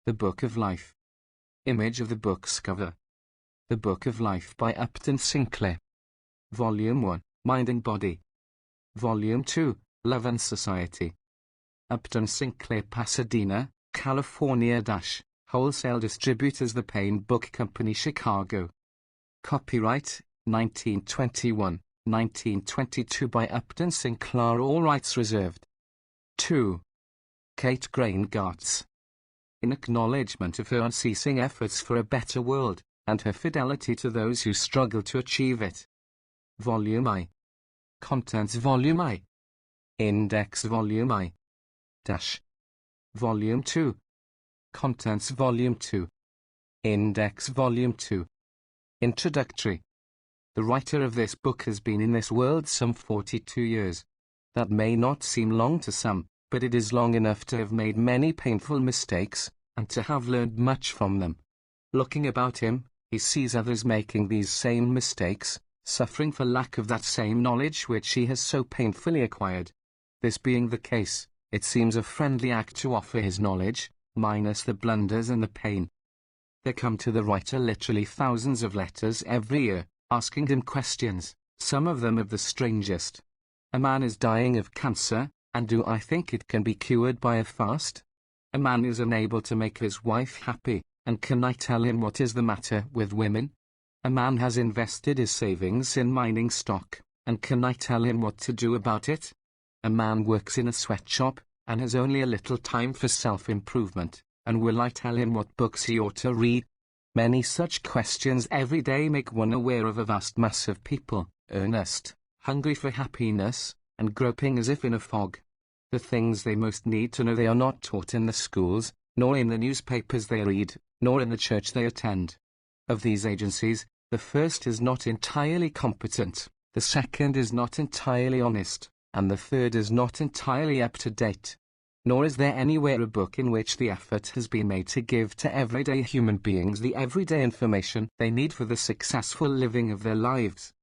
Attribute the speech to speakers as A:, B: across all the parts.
A: The Book of Life. Image of the book's cover. The Book of Life by Upton Sinclair. Volume 1, Mind and Body. Volume 2, Love and Society. Upton Sinclair, Pasadena, California. Wholesale distributors, The Payne Book Company, Chicago. Copyright 1921-1922 by Upton Sinclair, all rights reserved. 2. Kate Grain-Gartz. In acknowledgement of her unceasing efforts for a better world, and her fidelity to those who struggle to achieve it. Volume I. Contents Volume I. Index Volume I. Dash. Volume 2. Contents Volume 2. Index Volume 2. Introductory. The writer of this book has been in this world some 42 years. That may not seem long to some, but it is long enough to have made many painful mistakes, and to have learned much from them. Looking about him, he sees others making these same mistakes, suffering for lack of that same knowledge which he has so painfully acquired. This being the case, it seems a friendly act to offer his knowledge, minus the blunders and the pain. There come to the writer literally thousands of letters every year, asking him questions, some of them of the strangest. A man is dying of cancer, and do I think it can be cured by a fast? A man is unable to make his wife happy, and can I tell him what is the matter with women? A man has invested his savings in mining stock, and can I tell him what to do about it? A man works in a sweatshop, and has only a little time for self-improvement, and will I tell him what books he ought to read? Many such questions every day make one aware of a vast mass of people, earnest, hungry for happiness, and groping as if in a fog. The things they most need to know they are not taught in the schools, nor in the newspapers they read, nor in the church they attend. Of these agencies, the first is not entirely competent, the second is not entirely honest, and the third is not entirely up to date. Nor is there anywhere a book in which the effort has been made to give to everyday human beings the everyday information they need for the successful living of their lives.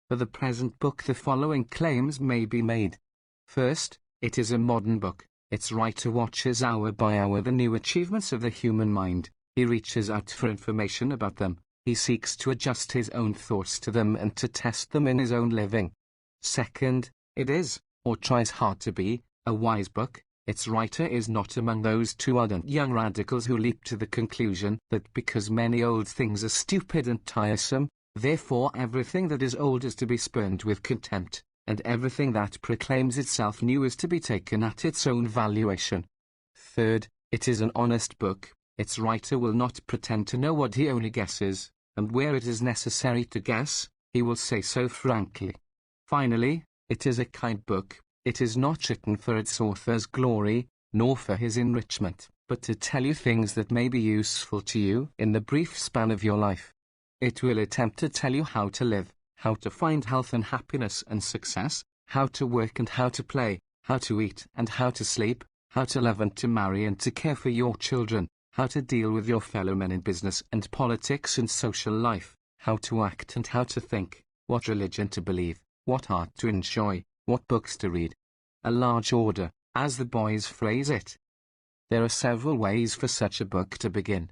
A: For the present book the following claims may be made. First, it is a modern book. Its writer watches hour by hour the new achievements of the human mind. He reaches out for information about them. He seeks to adjust his own thoughts to them and to test them in his own living. Second, it is, or tries hard to be, a wise book. Its writer is not among those too ardent young radicals who leap to the conclusion that because many old things are stupid and tiresome, therefore everything that is old is to be spurned with contempt, and everything that proclaims itself new is to be taken at its own valuation. Third, it is an honest book. Its writer will not pretend to know what he only guesses, and where it is necessary to guess, he will say so frankly. Finally, it is a kind book. It is not written for its author's glory, nor for his enrichment, but to tell you things that may be useful to you in the brief span of your life. It will attempt to tell you how to live, how to find health and happiness and success, how to work and how to play, how to eat and how to sleep, how to love and to marry and to care for your children, how to deal with your fellow men in business and politics and social life, how to act and how to think, what religion to believe, what art to enjoy, what books to read. A large order, as the boys phrase it. There are several ways for such a book to begin.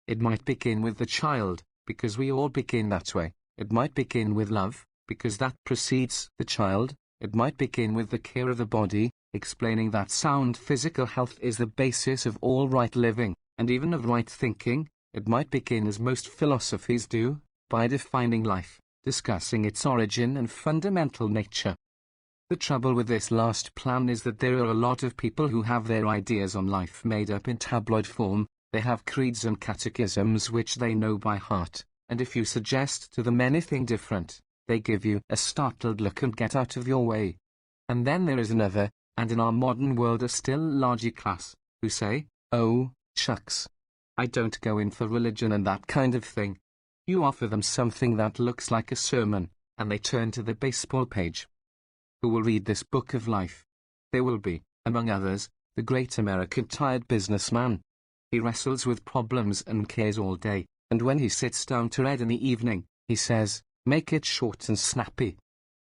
A: It might begin with the child, because we all begin that way. It might begin with love, because that precedes the child. It might begin with the care of the body, explaining that sound physical health is the basis of all right living, and even of right thinking. It might begin, as most philosophies do, by defining life, discussing its origin and fundamental nature. The trouble with this last plan is that there are a lot of people who have their ideas on life made up in tabloid form. They have creeds and catechisms which they know by heart, and if you suggest to them anything different, they give you a startled look and get out of your way. And then there is another, and in our modern world a still larger class, who say, "Oh, shucks. I don't go in for religion and that kind of thing." You offer them something that looks like a sermon, and they turn to the baseball page. Who will read this book of life? There will be, among others, the great American tired businessman. He wrestles with problems and cares all day, and when he sits down to read in the evening, he says, "Make it short and snappy."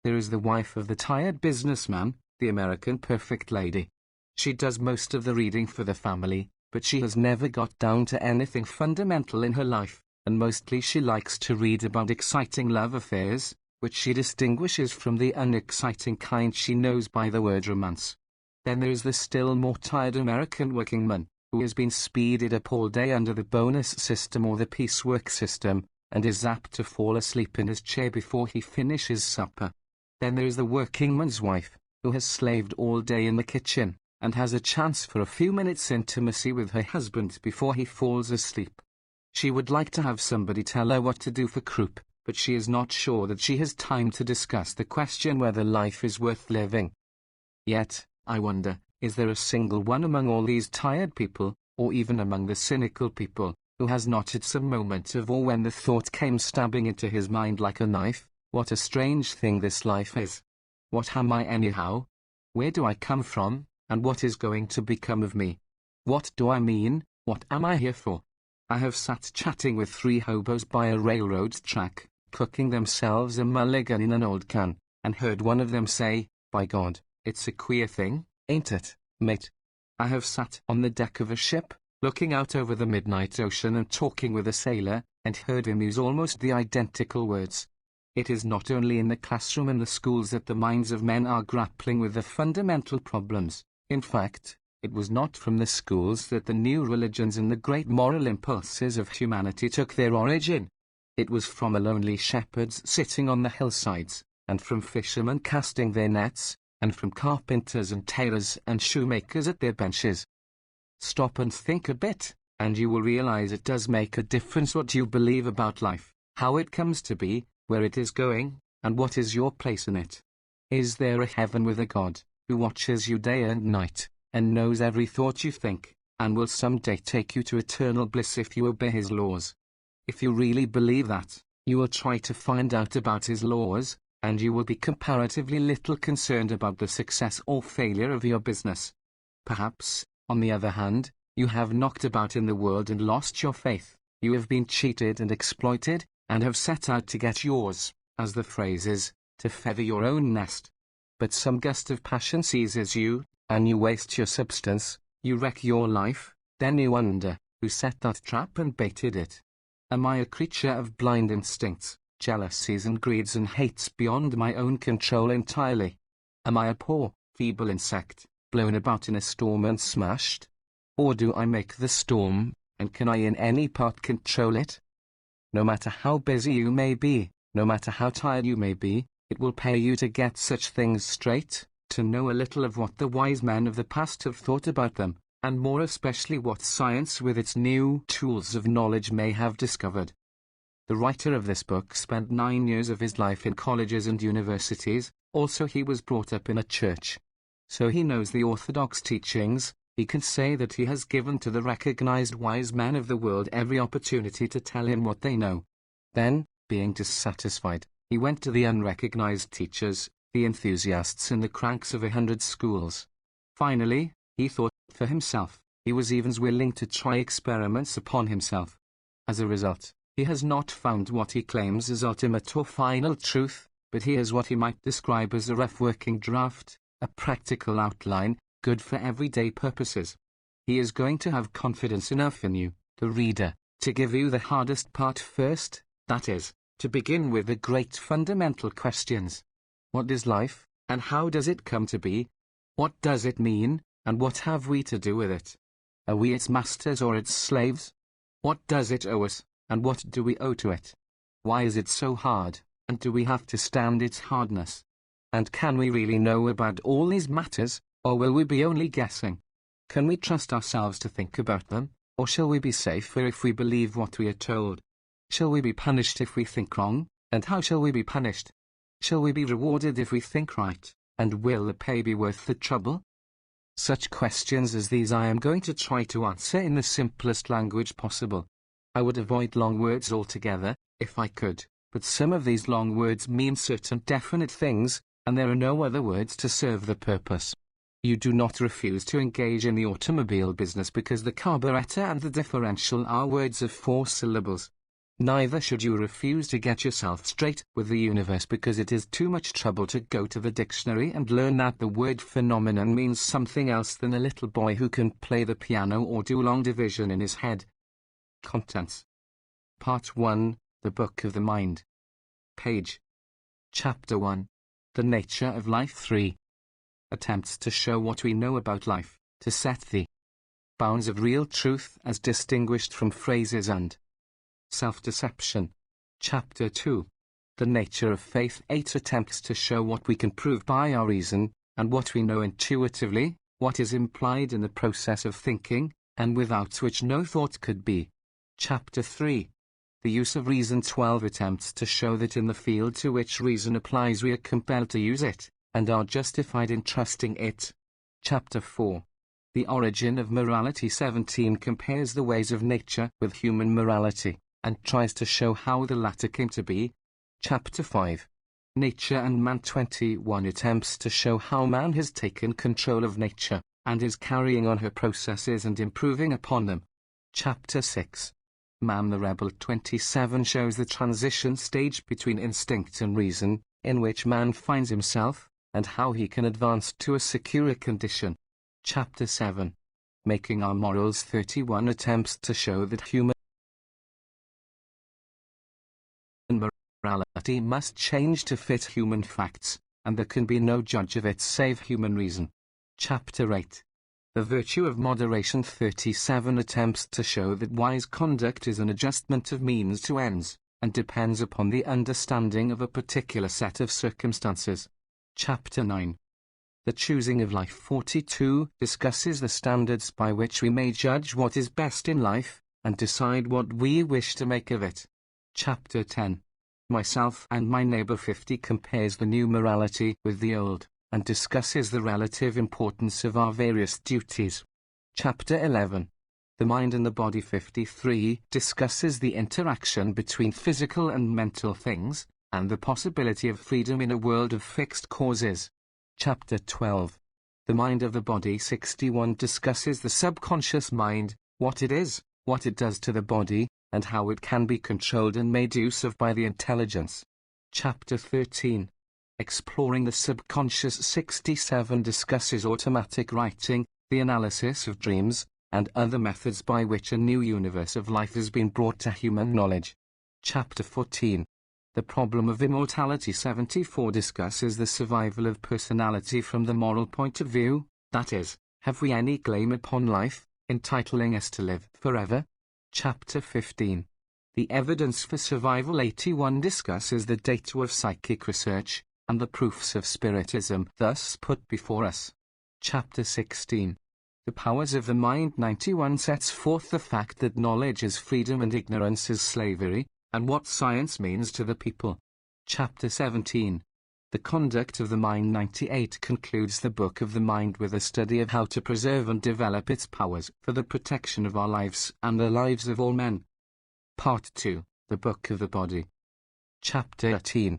A: There is the wife of the tired businessman, the American perfect lady. She does most of the reading for the family, but she has never got down to anything fundamental in her life, and mostly she likes to read about exciting love affairs, which she distinguishes from the unexciting kind she knows by the word romance. Then there is the still more tired American workingman, who has been speeded up all day under the bonus system or the piecework system, and is apt to fall asleep in his chair before he finishes supper. Then there is the workingman's wife, who has slaved all day in the kitchen, and has a chance for a few minutes' intimacy with her husband before he falls asleep. She would like to have somebody tell her what to do for croup, but she is not sure that she has time to discuss the question whether life is worth living. Yet, I wonder, is there a single one among all these tired people, or even among the cynical people, who has not at some moment of awe when the thought came stabbing into his mind like a knife, what a strange thing this life is? What am I anyhow? Where do I come from, and what is going to become of me? What do I mean, what am I here for? I have sat chatting with 3 hobos by a railroad track, cooking themselves a mulligan in an old can, and heard one of them say, "By God, it's a queer thing, ain't it, mate?" I have sat on the deck of a ship, looking out over the midnight ocean and talking with a sailor, and heard him use almost the identical words. It is not only in the classroom and the schools that the minds of men are grappling with the fundamental problems. In fact, it was not from the schools that the new religions and the great moral impulses of humanity took their origin. It was from lonely shepherds sitting on the hillsides, and from fishermen casting their nets, and from carpenters and tailors and shoemakers at their benches. Stop and think a bit, and you will realize it does make a difference what you believe about life, how it comes to be, where it is going, and what is your place in it. Is there a heaven with a God, who watches you day and night, and knows every thought you think, and will someday take you to eternal bliss if you obey his laws? If you really believe that, you will try to find out about his laws, and you will be comparatively little concerned about the success or failure of your business. Perhaps, on the other hand, you have knocked about in the world and lost your faith, you have been cheated and exploited, and have set out to get yours, as the phrase is, to feather your own nest. But some gust of passion seizes you, and you waste your substance, you wreck your life, then you wonder, who set that trap and baited it? Am I a creature of blind instincts, jealousies and greeds and hates beyond my own control entirely? Am I a poor, feeble insect, blown about in a storm and smashed? Or do I make the storm, and can I in any part control it? No matter how busy you may be, no matter how tired you may be, it will pay you to get such things straight, to know a little of what the wise men of the past have thought about them, and more especially what science with its new tools of knowledge may have discovered. The writer of this book spent 9 years of his life in colleges and universities, also he was brought up in a church. So he knows the orthodox teachings. He can say that he has given to the recognized wise men of the world every opportunity to tell him what they know. Then, being dissatisfied, he went to the unrecognized teachers, the enthusiasts and the cranks of 100 schools. Finally, he thought for himself. He was even willing to try experiments upon himself. As a result, he has not found what he claims is ultimate or final truth, but he has what he might describe as a rough working draft, a practical outline, good for everyday purposes. He is going to have confidence enough in you, the reader, to give you the hardest part first, that is, to begin with the great fundamental questions. What is life, and how does it come to be? What does it mean, and what have we to do with it? Are we its masters or its slaves? What does it owe us, and what do we owe to it? Why is it so hard, and do we have to stand its hardness? And can we really know about all these matters? Or will we be only guessing? Can we trust ourselves to think about them, or shall we be safer if we believe what we are told? Shall we be punished if we think wrong, and how shall we be punished? Shall we be rewarded if we think right, and will the pay be worth the trouble? Such questions as these I am going to try to answer in the simplest language possible. I would avoid long words altogether, if I could, but some of these long words mean certain definite things, and there are no other words to serve the purpose. You do not refuse to engage in the automobile business because the carburetor and the differential are words of 4 syllables. Neither should you refuse to get yourself straight with the universe, because it is too much trouble to go to the dictionary and learn that the word phenomenon means something else than a little boy who can play the piano or do long division in his head. Contents. Part 1, The Book of the Mind. Page. Chapter 1. The Nature of Life. 3. Attempts to show what we know about life, to set the bounds of real truth as distinguished from phrases and self-deception. Chapter 2. The Nature of Faith. 8 attempts to show what we can prove by our reason, and what we know intuitively, what is implied in the process of thinking, and without which no thought could be. Chapter 3. The Use of Reason. 12 attempts to show that in the field to which reason applies we are compelled to use it, and are justified in trusting it. Chapter 4. The Origin of Morality. 17 compares the ways of nature with human morality, and tries to show how the latter came to be. Chapter 5. Nature and Man. 21 attempts to show how man has taken control of nature, and is carrying on her processes and improving upon them. Chapter 6. Man the Rebel. 27 shows the transition stage between instinct and reason, in which man finds himself, and how he can advance to a securer condition. Chapter 7. Making Our Morals. 31 attempts to show that human morality must change to fit human facts, and there can be no judge of it save human reason. Chapter 8. The Virtue of Moderation. 37 attempts to show that wise conduct is an adjustment of means to ends, and depends upon the understanding of a particular set of circumstances. Chapter 9. The Choosing of Life. 42 discusses the standards by which we may judge what is best in life, and decide what we wish to make of it. Chapter 10. Myself and My Neighbor. 50 compares the new morality with the old, and discusses the relative importance of our various duties. Chapter 11. The Mind and the Body. 53 discusses the interaction between physical and mental things, and the possibility of freedom in a world of fixed causes. Chapter 12. The Mind of the Body. 61 discusses the subconscious mind, what it is, what it does to the body, and how it can be controlled and made use of by the intelligence. Chapter 13. Exploring the Subconscious. 67 discusses automatic writing, the analysis of dreams, and other methods by which a new universe of life has been brought to human knowledge. Chapter 14. The Problem of Immortality. 74 discusses the survival of personality from the moral point of view, that is, have we any claim upon life, entitling us to live forever? Chapter 15. The Evidence for Survival. 81 discusses the data of psychic research, and the proofs of spiritism thus put before us. Chapter 16. The Powers of the Mind. 91 sets forth the fact that knowledge is freedom and ignorance is slavery, and what science means to the people. Chapter 17. The Conduct of the Mind. 98 concludes the Book of the Mind with a study of how to preserve and develop its powers for the protection of our lives and the lives of all men. Part 2. The Book of the Body. Chapter 13.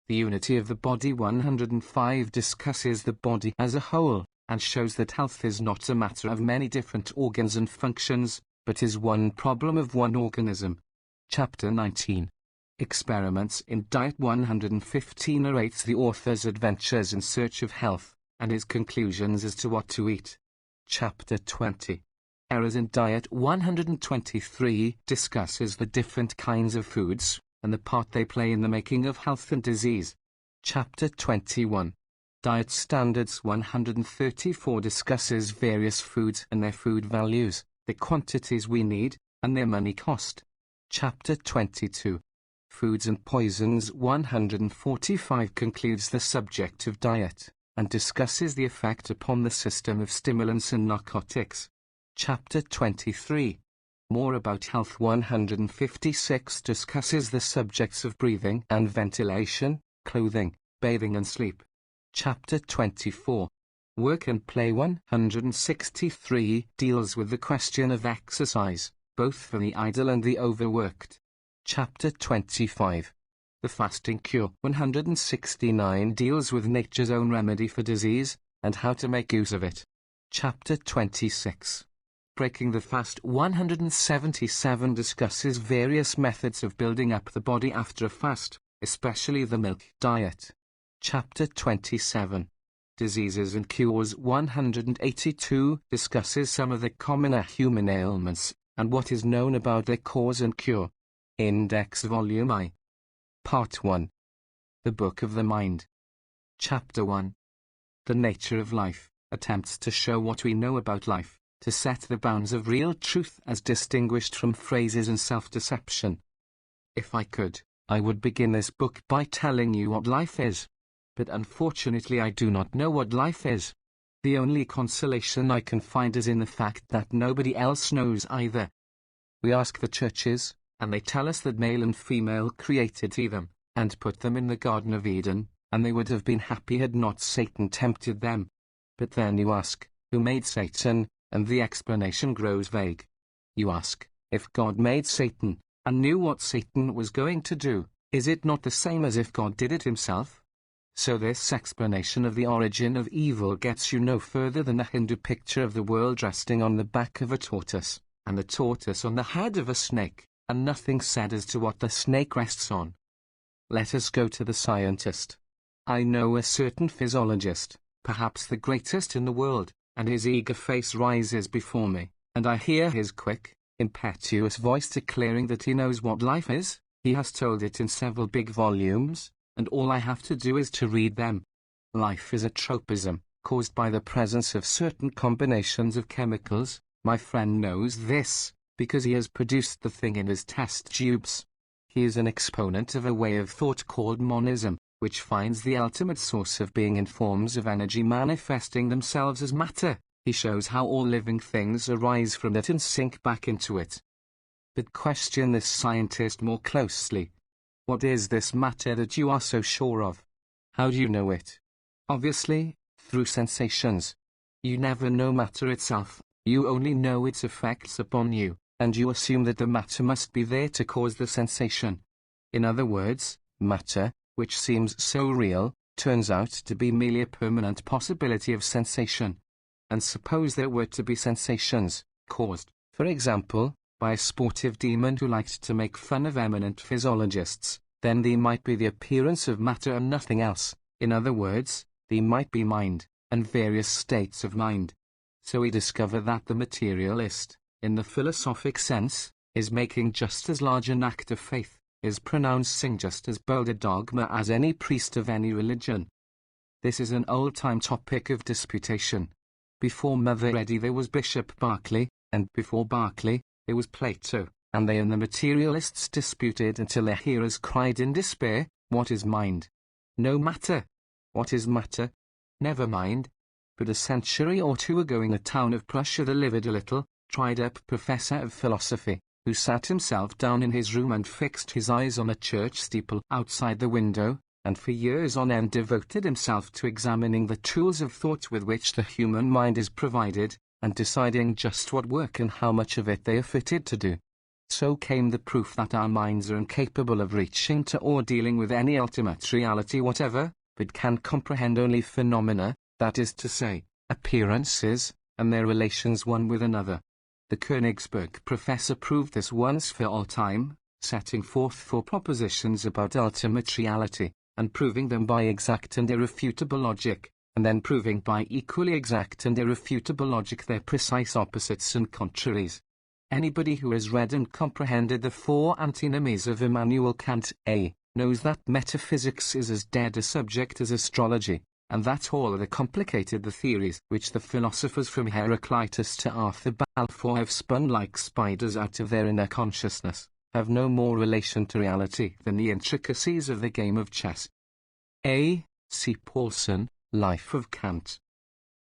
A: The Unity of the Body. 105 discusses the body as a whole, and shows that health is not a matter of many different organs and functions, but is one problem of one organism. Chapter 19. Experiments in Diet. 115 narrates the author's adventures in search of health, and his conclusions as to what to eat. Chapter 20. Errors in Diet. 123 discusses the different kinds of foods, and the part they play in the making of health and disease. Chapter 21. Diet Standards. 134 discusses various foods and their food values, the quantities we need, and their money cost. Chapter 22. Foods and Poisons. 145 concludes the subject of diet, and discusses the effect upon the system of stimulants and narcotics. Chapter 23. More about health. 156 discusses the subjects of breathing and ventilation, clothing, bathing and sleep. Chapter 24. Work and Play. 163 deals with the question of exercise, both for the idle and the overworked. Chapter 25. The Fasting Cure. 169 deals with nature's own remedy for disease, and how to make use of it. Chapter 26. Breaking the Fast 177 discusses various methods of building up the body after a fast, especially the milk diet. Chapter 27. Diseases and Cures 182 discusses some of the commoner human ailments, and what is known about their cause and cure. Index Volume I. Part 1. The Book of the Mind. Chapter 1. The Nature of Life, attempts to show what we know about life, to set the bounds of real truth as distinguished from phrases and self-deception. If I could, I would begin this book by telling you what life is. But unfortunately I do not know what life is. The only consolation I can find is in the fact that nobody else knows either. We ask the churches, and they tell us that male and female created them, and put them in the Garden of Eden, and they would have been happy had not Satan tempted them. But then you ask, who made Satan, and the explanation grows vague. You ask, if God made Satan, and knew what Satan was going to do, is it not the same as if God did it himself? So this explanation of the origin of evil gets you no further than a Hindu picture of the world resting on the back of a tortoise, and the tortoise on the head of a snake, and nothing said as to what the snake rests on. Let us go to the scientist. I know a certain physiologist, perhaps the greatest in the world, and his eager face rises before me, and I hear his quick, impetuous voice declaring that he knows what life is. He has told it in several big volumes, and all I have to do is to read them. Life is a tropism, caused by the presence of certain combinations of chemicals. My friend knows this, because he has produced the thing in his test tubes. He is an exponent of a way of thought called monism, which finds the ultimate source of being in forms of energy manifesting themselves as matter. He shows how all living things arise from it and sink back into it. But question this scientist more closely. What is this matter that you are so sure of? How do you know it? Obviously, through sensations. You never know matter itself, you only know its effects upon you, and you assume that the matter must be there to cause the sensation. In other words, matter, which seems so real, turns out to be merely a permanent possibility of sensation. And suppose there were to be sensations, caused, for example, by a sportive demon who liked to make fun of eminent physiologists, then there might be the appearance of matter and nothing else. In other words, there might be mind, and various states of mind. So we discover that the materialist, in the philosophic sense, is making just as large an act of faith, is pronouncing just as bold a dogma as any priest of any religion. This is an old-time topic of disputation. Before Mother Eddy there was Bishop Berkeley, and before Berkeley, there was Plato, and they and the materialists disputed until their hearers cried in despair, what is mind? No matter. What is matter? Never mind. But a century or two ago in the town of Prussia there lived a little, tried-up professor of philosophy, who sat himself down in his room and fixed his eyes on a church steeple outside the window, and for years on end devoted himself to examining the tools of thought with which the human mind is provided, and deciding just what work and how much of it they are fitted to do. So came the proof that our minds are incapable of reaching to or dealing with any ultimate reality whatever, but can comprehend only phenomena, that is to say, appearances, and their relations one with another. The Königsberg professor proved this once for all time, setting forth 4 propositions about ultimate reality, and proving them by exact and irrefutable logic, and then proving by equally exact and irrefutable logic their precise opposites and contraries. Anybody who has read and comprehended the 4 antinomies of Immanuel Kant, knows that metaphysics is as dead a subject as astrology, and that all the complicated the theories which the philosophers from Heraclitus to Arthur Balfour have spun like spiders out of their inner consciousness, have no more relation to reality than the intricacies of the game of chess. A. C. Paulson, Life of Kant.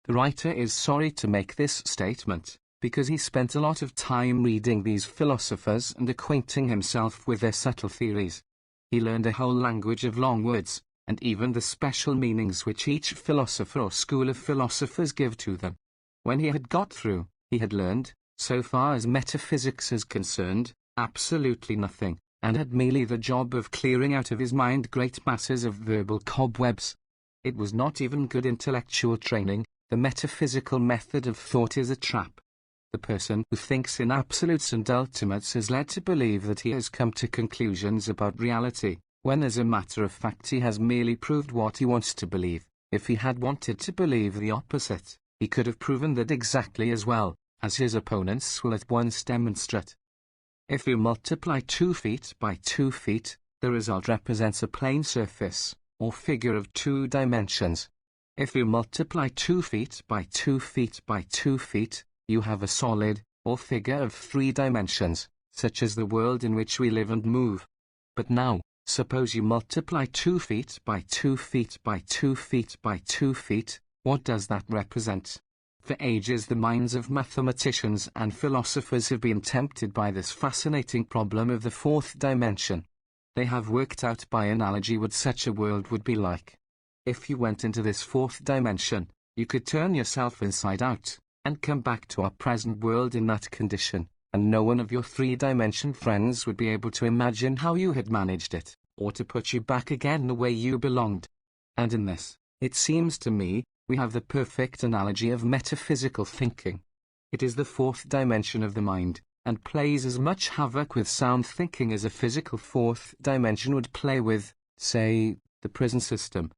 A: The writer is sorry to make this statement, because he spent a lot of time reading these philosophers and acquainting himself with their subtle theories. He learned a whole language of long words, and even the special meanings which each philosopher or school of philosophers give to them. When he had got through, he had learned, so far as metaphysics is concerned, absolutely nothing, and had merely the job of clearing out of his mind great masses of verbal cobwebs. It was not even good intellectual training. The metaphysical method of thought is a trap. The person who thinks in absolutes and ultimates is led to believe that he has come to conclusions about reality, when as a matter of fact he has merely proved what he wants to believe. If he had wanted to believe the opposite, he could have proven that exactly as well, as his opponents will at once demonstrate. If you multiply 2 feet by 2 feet, the result represents a plane surface, or figure of 2 dimensions. If you multiply 2 feet by 2 feet by 2 feet, you have a solid, or figure of 3 dimensions, such as the world in which we live and move. But now, suppose you multiply 2 feet by 2 feet by 2 feet by 2 feet, what does that represent? For ages the minds of mathematicians and philosophers have been tempted by this fascinating problem of the 4th dimension. They have worked out by analogy what such a world would be like. If you went into this 4th dimension, you could turn yourself inside out, and come back to our present world in that condition, and no one of your 3-dimension friends would be able to imagine how you had managed it, or to put you back again the way you belonged. And in this, it seems to me, we have the perfect analogy of metaphysical thinking. It is the 4th dimension of the mind, and plays as much havoc with sound thinking as a physical 4th dimension would play with, say, the prison system.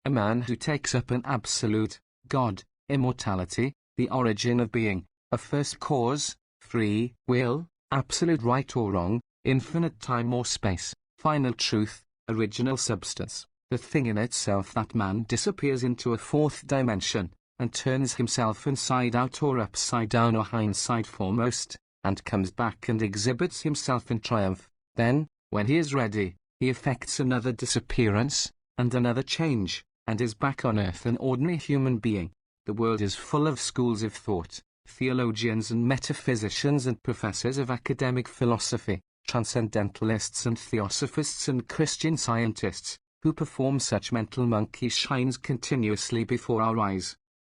A: A man who takes up an absolute, God, immortality, the origin of being, a first cause, free will, absolute right or wrong, infinite time or space, final truth, original substance, the thing in itself, that man disappears into a 4th dimension, and turns himself inside out or upside down or hindsight foremost, and comes back and exhibits himself in triumph. Then, when he is ready, he effects another disappearance, and another change, and is back on earth an ordinary human being. The world is full of schools of thought, theologians and metaphysicians and professors of academic philosophy, transcendentalists and theosophists and Christian scientists, who perform such mental monkey shines continuously before our eyes.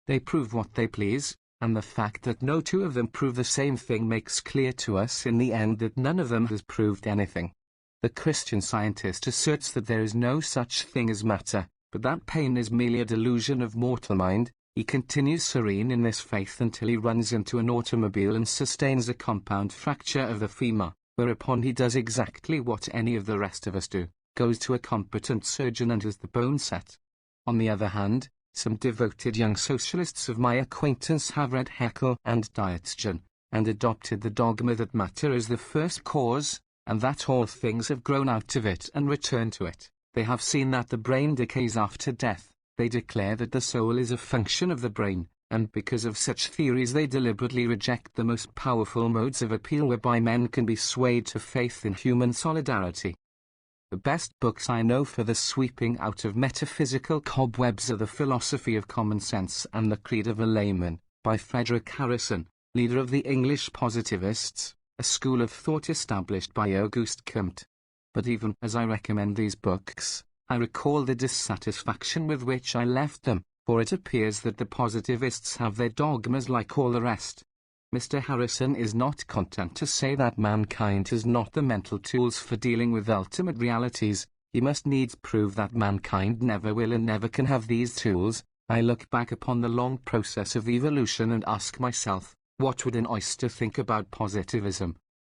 A: They prove what they please, and the fact that no 2 of them prove the same thing makes clear to us in the end that none of them has proved anything. The Christian scientist asserts that there is no such thing as matter, but that pain is merely a delusion of mortal mind. He continues serene in this faith until he runs into an automobile and sustains a compound fracture of the femur, whereupon he does exactly what any of the rest of us do, goes to a competent surgeon and has the bone set. On the other hand, some devoted young socialists of my acquaintance have read Haeckel and Diogenes, and adopted the dogma that matter is the first cause, and that all things have grown out of it and return to it. They have seen that the brain decays after death. They declare that the soul is a function of the brain, and because of such theories they deliberately reject the most powerful modes of appeal whereby men can be swayed to faith in human solidarity. The best books I know for the sweeping out of metaphysical cobwebs are The Philosophy of Common Sense and The Creed of a Layman, by Frederick Harrison, leader of the English Positivists, a school of thought established by Auguste Comte. But even as I recommend these books, I recall the dissatisfaction with which I left them, for it appears that the positivists have their dogmas like all the rest. Mr. Harrison is not content to say that mankind has not the mental tools for dealing with ultimate realities. He must needs prove that mankind never will and never can have these tools. I look back upon the long process of evolution and ask myself, what would an oyster think about positivism?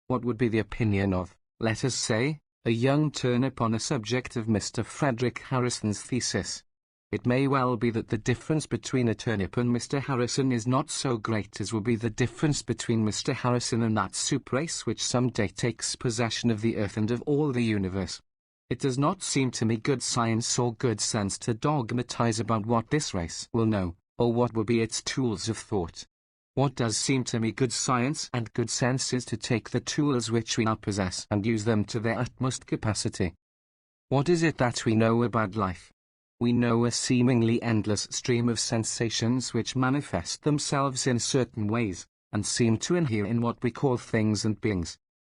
A: What would be the opinion of, let us say, a young turnip on a subject of Mr. Frederick Harrison's thesis? It may well be that the difference between a turnip and Mr. Harrison is not so great as will be the difference between Mr. Harrison and that soup race which some day takes possession of the earth and of all the universe. It does not seem to me good science or good sense to dogmatize about what this race will know, or what will be its tools of thought. What does seem to me good science and good sense is to take the tools which we now possess and use them to their utmost capacity. What is it that we know about life? We know a seemingly endless stream of sensations which manifest themselves in certain ways, and seem to inhere in what we call things and beings.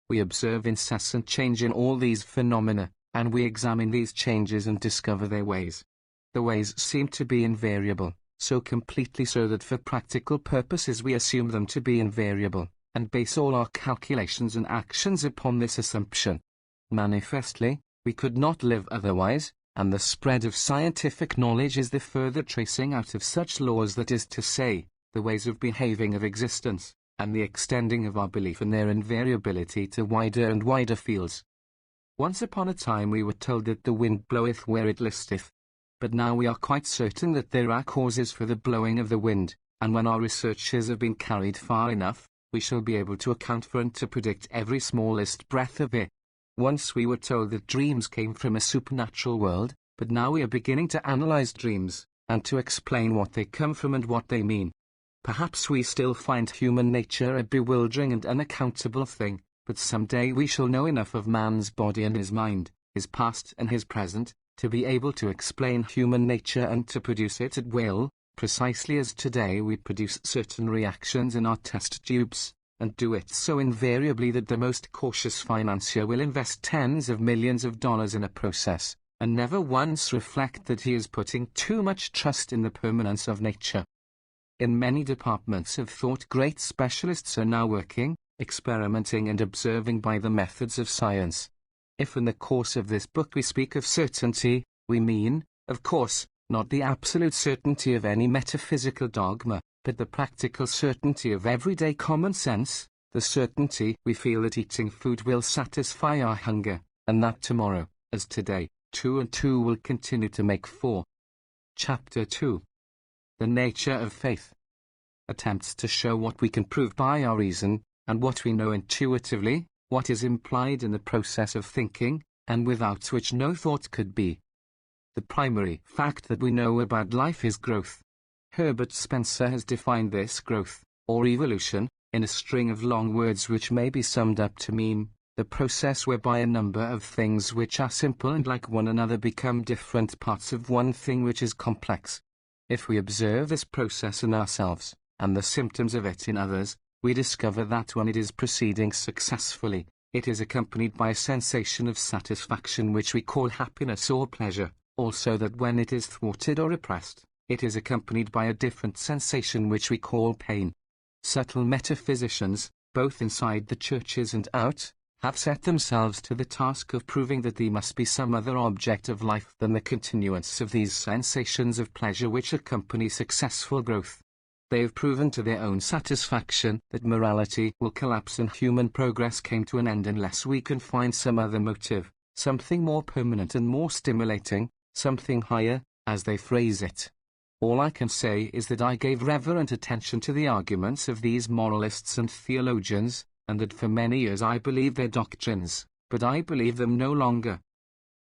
A: We observe incessant change in all these phenomena, and we examine these changes and discover their ways. The ways seem to be invariable, so completely so that for practical purposes we assume them to be invariable, and base all our calculations and actions upon this assumption. Manifestly, we could not live otherwise, and the spread of scientific knowledge is the further tracing out of such laws, that is to say, the ways of behaving of existence, and the extending of our belief in their invariability to wider and wider fields. Once upon a time we were told that the wind bloweth where it listeth, but now we are quite certain that there are causes for the blowing of the wind, and when our researches have been carried far enough, we shall be able to account for and to predict every smallest breath of it. Once we were told that dreams came from a supernatural world, but now we are beginning to analyze dreams, and to explain what they come from and what they mean. Perhaps we still find human nature a bewildering and unaccountable thing, but someday we shall know enough of man's body and his mind, his past and his present, to be able to explain human nature and to produce it at will, precisely as today we produce certain reactions in our test tubes, and do it so invariably that the most cautious financier will invest tens of millions of dollars in a process, and never once reflect that he is putting too much trust in the permanence of nature. In many departments of thought, great specialists are now working, experimenting and observing by the methods of science. If in the course of this book we speak of certainty, we mean, of course, not the absolute certainty of any metaphysical dogma, but the practical certainty of everyday common sense, the certainty we feel that eating food will satisfy our hunger, and that tomorrow, as today, 2 and 2 will continue to make 4. Chapter 2. The Nature of Faith. Attempts to show what we can prove by our reason, and what we know intuitively, what is implied in the process of thinking, and without which no thought could be. The primary fact that we know about life is growth. Herbert Spencer has defined this growth, or evolution, in a string of long words which may be summed up to mean the process whereby a number of things which are simple and like one another become different parts of one thing which is complex. If we observe this process in ourselves, and the symptoms of it in others, we discover that when it is proceeding successfully, it is accompanied by a sensation of satisfaction which we call happiness or pleasure, also that when it is thwarted or repressed, it is accompanied by a different sensation which we call pain. Subtle metaphysicians, both inside the churches and out, have set themselves to the task of proving that there must be some other object of life than the continuance of these sensations of pleasure which accompany successful growth. They have proven to their own satisfaction that morality will collapse and human progress came to an end unless we can find some other motive, something more permanent and more stimulating, something higher, as they phrase it. All I can say is that I gave reverent attention to the arguments of these moralists and theologians, and that for many years I believed their doctrines, but I believe them no longer.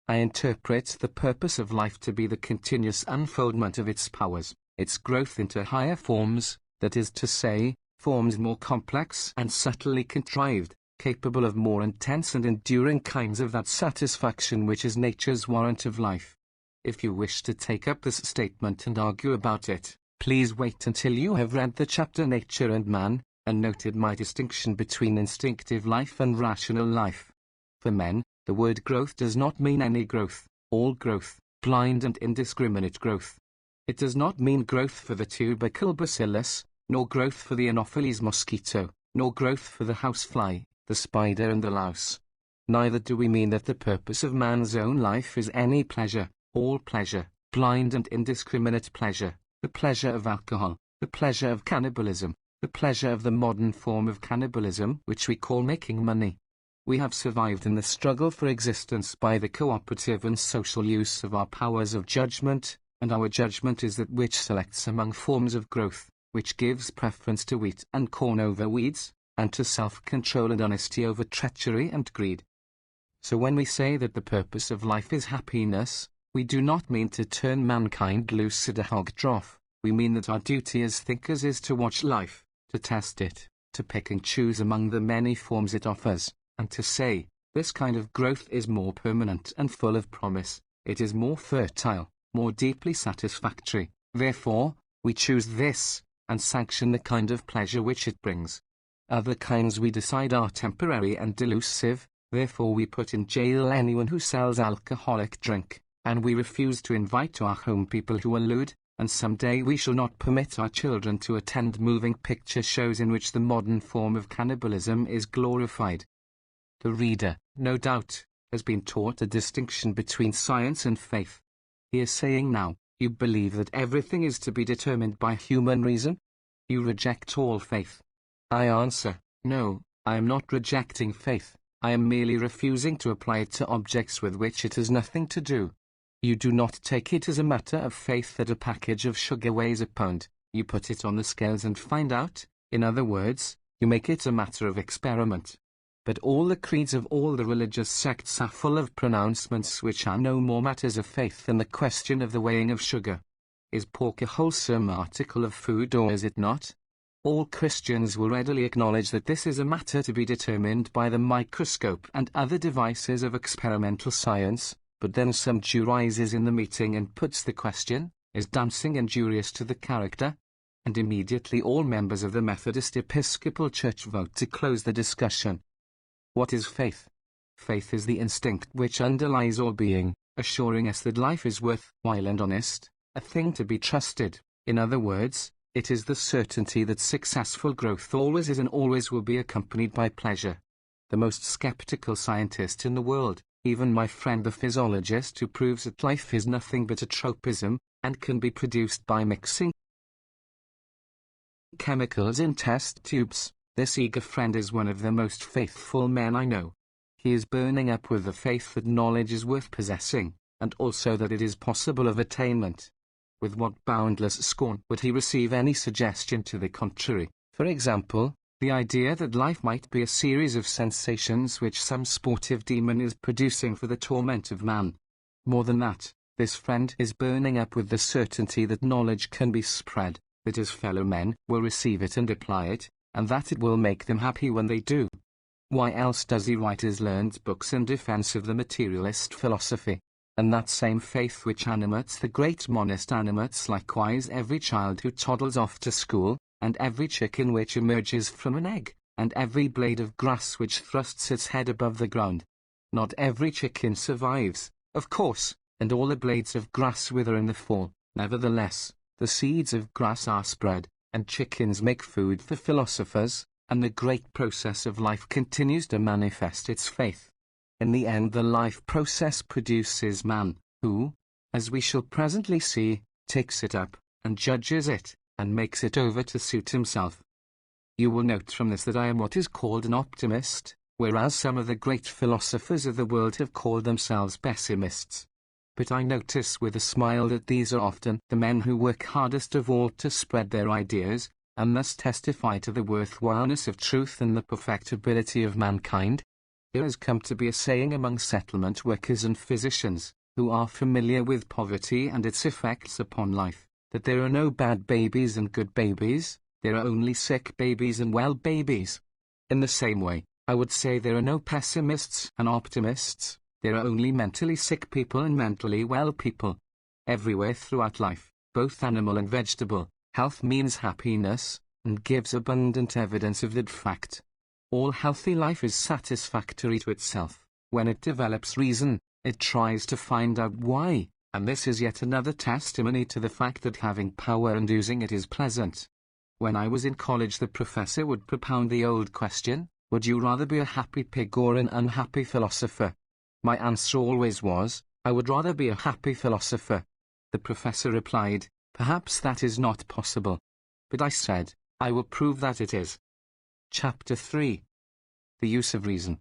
A: I interpret the purpose of life to be the continuous unfoldment of its powers, its growth into higher forms, that is to say, forms more complex and subtly contrived, capable of more intense and enduring kinds of that satisfaction which is nature's warrant of life. If you wish to take up this statement and argue about it, please wait until you have read the chapter Nature and Man, and noted my distinction between instinctive life and rational life. For men, the word growth does not mean any growth, all growth, blind and indiscriminate growth. It does not mean growth for the tubercle bacillus, nor growth for the Anopheles mosquito, nor growth for the housefly, the spider and the louse. Neither do we mean that the purpose of man's own life is any pleasure, all pleasure, blind and indiscriminate pleasure, the pleasure of alcohol, the pleasure of cannibalism, the pleasure of the modern form of cannibalism which we call making money. We have survived in the struggle for existence by the cooperative and social use of our powers of judgment, and our judgment is that which selects among forms of growth, which gives preference to wheat and corn over weeds, and to self-control and honesty over treachery and greed. So when we say that the purpose of life is happiness, we do not mean to turn mankind loose at a hog trough. We mean that our duty as thinkers is to watch life, to test it, to pick and choose among the many forms it offers, and to say, this kind of growth is more permanent and full of promise, it is more fertile, more deeply satisfactory, therefore, we choose this, and sanction the kind of pleasure which it brings. Other kinds we decide are temporary and delusive, therefore we put in jail anyone who sells alcoholic drink, and we refuse to invite to our home people who allude, and someday we shall not permit our children to attend moving picture shows in which the modern form of cannibalism is glorified. The reader, no doubt, has been taught a distinction between science and faith. He is saying now, you believe that everything is to be determined by human reason? You reject all faith. I answer, no, I am not rejecting faith, I am merely refusing to apply it to objects with which it has nothing to do. You do not take it as a matter of faith that a package of sugar weighs a pound, you put it on the scales and find out, in other words, you make it a matter of experiment. But all the creeds of all the religious sects are full of pronouncements which are no more matters of faith than the question of the weighing of sugar. Is pork a wholesome article of food or is it not? All Christians will readily acknowledge that this is a matter to be determined by the microscope and other devices of experimental science, but then some Jew rises in the meeting and puts the question, is dancing injurious to the character? And immediately all members of the Methodist Episcopal Church vote to close the discussion. What is faith? Faith is the instinct which underlies all being, assuring us that life is worthwhile and honest, a thing to be trusted. In other words, it is the certainty that successful growth always is and always will be accompanied by pleasure. The most skeptical scientist in the world, even my friend the physiologist who proves that life is nothing but a tropism, and can be produced by mixing chemicals in test tubes, this eager friend is one of the most faithful men I know. He is burning up with the faith that knowledge is worth possessing, and also that it is possible of attainment. With what boundless scorn would he receive any suggestion to the contrary? For example, the idea that life might be a series of sensations which some sportive demon is producing for the torment of man. More than that, this friend is burning up with the certainty that knowledge can be spread, that his fellow men will receive it and apply it, and that it will make them happy when they do. Why else does he write his learned books in defense of the materialist philosophy? And that same faith which animates the great monist animates likewise every child who toddles off to school, and every chicken which emerges from an egg, and every blade of grass which thrusts its head above the ground. Not every chicken survives, of course, and all the blades of grass wither in the fall. Nevertheless, the seeds of grass are spread, and chickens make food for philosophers, and the great process of life continues to manifest its faith. In the end the life process produces man, who, as we shall presently see, takes it up, and judges it, and makes it over to suit himself. You will note from this that I am what is called an optimist, whereas some of the great philosophers of the world have called themselves pessimists. But I notice with a smile that these are often the men who work hardest of all to spread their ideas, and thus testify to the worthwhileness of truth and the perfectibility of mankind. There has come to be a saying among settlement workers and physicians, who are familiar with poverty and its effects upon life, that there are no bad babies and good babies, there are only sick babies and well babies. In the same way, I would say there are no pessimists and optimists, there are only mentally sick people and mentally well people. Everywhere throughout life, both animal and vegetable, health means happiness, and gives abundant evidence of that fact. All healthy life is satisfactory to itself. When it develops reason, it tries to find out why, and this is yet another testimony to the fact that having power and using it is pleasant. When I was in college the professor would propound the old question, would you rather be a happy pig or an unhappy philosopher? My answer always was, I would rather be a happy philosopher. The professor replied, perhaps that is not possible. But I said, I will prove that it is. Chapter 3. The use of reason.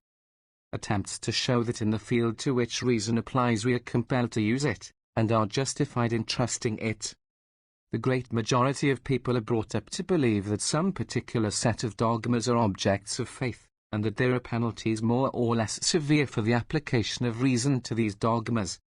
A: Attempts to show that in the field to which reason applies we are compelled to use it, and are justified in trusting it. The great majority of people are brought up to believe that some particular set of dogmas are objects of faith, and that there are penalties more or less severe for the application of reason to these dogmas.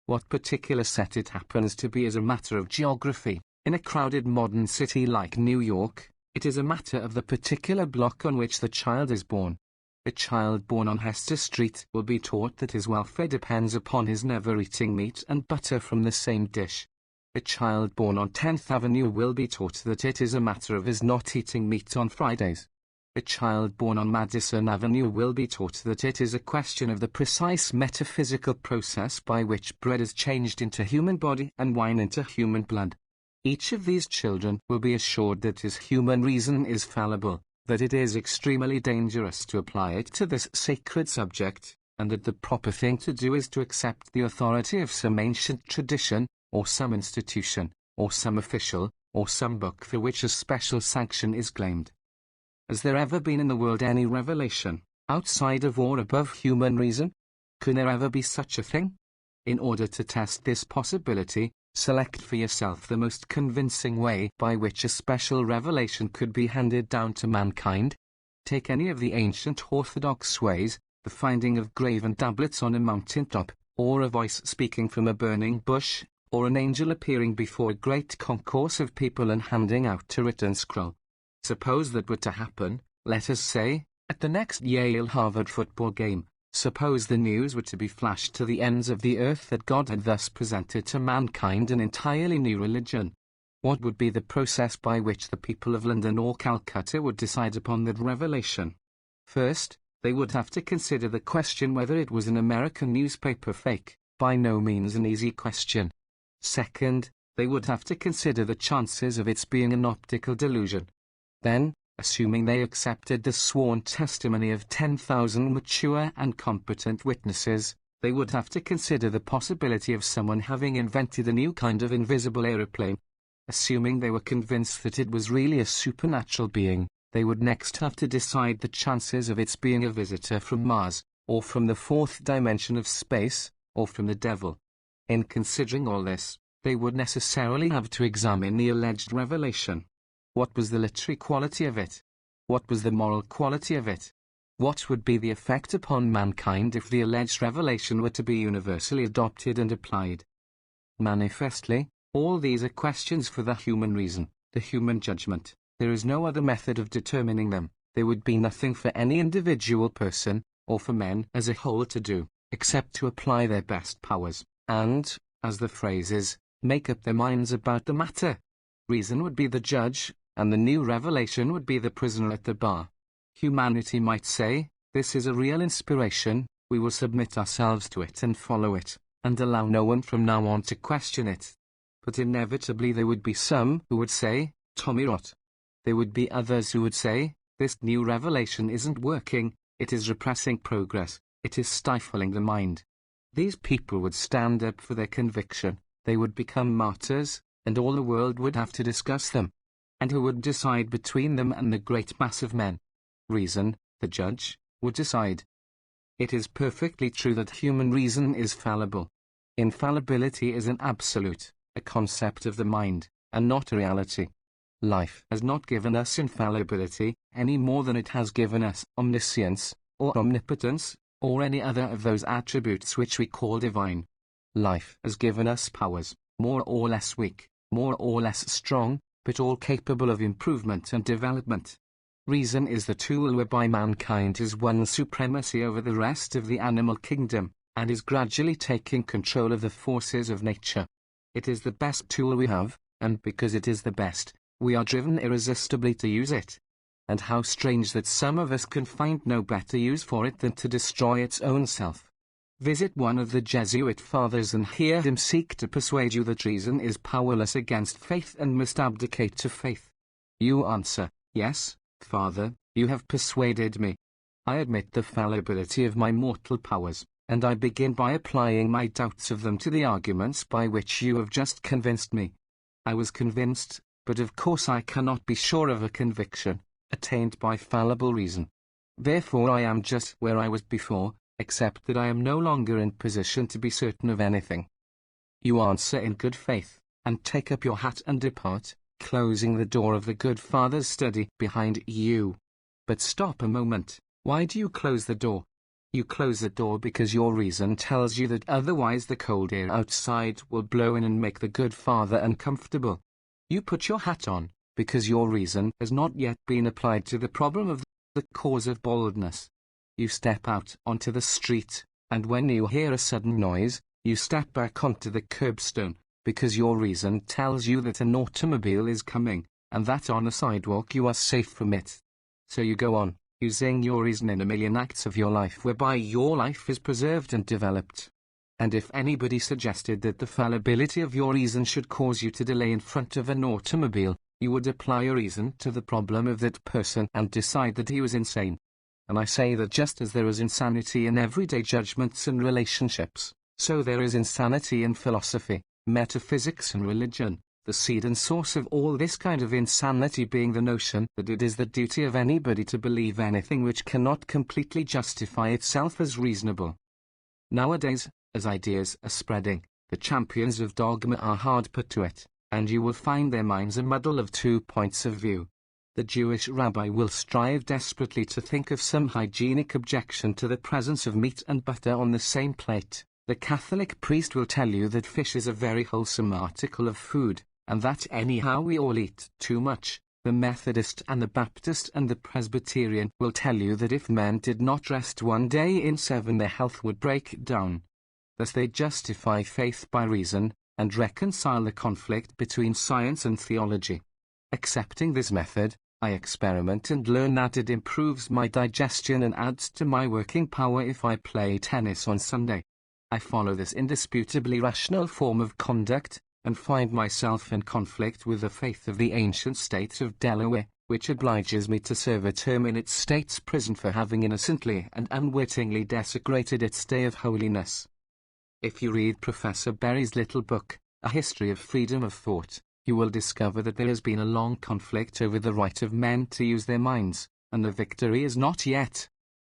A: What particular set it happens to be is a matter of geography. In a crowded modern city like New York, it is a matter of the particular block on which the child is born. A child born on Hester Street will be taught that his welfare depends upon his never eating meat and butter from the same dish. A child born on 10th Avenue will be taught that it is a matter of his not eating meat on Fridays. A child born on Madison Avenue will be taught that it is a question of the precise metaphysical process by which bread is changed into human body and wine into human blood. Each of these children will be assured that his human reason is fallible, that it is extremely dangerous to apply it to this sacred subject, and that the proper thing to do is to accept the authority of some ancient tradition, or some institution, or some official, or some book for which a special sanction is claimed. Has there ever been in the world any revelation, outside of or above human reason? Could there ever be such a thing? In order to test this possibility, select for yourself the most convincing way by which a special revelation could be handed down to mankind. Take any of the ancient orthodox ways, the finding of graven tablets on a mountaintop, or a voice speaking from a burning bush, or an angel appearing before a great concourse of people and handing out a written scroll. Suppose that were to happen, let us say, at the next Yale-Harvard football game. Suppose the news were to be flashed to the ends of the earth that God had thus presented to mankind an entirely new religion. What would be the process by which the people of London or Calcutta would decide upon that revelation? First, they would have to consider the question whether it was an American newspaper fake, by no means an easy question. Second, they would have to consider the chances of its being an optical delusion. Then, assuming they accepted the sworn testimony of 10,000 mature and competent witnesses, they would have to consider the possibility of someone having invented a new kind of invisible aeroplane. Assuming they were convinced that it was really a supernatural being, they would next have to decide the chances of its being a visitor from Mars, or from the fourth dimension of space, or from the devil. In considering all this, they would necessarily have to examine the alleged revelation. What was the literary quality of it? What was the moral quality of it? What would be the effect upon mankind if the alleged revelation were to be universally adopted and applied? Manifestly, all these are questions for the human reason, the human judgment. There is no other method of determining them. There would be nothing for any individual person, or for men as a whole to do, except to apply their best powers, and, as the phrase is, make up their minds about the matter. Reason would be the judge, and the new revelation would be the prisoner at the bar. Humanity might say, this is a real inspiration, we will submit ourselves to it and follow it, and allow no one from now on to question it. But inevitably there would be some who would say, Tommy rot. There would be others who would say, this new revelation isn't working, it is repressing progress, it is stifling the mind. These people would stand up for their conviction, they would become martyrs, and all the world would have to discuss them. And who would decide between them and the great mass of men? Reason, the judge, would decide. It is perfectly true that human reason is fallible. Infallibility is an absolute, a concept of the mind, and not a reality. Life has not given us infallibility, any more than it has given us omniscience, or omnipotence, or any other of those attributes which we call divine. Life has given us powers, more or less weak, more or less strong, but all capable of improvement and development. Reason is the tool whereby mankind has won supremacy over the rest of the animal kingdom, and is gradually taking control of the forces of nature. It is the best tool we have, and because it is the best, we are driven irresistibly to use it. And how strange that some of us can find no better use for it than to destroy its own self. Visit one of the Jesuit fathers and hear him seek to persuade you that reason is powerless against faith and must abdicate to faith. You answer, yes, Father, you have persuaded me. I admit the fallibility of my mortal powers, and I begin by applying my doubts of them to the arguments by which you have just convinced me. I was convinced, but of course I cannot be sure of a conviction, attained by fallible reason. Therefore I am just where I was before, except that I am no longer in position to be certain of anything. You answer in good faith, and take up your hat and depart, closing the door of the good Father's study behind you. But stop a moment, why do you close the door? You close the door because your reason tells you that otherwise the cold air outside will blow in and make the good Father uncomfortable. You put your hat on, because your reason has not yet been applied to the problem of the cause of baldness. You step out onto the street, and when you hear a sudden noise, you step back onto the curbstone, because your reason tells you that an automobile is coming, and that on the sidewalk you are safe from it. So you go on, using your reason in a million acts of your life whereby your life is preserved and developed. And if anybody suggested that the fallibility of your reason should cause you to delay in front of an automobile, you would apply your reason to the problem of that person and decide that he was insane. And I say that just as there is insanity in everyday judgments and relationships, so there is insanity in philosophy, metaphysics and religion, the seed and source of all this kind of insanity being the notion that it is the duty of anybody to believe anything which cannot completely justify itself as reasonable. Nowadays, as ideas are spreading, the champions of dogma are hard put to it, and you will find their minds a muddle of 2 points of view. The Jewish rabbi will strive desperately to think of some hygienic objection to the presence of meat and butter on the same plate. The Catholic priest will tell you that fish is a very wholesome article of food, and that anyhow we all eat too much. The Methodist and the Baptist and the Presbyterian will tell you that if men did not rest 1 day in 7 their health would break down. Thus they justify faith by reason, and reconcile the conflict between science and theology. Accepting this method, I experiment and learn that it improves my digestion and adds to my working power if I play tennis on Sunday. I follow this indisputably rational form of conduct, and find myself in conflict with the faith of the ancient state of Delaware, which obliges me to serve a term in its state's prison for having innocently and unwittingly desecrated its day of holiness. If you read Professor Berry's little book, A History of Freedom of Thought, you will discover that there has been a long conflict over the right of men to use their minds, and the victory is not yet.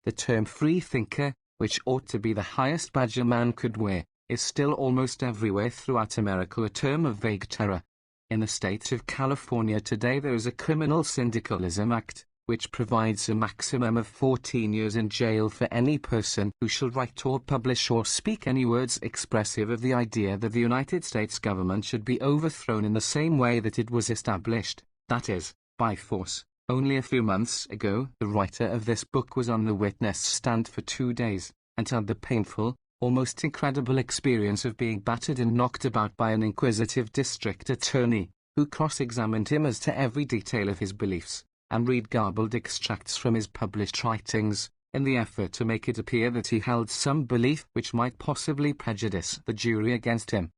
A: The term free thinker, which ought to be the highest badge a man could wear, is still almost everywhere throughout America a term of vague terror. In the state of California today there is a Criminal Syndicalism Act, which provides a maximum of 14 years in jail for any person who shall write or publish or speak any words expressive of the idea that the United States government should be overthrown in the same way that it was established, that is, by force. Only a few months ago, the writer of this book was on the witness stand for 2 days, and had the painful, almost incredible experience of being battered and knocked about by an inquisitive district attorney, who cross-examined him as to every detail of his beliefs, and read garbled extracts from his published writings, in the effort to make it appear that he held some belief which might possibly prejudice the jury against him.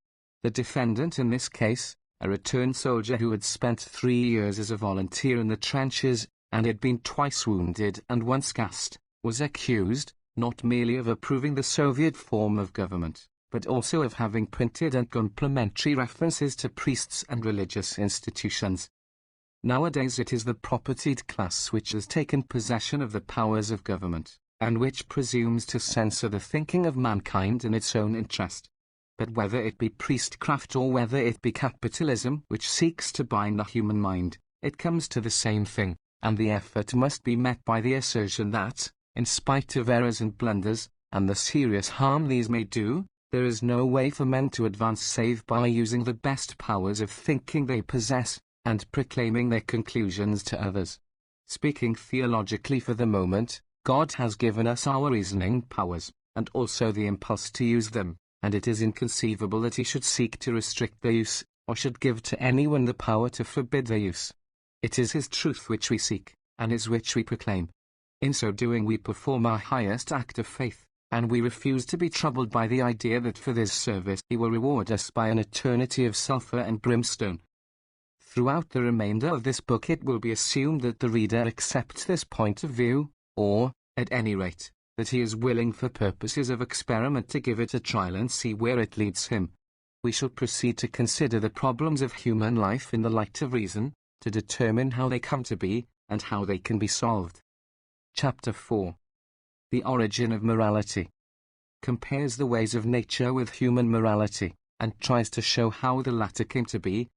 A: The defendant in this case, a returned soldier who had spent 3 years as a volunteer in the trenches, and had been twice wounded and once gassed, was accused, not merely of approving the Soviet form of government, but also of having printed uncomplimentary references to priests and religious institutions. Nowadays it is the propertied class which has taken possession of the powers of government, and which presumes to censor the thinking of mankind in its own interest. But whether it be priestcraft or whether it be capitalism which seeks to bind the human mind, it comes to the same thing, and the effort must be met by the assertion that, in spite of errors and blunders, and the serious harm these may do, there is no way for men to advance save by using the best powers of thinking they possess, and proclaiming their conclusions to others. Speaking theologically for the moment, God has given us our reasoning powers, and also the impulse to use them, and it is inconceivable that he should seek to restrict their use, or should give to anyone the power to forbid their use. It is his truth which we seek, and is which we proclaim. In so doing we perform our highest act of faith, and we refuse to be troubled by the idea that for this service he will reward us by an eternity of sulphur and brimstone. Throughout the remainder of this book it will be assumed that the reader accepts this point of view, or, at any rate, that he is willing for purposes of experiment to give it a trial and see where it leads him. We shall proceed to consider the problems of human life in the light of reason, to determine how they come to be, and how they can be solved. Chapter 4. The Origin of Morality. Compares the ways of nature with human morality, and tries to show how the latter came to be.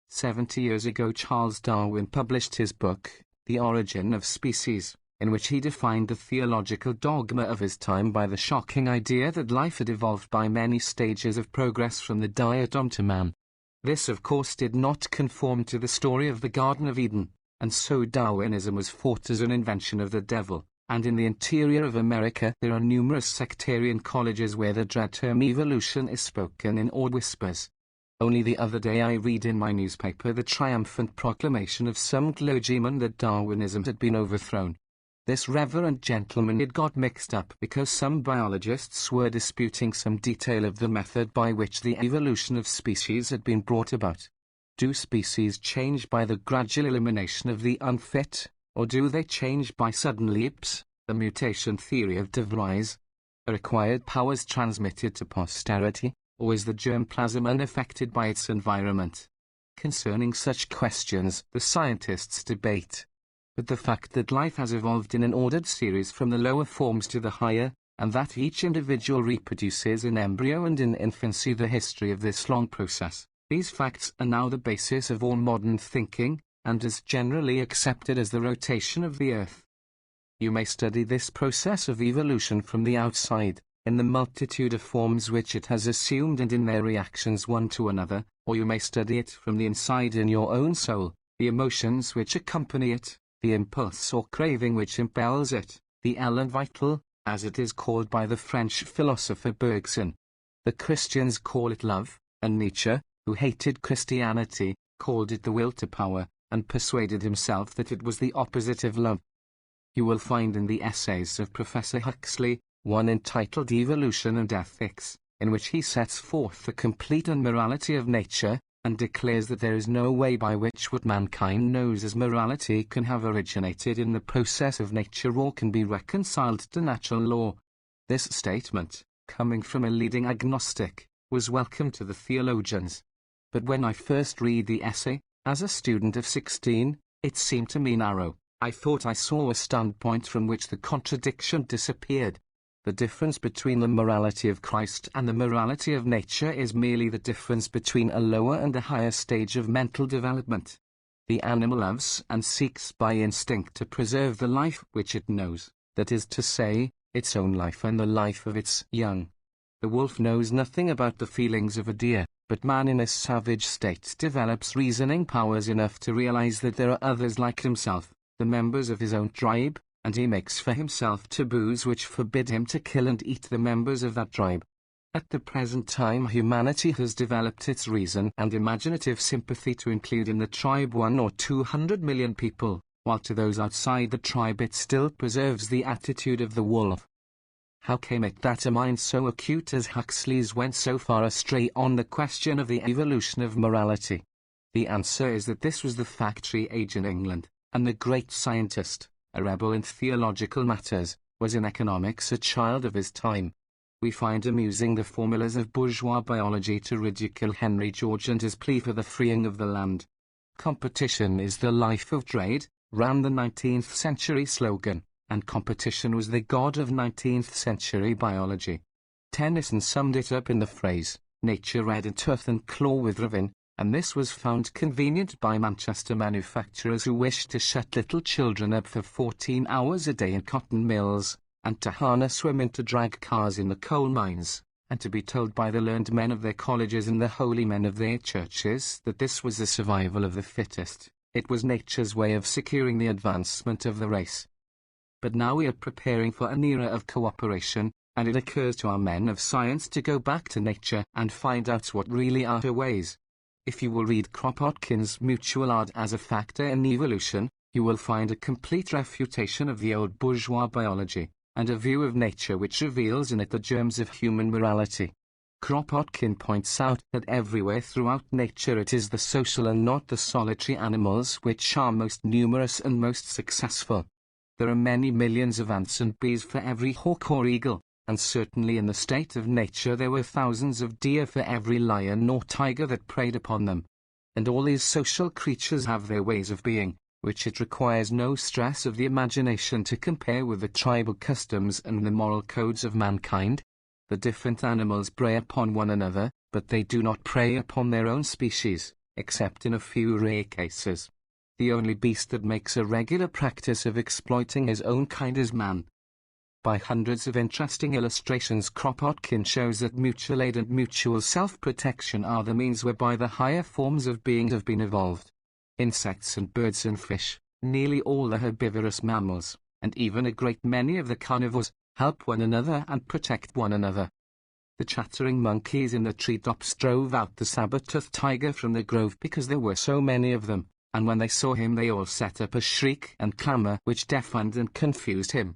A: 70 years ago Charles Darwin published his book, The Origin of Species, in which he defined the theological dogma of his time by the shocking idea that life had evolved by many stages of progress from the diatom to man. This of course did not conform to the story of the Garden of Eden, and so Darwinism was fought as an invention of the devil, and in the interior of America there are numerous sectarian colleges where the dread term evolution is spoken in awed whispers. Only the other day I read in my newspaper the triumphant proclamation of some clergyman that Darwinism had been overthrown. This reverend gentleman had got mixed up because some biologists were disputing some detail of the method by which the evolution of species had been brought about. Do species change by the gradual elimination of the unfit, or do they change by sudden leaps, the mutation theory of De Vries? Are acquired powers transmitted to posterity, or is the germplasm unaffected by its environment? Concerning such questions, the scientists debate. But the fact that life has evolved in an ordered series from the lower forms to the higher, and that each individual reproduces in embryo and in infancy the history of this long process, these facts are now the basis of all modern thinking, and is generally accepted as the rotation of the Earth. You may study this process of evolution from the outside, in the multitude of forms which it has assumed and in their reactions one to another, or you may study it from the inside in your own soul, the emotions which accompany it, the impulse or craving which impels it, the elan vital, as it is called by the French philosopher Bergson. The Christians call it love, and Nietzsche, who hated Christianity, called it the will to power, and persuaded himself that it was the opposite of love. You will find in the essays of Professor Huxley, one entitled Evolution and Ethics, in which he sets forth the complete unmorality of nature, and declares that there is no way by which what mankind knows as morality can have originated in the process of nature or can be reconciled to natural law. This statement, coming from a leading agnostic, was welcome to the theologians. But when I first read the essay, as a student of 16, it seemed to me narrow. I thought I saw a standpoint from which the contradiction disappeared. The difference between the morality of Christ and the morality of nature is merely the difference between a lower and a higher stage of mental development. The animal loves and seeks by instinct to preserve the life which it knows, that is to say, its own life and the life of its young. The wolf knows nothing about the feelings of a deer, but man in a savage state develops reasoning powers enough to realize that there are others like himself, the members of his own tribe, and he makes for himself taboos which forbid him to kill and eat the members of that tribe. At the present time humanity has developed its reason and imaginative sympathy to include in the tribe 1 or 200 million people, while to those outside the tribe it still preserves the attitude of the wolf. How came it that a mind so acute as Huxley's went so far astray on the question of the evolution of morality? The answer is that this was the factory age in England, and the great scientist, a rebel in theological matters, was in economics a child of his time. We find him using the formulas of bourgeois biology to ridicule Henry George and his plea for the freeing of the land. Competition is the life of trade, ran the 19th century slogan, and competition was the god of 19th century biology. Tennyson summed it up in the phrase, nature red in tooth and claw with ravin, and this was found convenient by Manchester manufacturers who wished to shut little children up for 14 hours a day in cotton mills, and to harness women to drag cars in the coal mines, and to be told by the learned men of their colleges and the holy men of their churches that this was the survival of the fittest. It was nature's way of securing the advancement of the race. But now we are preparing for an era of cooperation, and it occurs to our men of science to go back to nature and find out what really are her ways. If you will read Kropotkin's Mutual Art as a Factor in Evolution, you will find a complete refutation of the old bourgeois biology, and a view of nature which reveals in it the germs of human morality. Kropotkin points out that everywhere throughout nature it is the social and not the solitary animals which are most numerous and most successful. There are many millions of ants and bees for every hawk or eagle, and certainly in the state of nature there were thousands of deer for every lion or tiger that preyed upon them. And all these social creatures have their ways of being, which it requires no stress of the imagination to compare with the tribal customs and the moral codes of mankind. The different animals prey upon one another, but they do not prey upon their own species, except in a few rare cases. The only beast that makes a regular practice of exploiting his own kind is man. By hundreds of interesting illustrations, Kropotkin shows that mutual aid and mutual self-protection are the means whereby the higher forms of being have been evolved. Insects and birds and fish, nearly all the herbivorous mammals, and even a great many of the carnivores, help one another and protect one another. The chattering monkeys in the treetops drove out the saber-toothed tiger from the grove because there were so many of them, and when they saw him they all set up a shriek and clamour which deafened and confused him.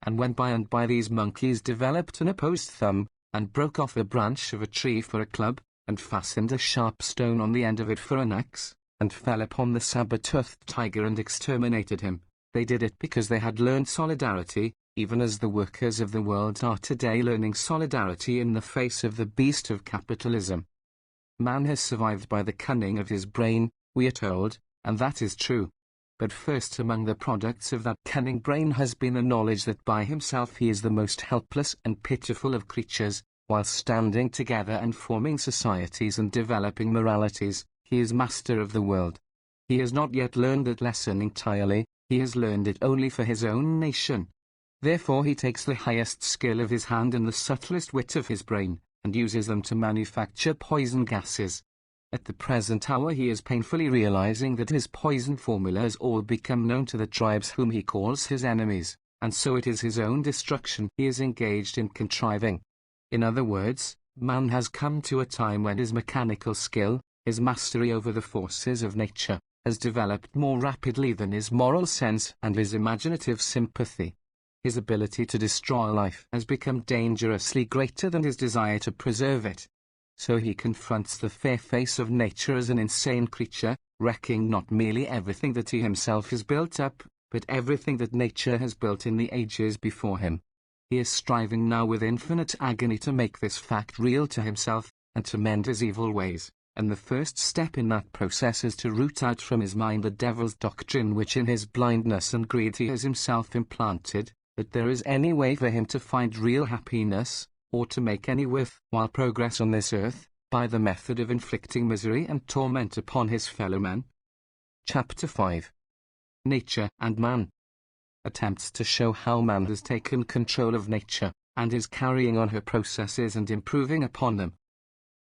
A: And when by and by these monkeys developed an opposed thumb, and broke off a branch of a tree for a club, and fastened a sharp stone on the end of it for an axe, and fell upon the saber-toothed tiger and exterminated him, they did it because they had learned solidarity, even as the workers of the world are today learning solidarity in the face of the beast of capitalism. Man has survived by the cunning of his brain, we are told, and that is true. But first among the products of that cunning brain has been the knowledge that by himself he is the most helpless and pitiful of creatures, while standing together and forming societies and developing moralities, he is master of the world. He has not yet learned that lesson entirely, he has learned it only for his own nation. Therefore he takes the highest skill of his hand and the subtlest wit of his brain, and uses them to manufacture poison gases. At the present hour he is painfully realizing that his poison formula has all become known to the tribes whom he calls his enemies, and so it is his own destruction he is engaged in contriving. In other words, man has come to a time when his mechanical skill, his mastery over the forces of nature, has developed more rapidly than his moral sense and his imaginative sympathy. His ability to destroy life has become dangerously greater than his desire to preserve it. So he confronts the fair face of nature as an insane creature, wrecking not merely everything that he himself has built up, but everything that nature has built in the ages before him. He is striving now with infinite agony to make this fact real to himself, and to mend his evil ways, and the first step in that process is to root out from his mind the devil's doctrine which in his blindness and greed he has himself implanted, that there is any way for him to find real happiness, or to make any worthwhile progress on this earth, by the method of inflicting misery and torment upon his fellow men. Chapter 5. Nature and Man. Attempts to show how man has taken control of nature, and is carrying on her processes and improving upon them.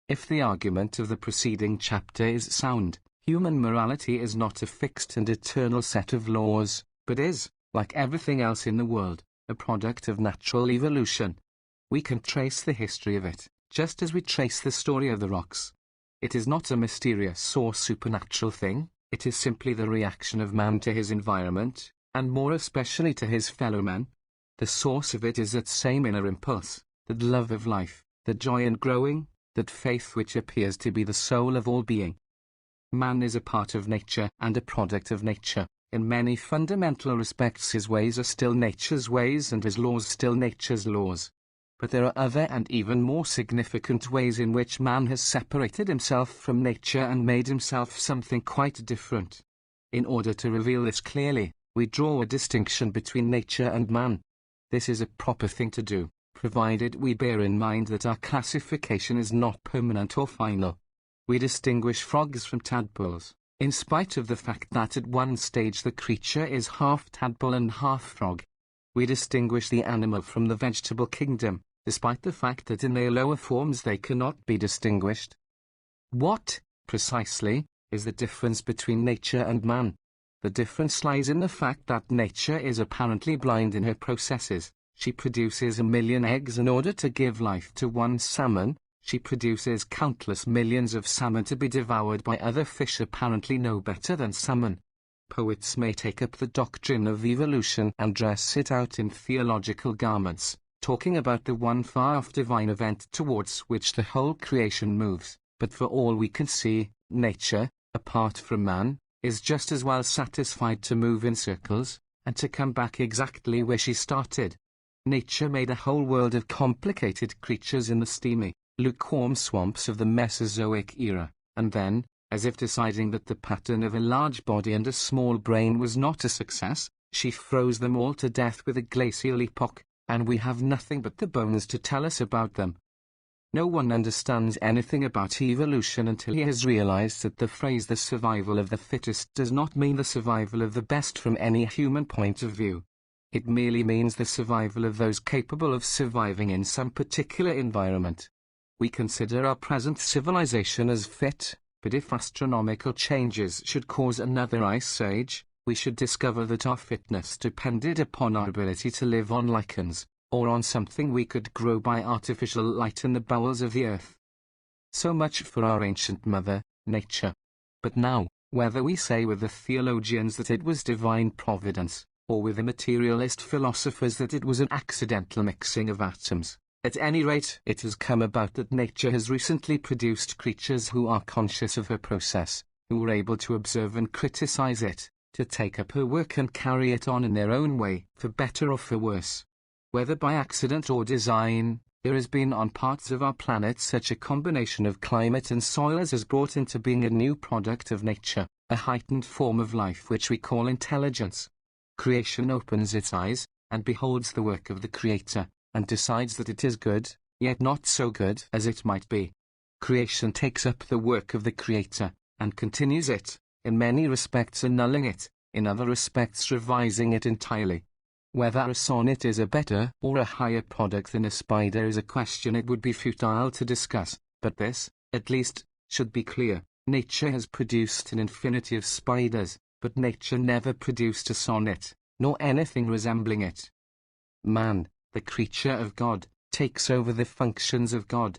A: If the argument of the preceding chapter is sound, human morality is not a fixed and eternal set of laws, but is, like everything else in the world, a product of natural evolution. We can trace the history of it, just as we trace the story of the rocks. It is not a mysterious or supernatural thing, it is simply the reaction of man to his environment, and more especially to his fellow men. The source of it is that same inner impulse, that love of life, that joy in growing, that faith which appears to be the soul of all being. Man is a part of nature and a product of nature. In many fundamental respects his ways are still nature's ways and his laws still nature's laws. But there are other and even more significant ways in which man has separated himself from nature and made himself something quite different. In order to reveal this clearly, we draw a distinction between nature and man. This is a proper thing to do, provided we bear in mind that our classification is not permanent or final. We distinguish frogs from tadpoles, in spite of the fact that at one stage the creature is half tadpole and half frog. We distinguish the animal from the vegetable kingdom, despite the fact that in their lower forms they cannot be distinguished. What, precisely, is the difference between nature and man? The difference lies in the fact that nature is apparently blind in her processes. She produces 1,000,000 eggs in order to give life to one salmon. She produces countless millions of salmon to be devoured by other fish apparently no better than salmon. Poets may take up the doctrine of evolution and dress it out in theological garments, talking about the one far-off divine event towards which the whole creation moves, but for all we can see, nature, apart from man, is just as well satisfied to move in circles, and to come back exactly where she started. Nature made a whole world of complicated creatures in the steamy, lukewarm swamps of the Mesozoic era, and then, as if deciding that the pattern of a large body and a small brain was not a success, she froze them all to death with a glacial epoch, and we have nothing but the bones to tell us about them. No one understands anything about evolution until he has realized that the phrase "the survival of the fittest" does not mean the survival of the best from any human point of view. It merely means the survival of those capable of surviving in some particular environment. We consider our present civilization as fit, but if astronomical changes should cause another ice age, we should discover that our fitness depended upon our ability to live on lichens, or on something we could grow by artificial light in the bowels of the earth. So much for our ancient mother, nature. But now, whether we say with the theologians that it was divine providence, or with the materialist philosophers that it was an accidental mixing of atoms, at any rate it has come about that nature has recently produced creatures who are conscious of her process, who are able to observe and criticize it, to take up her work and carry it on in their own way, for better or for worse. Whether by accident or design, There has been on parts of our planet such a combination of climate and soil as has brought into being a new product of nature, a heightened form of life which we call intelligence. Creation opens its eyes, and beholds the work of the Creator, and decides that it is good, yet not so good as it might be. Creation takes up the work of the Creator, and continues it, in many respects annulling it, in other respects revising it entirely. Whether a sonnet is a better or a higher product than a spider is a question it would be futile to discuss, but this, at least, should be clear. Nature has produced an infinity of spiders, but nature never produced a sonnet, nor anything resembling it. Man, the creature of God, takes over the functions of God.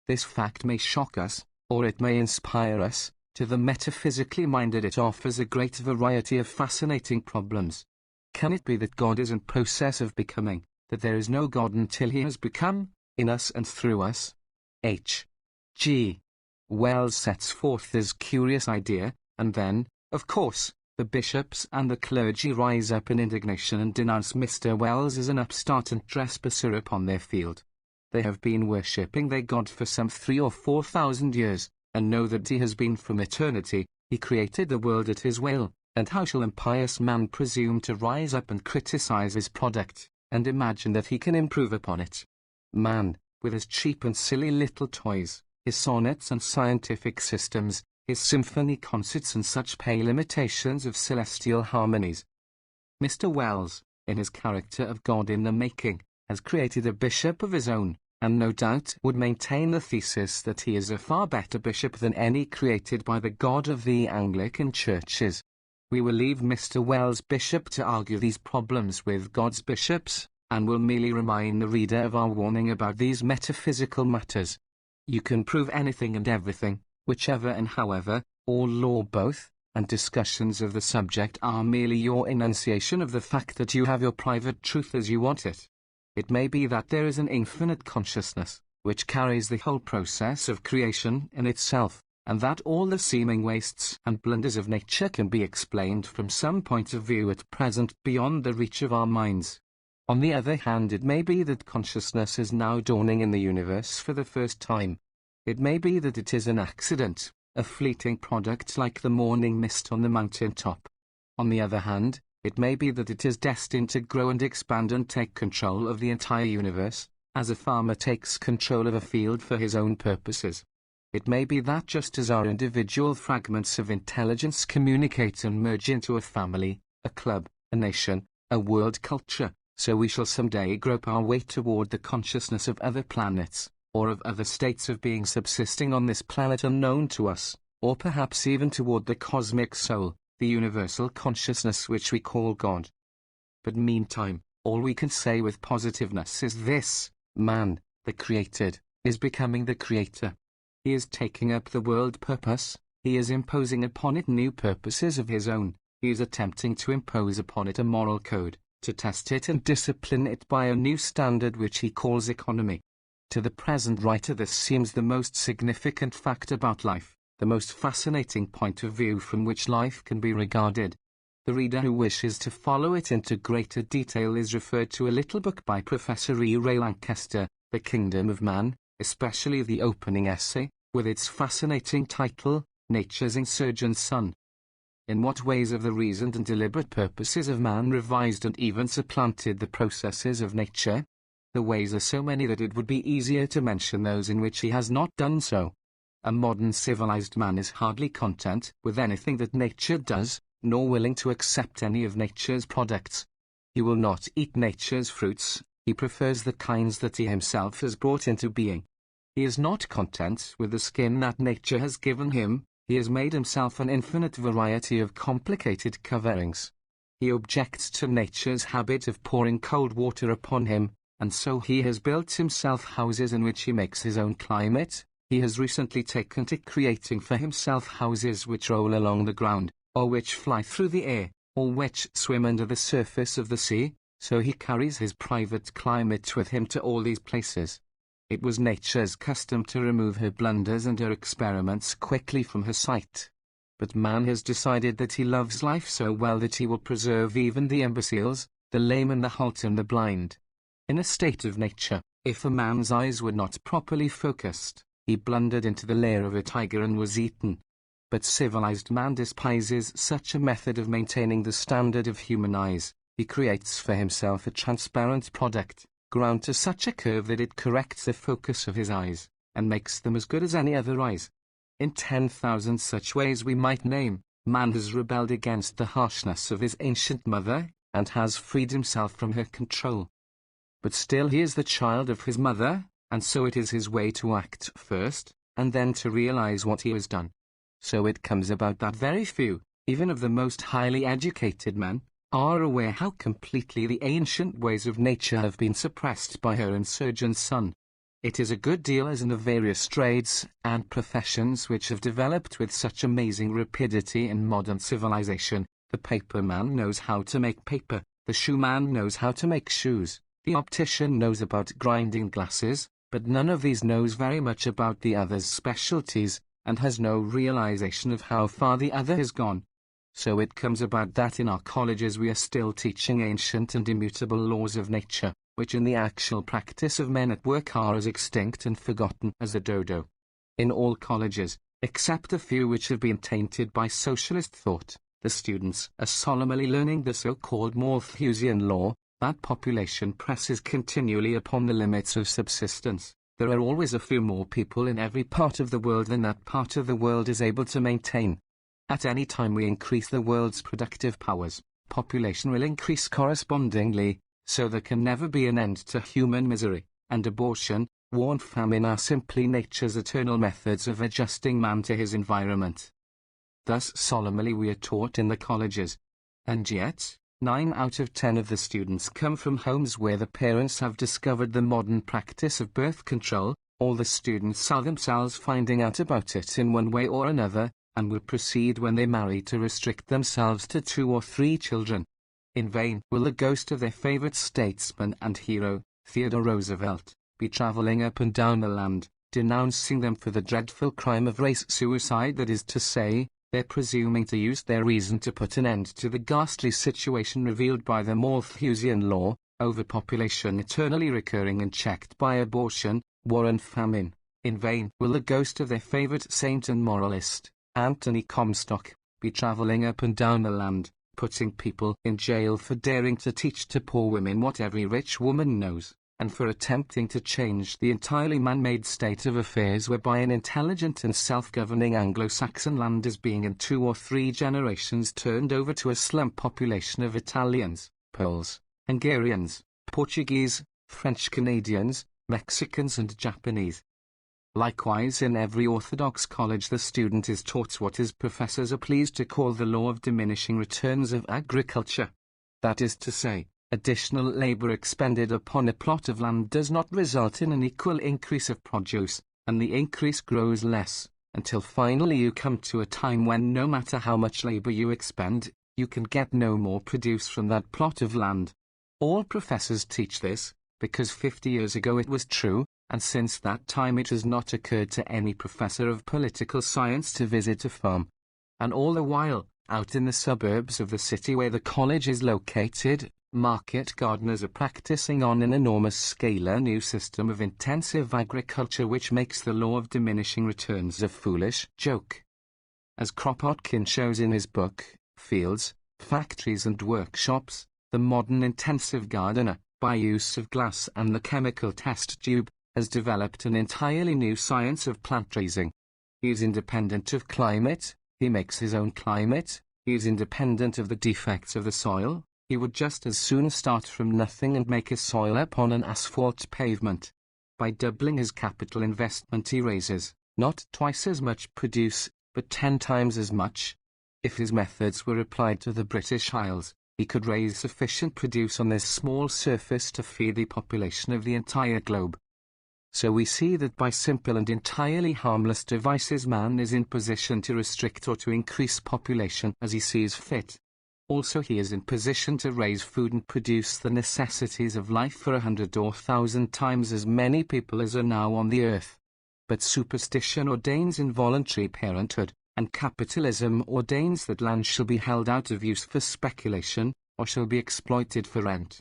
A: This fact may shock us, or it may inspire us. To the metaphysically minded it offers a great variety of fascinating problems. Can it be that God is in process of becoming, that there is no God until he has become, in us and through us? H. G. Wells sets forth this curious idea, and then, of course, the bishops and the clergy rise up in indignation and denounce Mr. Wells as an upstart and trespasser upon their field. They have been worshipping their God for some 3,000 or 4,000 years, and know that he has been from eternity. He created the world at his will, and how shall impious man presume to rise up and criticize his product, and imagine that he can improve upon it? Man, with his cheap and silly little toys, his sonnets and scientific systems, his symphony concerts and such pale imitations of celestial harmonies. Mr. Wells, in his character of God in the making, has created a bishop of his own, and no doubt would maintain the thesis that he is a far better bishop than any created by the God of the Anglican churches. We will leave Mr. Wells' bishop to argue these problems with God's bishops, and will merely remind the reader of our warning about these metaphysical matters. You can prove anything and everything, whichever and however, or law both, and discussions of the subject are merely your enunciation of the fact that you have your private truth as you want it. It may be that there is an infinite consciousness, which carries the whole process of creation in itself, and that all the seeming wastes and blunders of nature can be explained from some point of view at present beyond the reach of our minds. On the other hand, it may be that consciousness is now dawning in the universe for the first time. It may be that it is an accident, a fleeting product like the morning mist on the mountain top. On the other hand, it may be that it is destined to grow and expand and take control of the entire universe, as a farmer takes control of a field for his own purposes. It may be that just as our individual fragments of intelligence communicate and merge into a family, a club, a nation, a world culture, so we shall someday grope our way toward the consciousness of other planets, or of other states of being subsisting on this planet unknown to us, or perhaps even toward the cosmic soul, the universal consciousness which we call God. But meantime, all we can say with positiveness is this: man, the created, is becoming the creator. He is taking up the world purpose, he is imposing upon it new purposes of his own, he is attempting to impose upon it a moral code, to test it and discipline it by a new standard which he calls economy. To the present writer this seems the most significant fact about life, the most fascinating point of view from which life can be regarded. The reader who wishes to follow it into greater detail is referred to a little book by Professor E. Ray Lancaster, The Kingdom of Man, especially the opening essay, with its fascinating title, Nature's Insurgent Son. In what ways have the reasoned and deliberate purposes of man revised and even supplanted the processes of nature? The ways are so many that it would be easier to mention those in which he has not done so. A modern civilized man is hardly content with anything that nature does, nor willing to accept any of nature's products. He will not eat nature's fruits, he prefers the kinds that he himself has brought into being. He is not content with the skin that nature has given him, he has made himself an infinite variety of complicated coverings. He objects to nature's habit of pouring cold water upon him, and so he has built himself houses in which he makes his own climate. He has recently taken to creating for himself houses which roll along the ground, or which fly through the air, or which swim under the surface of the sea, so he carries his private climate with him to all these places. It was nature's custom to remove her blunders and her experiments quickly from her sight. But man has decided that he loves life so well that he will preserve even the imbeciles, the lame and the halt and the blind. In a state of nature, If a man's eyes were not properly focused, he blundered into the lair of a tiger and was eaten. But civilized man despises such a method of maintaining the standard of human eyes. He creates for himself a transparent product, ground to such a curve that it corrects the focus of his eyes, and makes them as good as any other eyes. In 10,000 such ways we might name, man has rebelled against the harshness of his ancient mother, and has freed himself from her control. But still he is the child of his mother, and so it is his way to act first, and then to realize what he has done. So it comes about that very few, even of the most highly educated men, are aware how completely the ancient ways of nature have been suppressed by her insurgent son. It is a good deal as in the various trades and professions which have developed with such amazing rapidity in modern civilization. The paper man knows how to make paper, the shoe man knows how to make shoes, the optician knows about grinding glasses, but none of these knows very much about the other's specialties, and has no realization of how far the other has gone. So it comes about that in our colleges we are still teaching ancient and immutable laws of nature, which in the actual practice of men at work are as extinct and forgotten as the dodo. In all colleges, except a few which have been tainted by socialist thought, the students are solemnly learning the so-called Malthusian law, that population presses continually upon the limits of subsistence. There are always a few more people in every part of the world than that part of the world is able to maintain. At any time we increase the world's productive powers, population will increase correspondingly, so there can never be an end to human misery, and abortion, war and famine are simply nature's eternal methods of adjusting man to his environment. Thus solemnly we are taught in the colleges. And yet, 9 out of 10 of the students come from homes where the parents have discovered the modern practice of birth control, or the students are themselves finding out about it in one way or another, and will proceed when they marry to restrict themselves to 2 or 3 children. In vain will the ghost of their favorite statesman and hero, Theodore Roosevelt, be traveling up and down the land, denouncing them for the dreadful crime of race suicide, that is to say, they're presuming to use their reason to put an end to the ghastly situation revealed by the Malthusian law, overpopulation eternally recurring and checked by abortion, war and famine. In vain will the ghost of their favorite saint and moralist, Anthony Comstock, be traveling up and down the land, putting people in jail for daring to teach to poor women what every rich woman knows, and for attempting to change the entirely man-made state of affairs whereby an intelligent and self-governing Anglo-Saxon land is being in 2 or 3 generations turned over to a slum population of Italians, Poles, Hungarians, Portuguese, French Canadians, Mexicans and Japanese. Likewise in every orthodox college the student is taught what his professors are pleased to call the law of diminishing returns of agriculture. That is to say, additional labor expended upon a plot of land does not result in an equal increase of produce, and the increase grows less, until finally you come to a time when no matter how much labor you expend, you can get no more produce from that plot of land. All professors teach this, because 50 years ago it was true, and since that time it has not occurred to any professor of political science to visit a farm. And all the while, out in the suburbs of the city where the college is located, market gardeners are practicing on an enormous scale a new system of intensive agriculture which makes the law of diminishing returns a foolish joke. As Kropotkin shows in his book, Fields, Factories and Workshops, the modern intensive gardener, by use of glass and the chemical test tube, has developed an entirely new science of plant raising. He is independent of climate, he makes his own climate, he is independent of the defects of the soil. He would just as soon start from nothing and make a soil upon an asphalt pavement. By doubling his capital investment he raises, not twice as much produce, but 10 times as much. If his methods were applied to the British Isles, he could raise sufficient produce on this small surface to feed the population of the entire globe. So we see that by simple and entirely harmless devices man is in position to restrict or to increase population as he sees fit. Also he is in position to raise food and produce the necessities of life for 100 or 1,000 times as many people as are now on the earth. But superstition ordains involuntary parenthood, and capitalism ordains that land shall be held out of use for speculation, or shall be exploited for rent.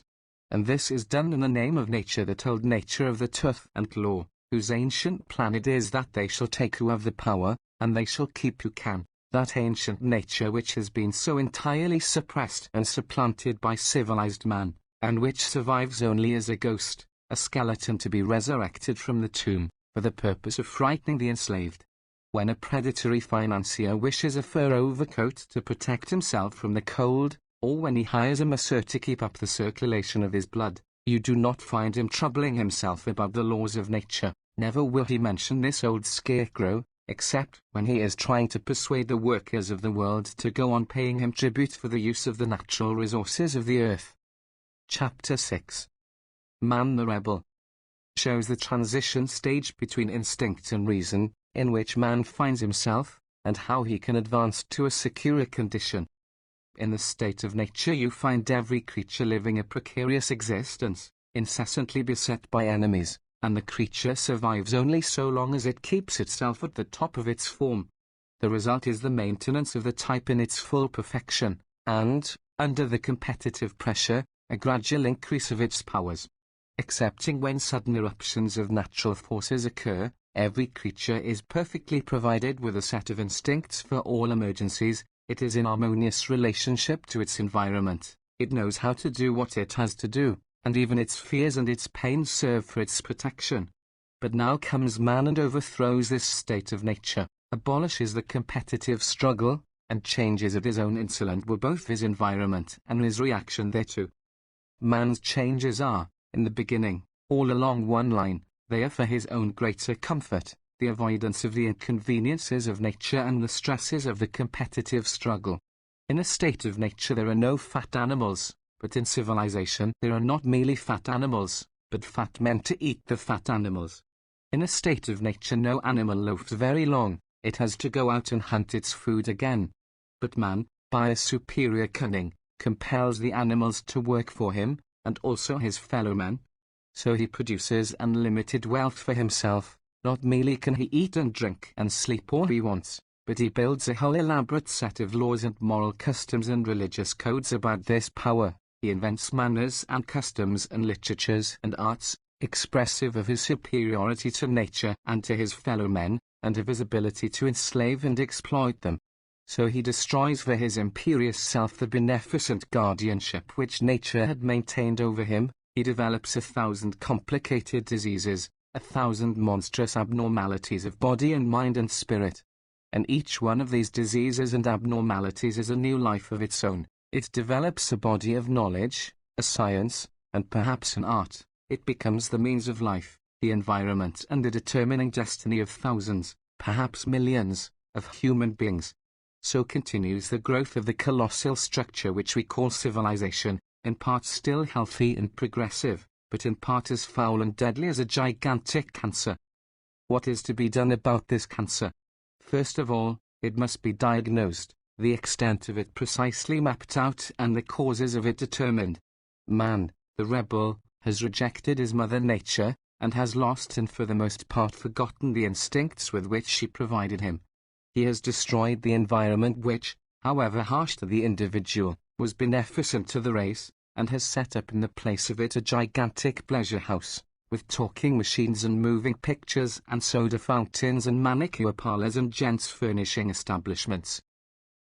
A: and this is done in the name of nature, the told nature of the tooth and claw, whose ancient plan it is that they shall take who have the power, and they shall keep who can, that ancient nature which has been so entirely suppressed and supplanted by civilized man, and which survives only as a ghost, a skeleton to be resurrected from the tomb, for the purpose of frightening the enslaved. When a predatory financier wishes a fur overcoat to protect himself from the cold, or when he hires a masseur to keep up the circulation of his blood, you do not find him troubling himself about the laws of nature. Never will he mention this old scarecrow, except when he is trying to persuade the workers of the world to go on paying him tribute for the use of the natural resources of the earth. Chapter 6. Man the Rebel shows the transition stage between instinct and reason, in which man finds himself, and how he can advance to a securer condition. In the state of nature you find every creature living a precarious existence, incessantly beset by enemies, and the creature survives only so long as it keeps itself at the top of its form. The result is the maintenance of the type in its full perfection, and, under the competitive pressure, a gradual increase of its powers. Excepting when sudden eruptions of natural forces occur, every creature is perfectly provided with a set of instincts for all emergencies. It is in harmonious relationship to its environment, it knows how to do what it has to do, and even its fears and its pains serve for its protection. But now comes man and overthrows this state of nature, abolishes the competitive struggle, and changes at his own insolent will both his environment and his reaction thereto. Man's changes are, in the beginning, all along one line. They are for his own greater comfort, the avoidance of the inconveniences of nature and the stresses of the competitive struggle. In a state of nature there are no fat animals, but in civilization there are not merely fat animals, but fat men to eat the fat animals. In a state of nature no animal loafs very long, it has to go out and hunt its food again. But man, by a superior cunning, compels the animals to work for him, and also his fellow men. So he produces unlimited wealth for himself. Not merely can he eat and drink and sleep all he wants, but he builds a whole elaborate set of laws and moral customs and religious codes about this power. He invents manners and customs and literatures and arts, expressive of his superiority to nature and to his fellow men, and of his ability to enslave and exploit them. So he destroys for his imperious self the beneficent guardianship which nature had maintained over him. He develops 1,000 complicated diseases, 1,000 monstrous abnormalities of body and mind and spirit. And each one of these diseases and abnormalities is a new life of its own. It develops a body of knowledge, a science, and perhaps an art. It becomes the means of life, the environment and the determining destiny of thousands, perhaps millions, of human beings. So continues the growth of the colossal structure which we call civilization, in part still healthy and progressive, but in part as foul and deadly as a gigantic cancer. What is to be done about this cancer? First of all, it must be diagnosed, the extent of it precisely mapped out and the causes of it determined. Man, the rebel, has rejected his mother nature, and has lost and for the most part forgotten the instincts with which she provided him. He has destroyed the environment which, however harsh to the individual, was beneficent to the race, and has set up in the place of it a gigantic pleasure house, with talking machines and moving pictures and soda fountains and manicure parlors and gents' furnishing establishments.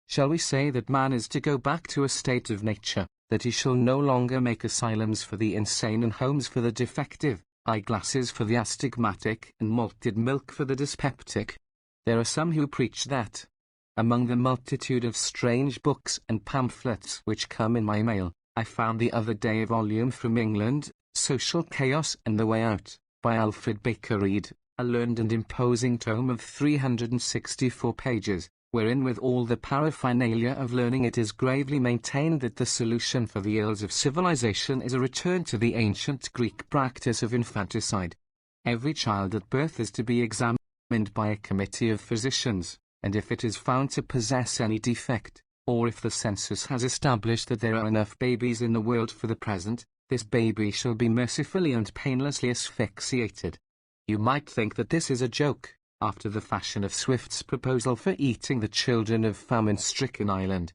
A: Shall we say that man is to go back to a state of nature, that he shall no longer make asylums for the insane and homes for the defective, eyeglasses for the astigmatic and malted milk for the dyspeptic? There are some who preach that. Among the multitude of strange books and pamphlets which come in my mail, I found the other day a volume from England, Social Chaos and the Way Out, by Alfred Baker Reed, a learned and imposing tome of 364 pages, wherein with all the paraphernalia of learning it is gravely maintained that the solution for the ills of civilization is a return to the ancient Greek practice of infanticide. Every child at birth is to be examined by a committee of physicians, and if it is found to possess any defect, or if the census has established that there are enough babies in the world for the present, this baby shall be mercifully and painlessly asphyxiated. You might think that this is a joke, after the fashion of Swift's proposal for eating the children of famine-stricken Ireland.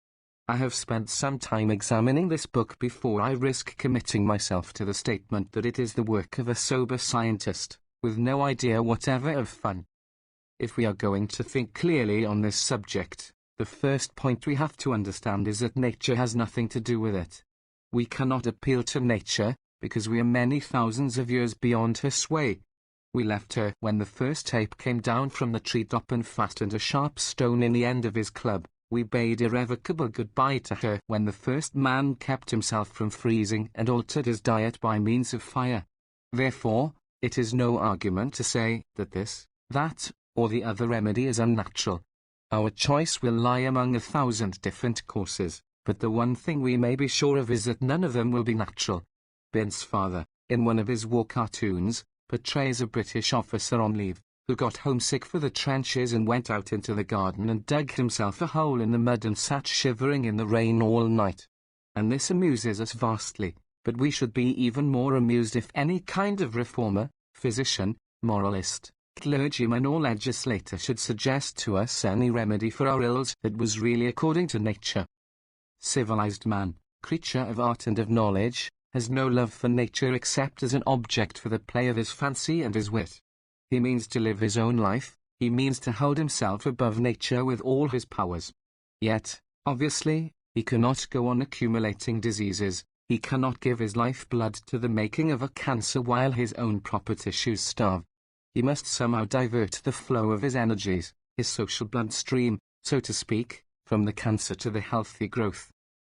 A: I have spent some time examining this book before I risk committing myself to the statement that it is the work of a sober scientist, with no idea whatever of fun. If we are going to think clearly on this subject, the first point we have to understand is that nature has nothing to do with it. We cannot appeal to nature, because we are many thousands of years beyond her sway. We left her when the first ape came down from the treetop and fastened a sharp stone in the end of his club. We bade irrevocable goodbye to her when the first man kept himself from freezing and altered his diet by means of fire. Therefore, it is no argument to say that this, that, or the other remedy is unnatural. Our choice will lie among 1,000 different courses, but the one thing we may be sure of is that none of them will be natural. Ben's father, in one of his war cartoons, portrays a British officer on leave, who got homesick for the trenches and went out into the garden and dug himself a hole in the mud and sat shivering in the rain all night. And this amuses us vastly, but we should be even more amused if any kind of reformer, physician, moralist, clergyman or legislator should suggest to us any remedy for our ills that was really according to nature. Civilized man, creature of art and of knowledge, has no love for nature except as an object for the play of his fancy and his wit. He means to live his own life, he means to hold himself above nature with all his powers. Yet, obviously, he cannot go on accumulating diseases, he cannot give his life blood to the making of a cancer while his own proper tissues starve. He must somehow divert the flow of his energies, his social bloodstream, so to speak, from the cancer to the healthy growth.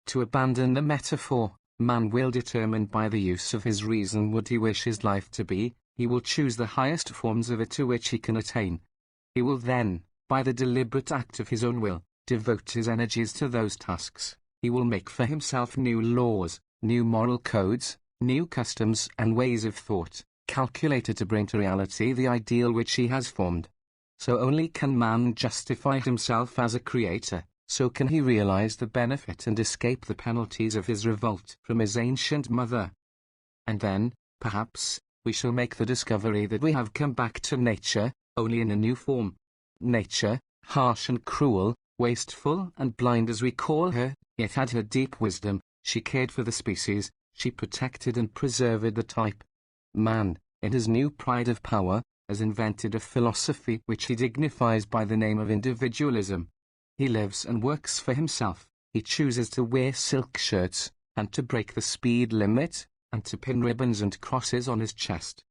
A: To abandon the metaphor, man will determine by the use of his reason what he wishes life to be. He will choose the highest forms of it to which he can attain. He will then, by the deliberate act of his own will, devote his energies to those tasks. He will make for himself new laws, new moral codes, new customs and ways of thought, calculated to bring to reality the ideal which he has formed. So only can man justify himself as a creator, so can he realize the benefit and escape the penalties of his revolt from his ancient mother. And then, perhaps, we shall make the discovery that we have come back to nature, only in a new form. Nature, harsh and cruel, wasteful and blind as we call her, yet had her deep wisdom, she cared for the species, she protected and preserved the type. Man, in his new pride of power, has invented a philosophy which he dignifies by the name of individualism. He lives and works for himself, he chooses to wear silk shirts, and to break the speed limit, and to pin ribbons and crosses on his chest.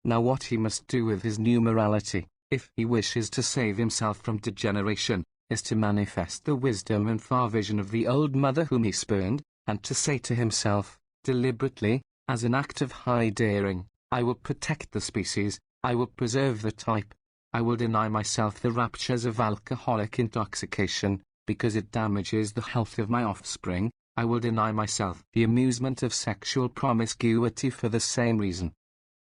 A: Now what he must do with his new morality, if he wishes to save himself from degeneration, is to manifest the wisdom and far vision of the old mother whom he spurned, and to say to himself, deliberately, as an act of high daring, I will protect the species, I will preserve the type, I will deny myself the raptures of alcoholic intoxication, because it damages the health of my offspring. I will deny myself the amusement of sexual promiscuity for the same reason.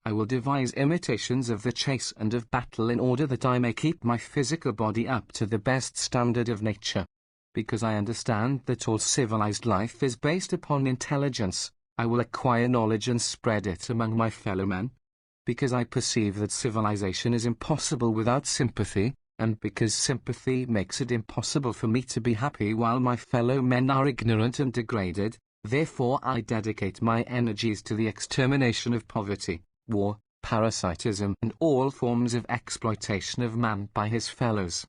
A: I will devise imitations of the chase and of battle in order that I may keep my physical body up to the best standard of nature. Because I understand that all civilized life is based upon intelligence, I will acquire knowledge and spread it among my fellow men. Because I perceive that civilization is impossible without sympathy, and because sympathy makes it impossible for me to be happy while my fellow men are ignorant and degraded, therefore I dedicate my energies to the extermination of poverty, war, parasitism and all forms of exploitation of man by his fellows.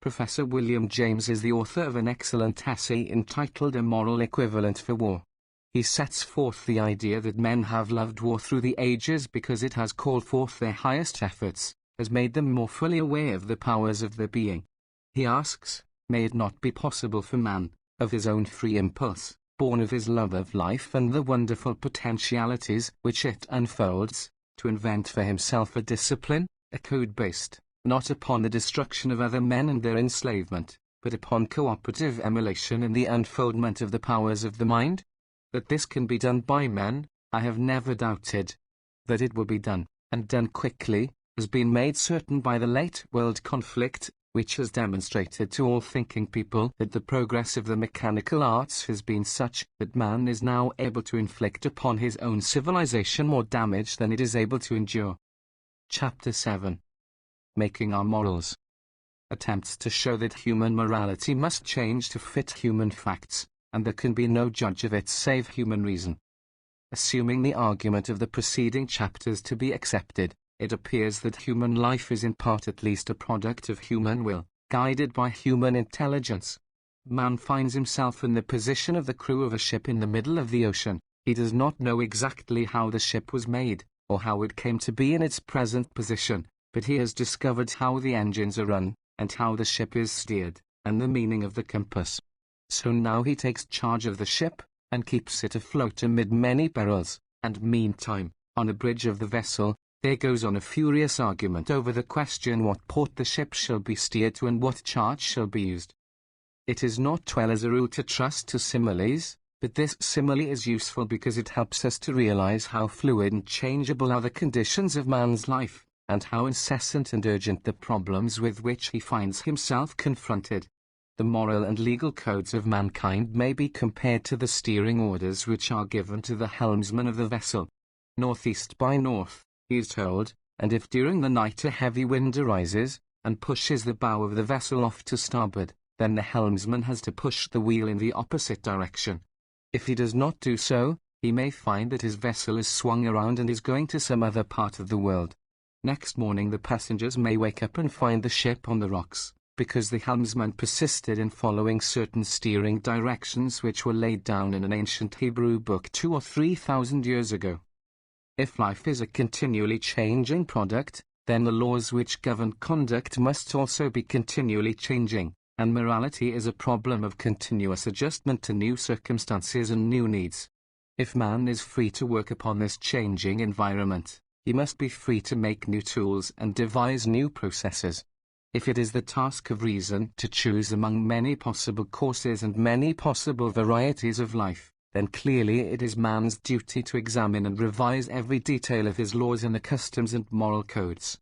A: Professor William James is the author of an excellent essay entitled A Moral Equivalent for War. He sets forth the idea that men have loved war through the ages because it has called forth their highest efforts, has made them more fully aware of the powers of their being. He asks, may it not be possible for man, of his own free impulse, born of his love of life and the wonderful potentialities which it unfolds, to invent for himself a discipline, a code based, not upon the destruction of other men and their enslavement, but upon cooperative emulation in the unfoldment of the powers of the mind? That this can be done by men, I have never doubted. That it will be done, and done quickly, has been made certain by the late world conflict, which has demonstrated to all thinking people that the progress of the mechanical arts has been such that man is now able to inflict upon his own civilization more damage than it is able to endure. Chapter 7. Making our morals. Attempts to show that human morality must change to fit human facts, and there can be no judge of it save human reason. Assuming the argument of the preceding chapters to be accepted, it appears that human life is in part at least a product of human will, guided by human intelligence. Man finds himself in the position of the crew of a ship in the middle of the ocean. He does not know exactly how the ship was made, or how it came to be in its present position, but he has discovered how the engines are run, and how the ship is steered, and the meaning of the compass. So now he takes charge of the ship, and keeps it afloat amid many perils, and meantime, on a bridge of the vessel, there goes on a furious argument over the question what port the ship shall be steered to and what chart shall be used. It is not well as a rule to trust to similes, but this simile is useful because it helps us to realize how fluid and changeable are the conditions of man's life, and how incessant and urgent the problems with which he finds himself confronted. The moral and legal codes of mankind may be compared to the steering orders which are given to the helmsman of the vessel. Northeast by north, he is told, and if during the night a heavy wind arises, and pushes the bow of the vessel off to starboard, then the helmsman has to push the wheel in the opposite direction. If he does not do so, he may find that his vessel is swung around and is going to some other part of the world. Next morning the passengers may wake up and find the ship on the rocks, because the helmsman persisted in following certain steering directions which were laid down in an ancient Hebrew book 2,000 or 3,000 years ago. If life is a continually changing product, then the laws which govern conduct must also be continually changing, and morality is a problem of continuous adjustment to new circumstances and new needs. If man is free to work upon this changing environment, he must be free to make new tools and devise new processes. If it is the task of reason to choose among many possible courses and many possible varieties of life, then clearly it is man's duty to examine and revise every detail of his laws and the customs and moral codes.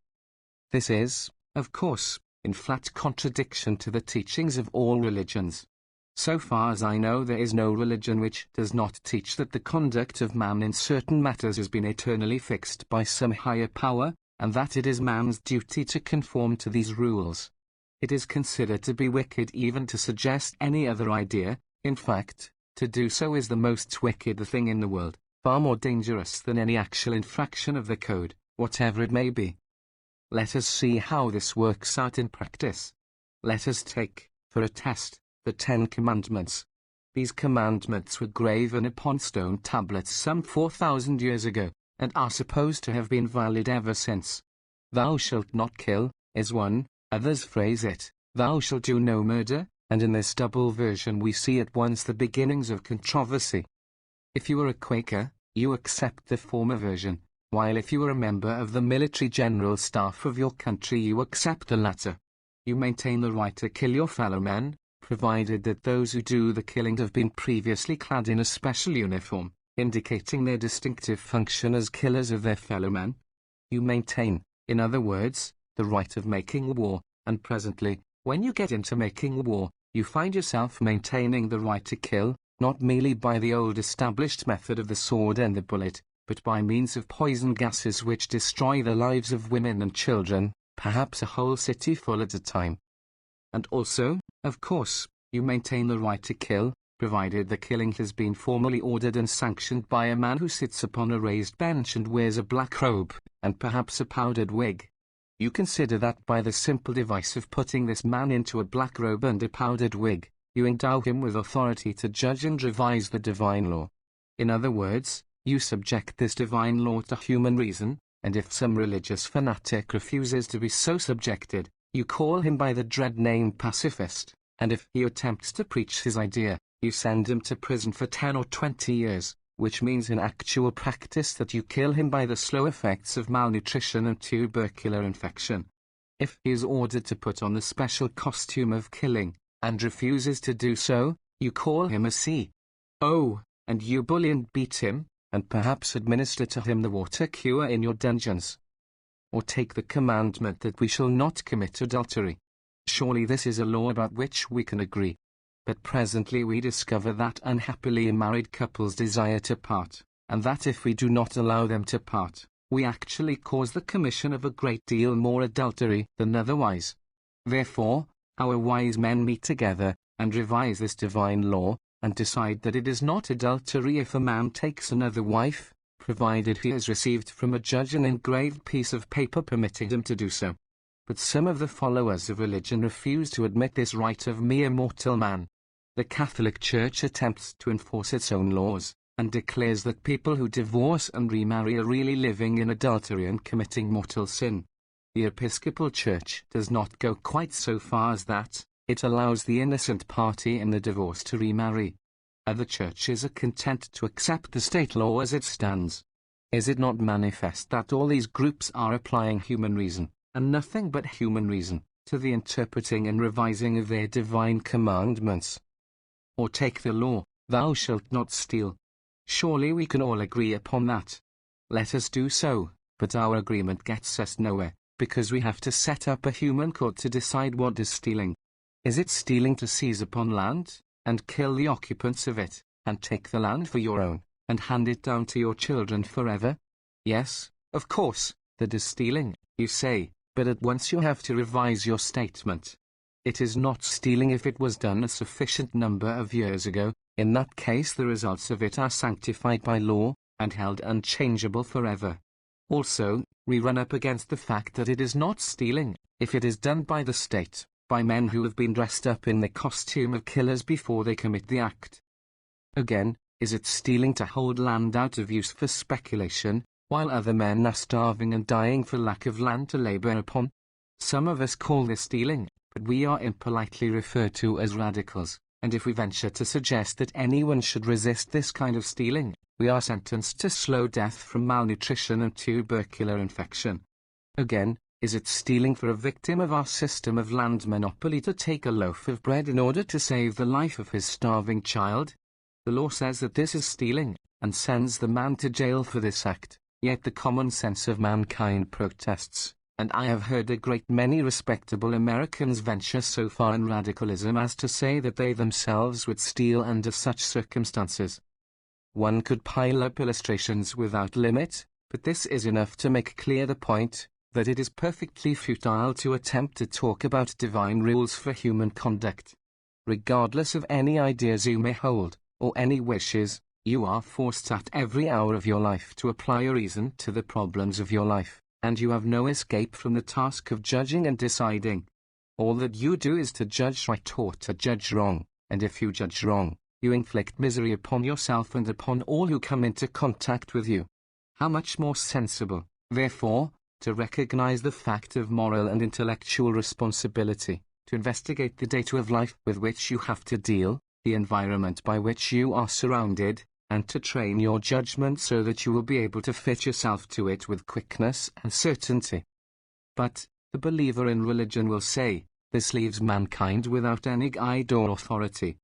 A: This is, of course, in flat contradiction to the teachings of all religions. So far as I know, there is no religion which does not teach that the conduct of man in certain matters has been eternally fixed by some higher power, and that it is man's duty to conform to these rules. It is considered to be wicked even to suggest any other idea. In fact, to do so is the most wicked thing in the world, far more dangerous than any actual infraction of the code, whatever it may be. Let us see how this works out in practice. Let us take, for a test, the 10 Commandments. These commandments were graven upon stone tablets some 4,000 years ago, and are supposed to have been valid ever since. Thou shalt not kill, is one. Others phrase it, thou shalt do no murder, and in this double version we see at once the beginnings of controversy. If you are a Quaker, you accept the former version, while if you are a member of the military general staff of your country you accept the latter. You maintain the right to kill your fellow men, provided that those who do the killing have been previously clad in a special uniform, indicating their distinctive function as killers of their fellow men. You maintain, in other words, the right of making war, and presently, when you get into making war, you find yourself maintaining the right to kill, not merely by the old established method of the sword and the bullet, but by means of poison gases which destroy the lives of women and children, perhaps a whole city full at a time. And also, of course, you maintain the right to kill, provided the killing has been formally ordered and sanctioned by a man who sits upon a raised bench and wears a black robe, and perhaps a powdered wig. You consider that by the simple device of putting this man into a black robe and a powdered wig, you endow him with authority to judge and revise the divine law. In other words, you subject this divine law to human reason, and if some religious fanatic refuses to be so subjected, you call him by the dread name pacifist, and if he attempts to preach his idea, you send him to prison for 10 or 20 years, which means in actual practice that you kill him by the slow effects of malnutrition and tubercular infection. If he is ordered to put on the special costume of killing, and refuses to do so, you call him a C.O., and you bully and beat him, and perhaps administer to him the water cure in your dungeons. Or take the commandment that we shall not commit adultery. Surely this is a law about which we can agree. But presently we discover that unhappily married couples desire to part, and that if we do not allow them to part, we actually cause the commission of a great deal more adultery than otherwise. Therefore, our wise men meet together, and revise this divine law, and decide that it is not adultery if a man takes another wife, provided he has received from a judge an engraved piece of paper permitting him to do so. But some of the followers of religion refuse to admit this right of mere mortal man. The Catholic Church attempts to enforce its own laws, and declares that people who divorce and remarry are really living in adultery and committing mortal sin. The Episcopal Church does not go quite so far as that. It allows the innocent party in the divorce to remarry. Other churches are content to accept the state law as it stands. Is it not manifest that all these groups are applying human reason, and nothing but human reason, to the interpreting and revising of their divine commandments? Or take the law, "Thou shalt not steal." Surely we can all agree upon that. Let us do so, but our agreement gets us nowhere, because we have to set up a human court to decide what is stealing. Is it stealing to seize upon land, and kill the occupants of it, and take the land for your own, and hand it down to your children forever? Yes, of course, that is stealing, you say, but at once you have to revise your statement. It is not stealing if it was done a sufficient number of years ago. In that case the results of it are sanctified by law, and held unchangeable forever. Also, we run up against the fact that it is not stealing, if it is done by the state, by men who have been dressed up in the costume of killers before they commit the act. Again, is it stealing to hold land out of use for speculation, while other men are starving and dying for lack of land to labor upon? Some of us call this stealing, but we are impolitely referred to as radicals, and if we venture to suggest that anyone should resist this kind of stealing, we are sentenced to slow death from malnutrition and tubercular infection. Again, is it stealing for a victim of our system of land monopoly to take a loaf of bread in order to save the life of his starving child? The law says that this is stealing, and sends the man to jail for this act, yet the common sense of mankind protests, and I have heard a great many respectable Americans venture so far in radicalism as to say that they themselves would steal under such circumstances. One could pile up illustrations without limit, but this is enough to make clear the point, that it is perfectly futile to attempt to talk about divine rules for human conduct. Regardless of any ideas you may hold, or any wishes, you are forced at every hour of your life to apply a reason to the problems of your life, and you have no escape from the task of judging and deciding. All that you do is to judge right or to judge wrong, and if you judge wrong, you inflict misery upon yourself and upon all who come into contact with you. How much more sensible, therefore, to recognize the fact of moral and intellectual responsibility, to investigate the data of life with which you have to deal, the environment by which you are surrounded, and to train your judgment so that you will be able to fit yourself to it with quickness and certainty. But, the believer in religion will say, this leaves mankind without any guide or authority.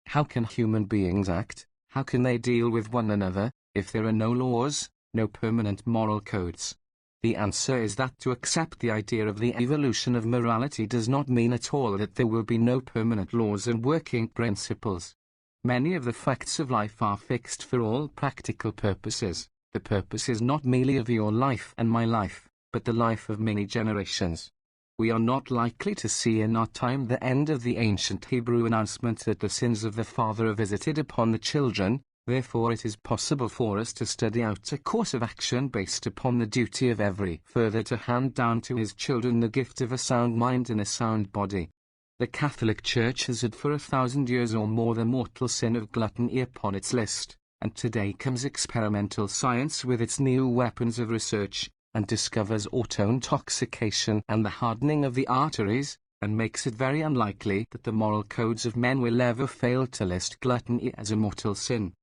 A: How can human beings act? How can they deal with one another, if there are no laws, no permanent moral codes? The answer is that to accept the idea of the evolution of morality does not mean at all that there will be no permanent laws and working principles. Many of the facts of life are fixed for all practical purposes. The purpose is not merely of your life and my life, but the life of many generations. We are not likely to see in our time the end of the ancient Hebrew announcement that the sins of the father are visited upon the children. Therefore it is possible for us to study out a course of action based upon the duty of every father to hand down to his children the gift of a sound mind and a sound body. The Catholic Church has had for 1,000 years or more the mortal sin of gluttony upon its list, and today comes experimental science with its new weapons of research, and discovers auto-intoxication and the hardening of the arteries, and makes it very unlikely that the moral codes of men will ever fail to list gluttony as a mortal sin.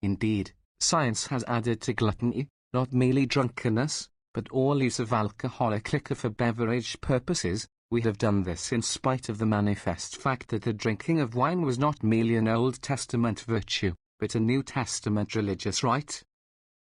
A: Indeed, science has added to gluttony, not merely drunkenness, but all use of alcoholic liquor for beverage purposes. We have done this in spite of the manifest fact that the drinking of wine was not merely an Old Testament virtue, but a New Testament religious rite.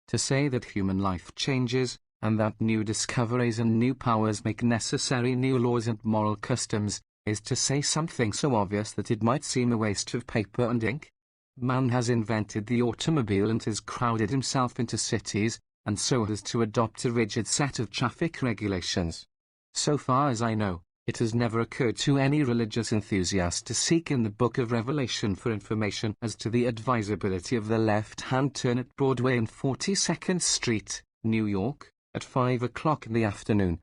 A: To say that human life changes, and that new discoveries and new powers make necessary new laws and moral customs, is to say something so obvious that it might seem a waste of paper and ink. Man has invented the automobile and has crowded himself into cities, and so has to adopt a rigid set of traffic regulations. So far as I know, It has never occurred to any religious enthusiast to seek in the Book of Revelation for information as to the advisability of the left-hand turn at Broadway and 42nd Street, New York, at 5 o'clock in the afternoon.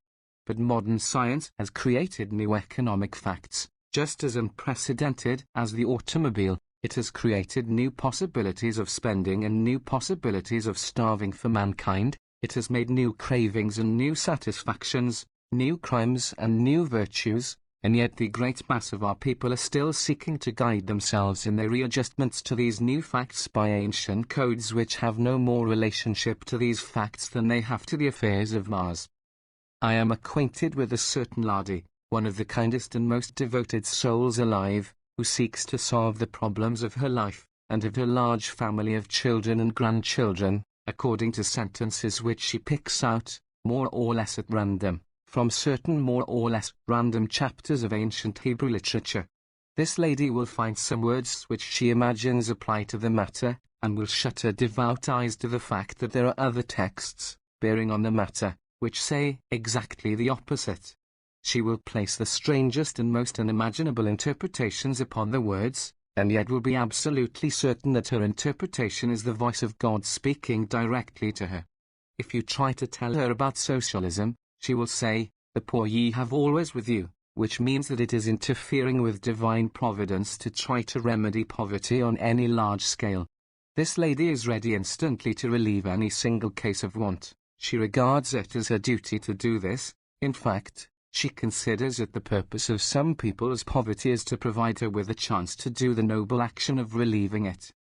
A: But modern science has created new economic facts, just as unprecedented as the automobile. It has created new possibilities of spending and new possibilities of starving for mankind. It has made new cravings and new satisfactions, new crimes and new virtues, and yet the great mass of our people are still seeking to guide themselves in their readjustments to these new facts by ancient codes which have no more relationship to these facts than they have to the affairs of Mars. I am acquainted with a certain laddie, one of the kindest and most devoted souls alive, who seeks to solve the problems of her life, and of her large family of children and grandchildren, according to sentences which she picks out, more or less at random, from certain more or less random chapters of ancient Hebrew literature. This lady will find some words which she imagines apply to the matter, and will shut her devout eyes to the fact that there are other texts, bearing on the matter, which say exactly the opposite. She will place the strangest and most unimaginable interpretations upon the words, and yet will be absolutely certain that her interpretation is the voice of God speaking directly to her. If you try to tell her about socialism, she will say, "The poor ye have always with you," which means that it is interfering with divine providence to try to remedy poverty on any large scale. This lady is ready instantly to relieve any single case of want. She regards it as her duty to do this. In fact, she considers it the purpose of some people's poverty is to provide her with a chance to do the noble action of relieving it.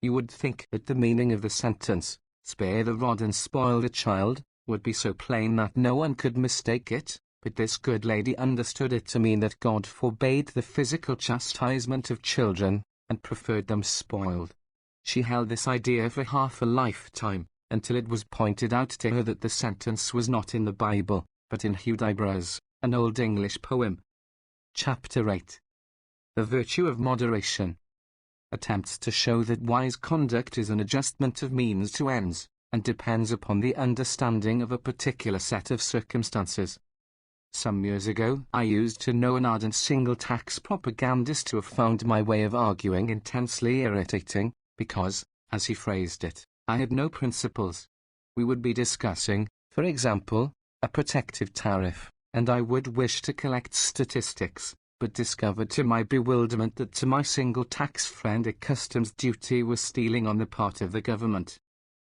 A: You would think that the meaning of the sentence, "Spare the rod and spoil the child," would be so plain that no one could mistake it, but this good lady understood it to mean that God forbade the physical chastisement of children, and preferred them spoiled. She held this idea for half a lifetime, until it was pointed out to her that the sentence was not in the Bible, but in Hudibras, an Old English poem. Chapter 8. The Virtue of Moderation. Attempts to show that wise conduct is an adjustment of means to ends, and depends upon the understanding of a particular set of circumstances. Some years ago, I used to know an ardent single-tax propagandist who found my way of arguing intensely irritating, because, as he phrased it, I had no principles. We would be discussing, for example, a protective tariff, and I would wish to collect statistics, but discovered to my bewilderment that to my single-tax friend a customs duty was stealing on the part of the government.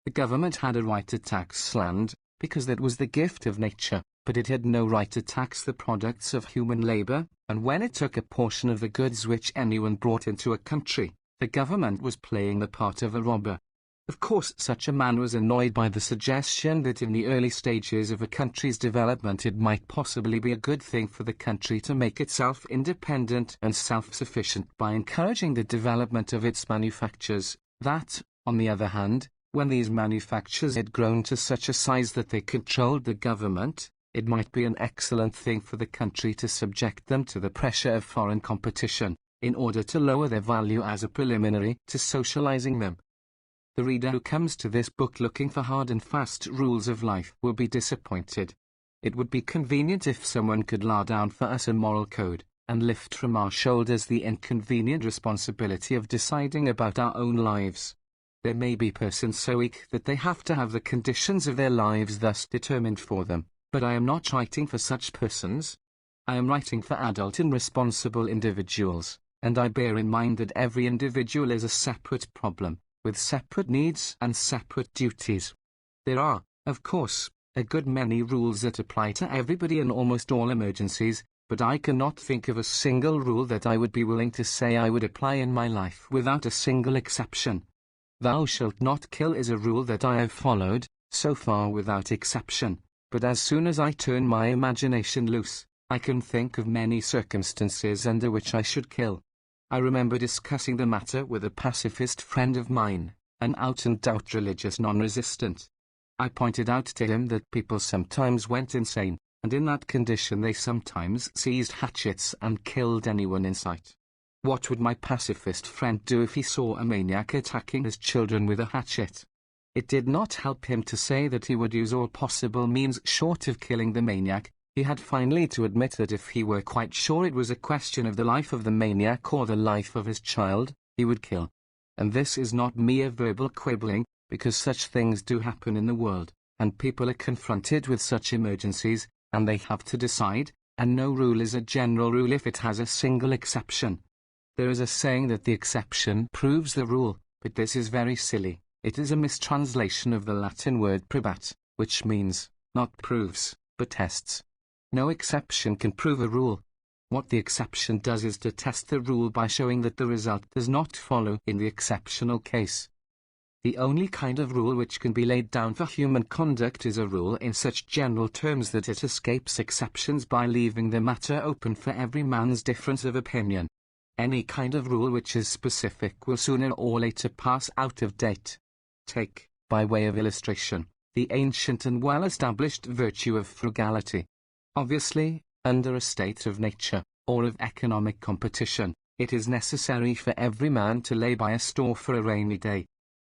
A: The government had a right to tax land, because that was the gift of nature, but it had no right to tax the products of human labor, and when it took a portion of the goods which anyone brought into a country, the government was playing the part of a robber. Of course, such a man was annoyed by the suggestion that in the early stages of a country's development it might possibly be a good thing for the country to make itself independent and self-sufficient by encouraging the development of its manufactures, that, on the other hand, when these manufactures had grown to such a size that they controlled the government, it might be an excellent thing for the country to subject them to the pressure of foreign competition, in order to lower their value as a preliminary to socializing them. The reader who comes to this book looking for hard and fast rules of life will be disappointed. It would be convenient if someone could lay down for us a moral code, and lift from our shoulders the inconvenient responsibility of deciding about our own lives. There may be persons so weak that they have to have the conditions of their lives thus determined for them, but I am not writing for such persons. I am writing for adult and responsible individuals, and I bear in mind that every individual is a separate problem, with separate needs and separate duties. There are, of course, a good many rules that apply to everybody in almost all emergencies, but I cannot think of a single rule that I would be willing to say I would apply in my life without a single exception. Thou shalt not kill is a rule that I have followed, so far without exception, but as soon as I turn my imagination loose, I can think of many circumstances under which I should kill. I remember discussing the matter with a pacifist friend of mine, an out-and-out religious non-resistant. I pointed out to him that people sometimes went insane, and in that condition they sometimes seized hatchets and killed anyone in sight. What would my pacifist friend do if he saw a maniac attacking his children with a hatchet? It did not help him to say that he would use all possible means short of killing the maniac. He had finally to admit that if he were quite sure it was a question of the life of the maniac or the life of his child, he would kill. And this is not mere verbal quibbling, because such things do happen in the world, and people are confronted with such emergencies, and they have to decide, and no rule is a general rule if it has a single exception. There is a saying that the exception proves the rule, but this is very silly. It is a mistranslation of the Latin word probat, which means, not proves, but tests. No exception can prove a rule. What the exception does is to test the rule by showing that the result does not follow in the exceptional case. The only kind of rule which can be laid down for human conduct is a rule in such general terms that it escapes exceptions by leaving the matter open for every man's difference of opinion. Any kind of rule which is specific will sooner or later pass out of date. Take, by way of illustration, the ancient and well-established virtue of frugality. Obviously, under a state of nature, or of economic competition, it is necessary for every man to lay by a store for a rainy day.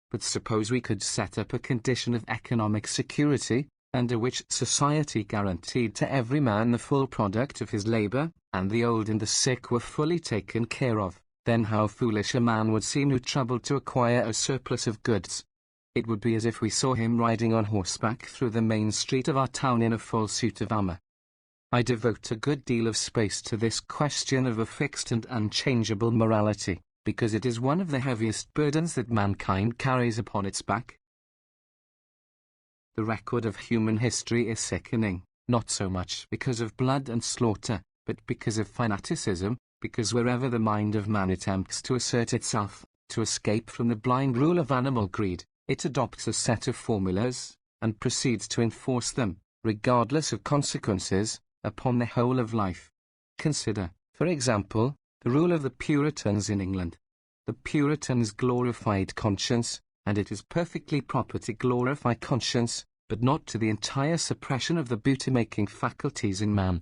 A: But suppose we could set up a condition of economic security, under which society guaranteed to every man the full product of his labor, and the old and the sick were fully taken care of, then how foolish a man would seem who troubled to acquire a surplus of goods. It would be as if we saw him riding on horseback through the main street of our town in a full suit of armor. I devote a good deal of space to this question of a fixed and unchangeable morality, because it is one of the heaviest burdens that mankind carries upon its back. The record of human history is sickening, not so much because of blood and slaughter, but because of fanaticism, because wherever the mind of man attempts to assert itself, to escape from the blind rule of animal greed, it adopts a set of formulas, and proceeds to enforce them, regardless of consequences, upon the whole of life. Consider, for example, the rule of the Puritans in England. The Puritans glorified conscience, and it is perfectly proper to glorify conscience, but not to the entire suppression of the beauty-making faculties in man.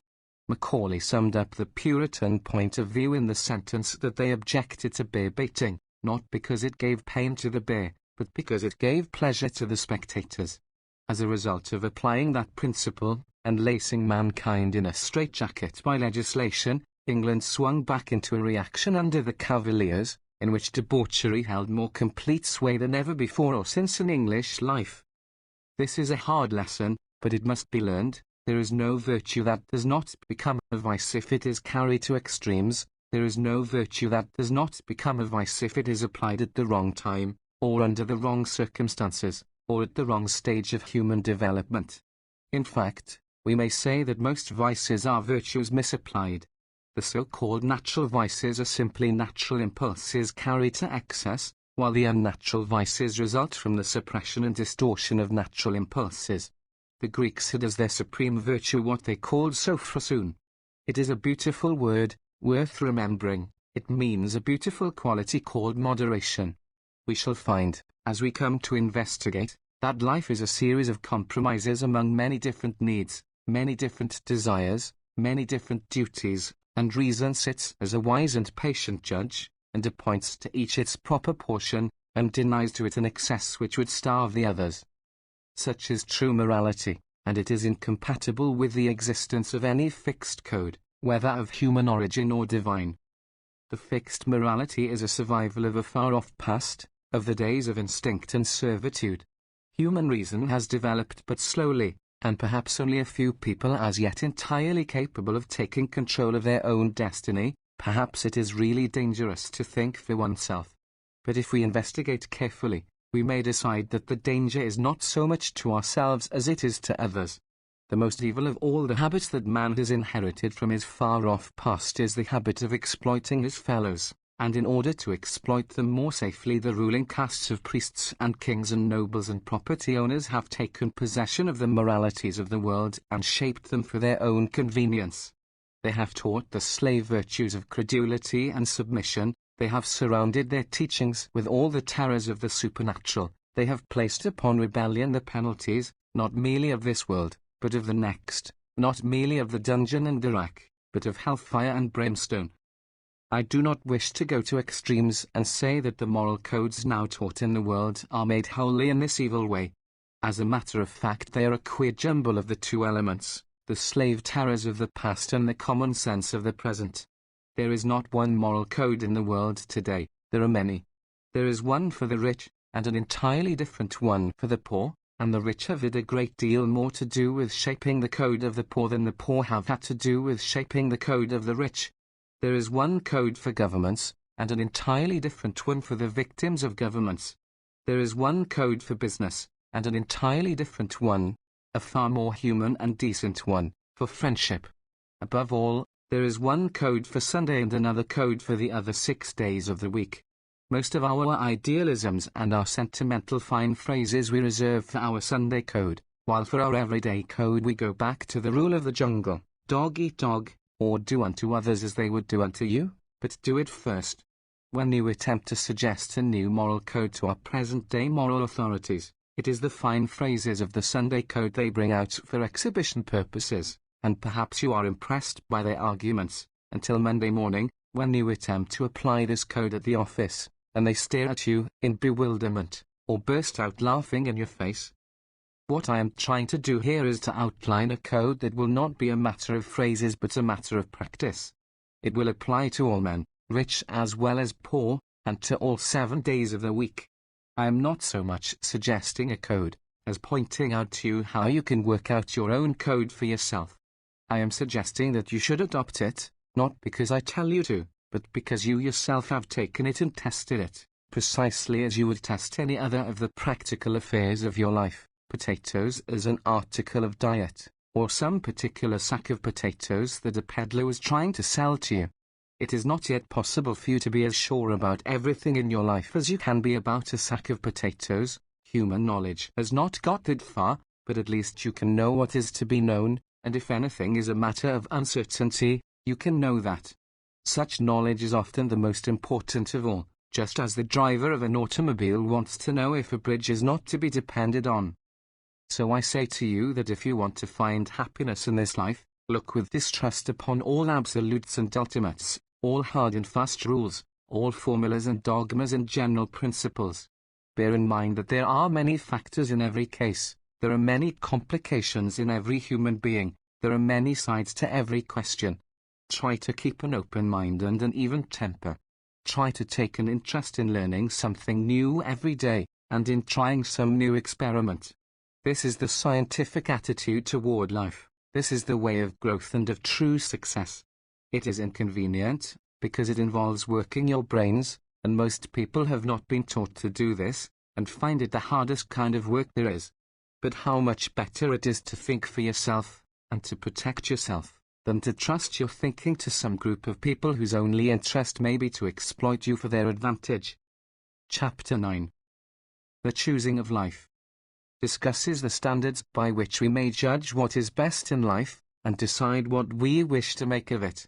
A: Macaulay summed up the Puritan point of view in the sentence that they objected to bear-baiting, not because it gave pain to the bear, but because it gave pleasure to the spectators. As a result of applying that principle, and lacing mankind in a straitjacket by legislation, England swung back into a reaction under the Cavaliers, in which debauchery held more complete sway than ever before or since in English life. This is a hard lesson, but it must be learned. There is no virtue that does not become a vice if it is carried to extremes. There is no virtue that does not become a vice if it is applied at the wrong time, or under the wrong circumstances, or at the wrong stage of human development. In fact, we may say that most vices are virtues misapplied. The so-called natural vices are simply natural impulses carried to excess, while the unnatural vices result from the suppression and distortion of natural impulses. The Greeks had as their supreme virtue what they called sophrosun. It is a beautiful word, worth remembering. It means a beautiful quality called moderation. We shall find, as we come to investigate, that life is a series of compromises among many different needs, many different desires, many different duties, and reason sits as a wise and patient judge, and appoints to each its proper portion, and denies to it an excess which would starve the others. Such is true morality, and it is incompatible with the existence of any fixed code, whether of human origin or divine. The fixed morality is a survival of a far-off past, of the days of instinct and servitude. Human reason has developed but slowly, and perhaps only a few people are as yet entirely capable of taking control of their own destiny. Perhaps it is really dangerous to think for oneself. But if we investigate carefully, we may decide that the danger is not so much to ourselves as it is to others. The most evil of all the habits that man has inherited from his far-off past is the habit of exploiting his fellows, and in order to exploit them more safely the ruling castes of priests and kings and nobles and property owners have taken possession of the moralities of the world and shaped them for their own convenience. They have taught the slave virtues of credulity and submission. They have surrounded their teachings with all the terrors of the supernatural. They have placed upon rebellion the penalties, not merely of this world, but of the next, not merely of the dungeon and the rack, but of hellfire and brimstone. I do not wish to go to extremes and say that the moral codes now taught in the world are made wholly in this evil way. As a matter of fact, they are a queer jumble of the two elements, the slave terrors of the past and the common sense of the present. There is not one moral code in the world today, there are many. There is one for the rich, and an entirely different one for the poor, and the rich have had a great deal more to do with shaping the code of the poor than the poor have had to do with shaping the code of the rich. There is one code for governments, and an entirely different one for the victims of governments. There is one code for business, and an entirely different one, a far more human and decent one, for friendship. Above all, there is one code for Sunday and another code for the other 6 days of the week. Most of our idealisms and our sentimental fine phrases we reserve for our Sunday code, while for our everyday code we go back to the rule of the jungle: dog eat dog, or do unto others as they would do unto you, but do it first. When you attempt to suggest a new moral code to our present-day moral authorities, it is the fine phrases of the Sunday code they bring out for exhibition purposes, and perhaps you are impressed by their arguments, until Monday morning, when you attempt to apply this code at the office, and they stare at you in bewilderment, or burst out laughing in your face. What I am trying to do here is to outline a code that will not be a matter of phrases but a matter of practice. It will apply to all men, rich as well as poor, and to all 7 days of the week. I am not so much suggesting a code, as pointing out to you how you can work out your own code for yourself. I am suggesting that you should adopt it, not because I tell you to, but because you yourself have taken it and tested it, precisely as you would test any other of the practical affairs of your life, potatoes as an article of diet, or some particular sack of potatoes that a peddler was trying to sell to you. It is not yet possible for you to be as sure about everything in your life as you can be about a sack of potatoes. Human knowledge has not got that far, but at least you can know what is to be known, and if anything is a matter of uncertainty, you can know that. Such knowledge is often the most important of all, just as the driver of an automobile wants to know if a bridge is not to be depended on. So I say to you that if you want to find happiness in this life, look with distrust upon all absolutes and ultimates, all hard and fast rules, all formulas and dogmas and general principles. Bear in mind that there are many factors in every case, there are many complications in every human being, there are many sides to every question. Try to keep an open mind and an even temper. Try to take an interest in learning something new every day, and in trying some new experiment. This is the scientific attitude toward life. This is the way of growth and of true success. It is inconvenient, because it involves working your brains, and most people have not been taught to do this, and find it the hardest kind of work there is. But how much better it is to think for yourself, and to protect yourself, than to trust your thinking to some group of people whose only interest may be to exploit you for their advantage. Chapter 9. The Choosing of Life discusses the standards by which we may judge what is best in life, and decide what we wish to make of it.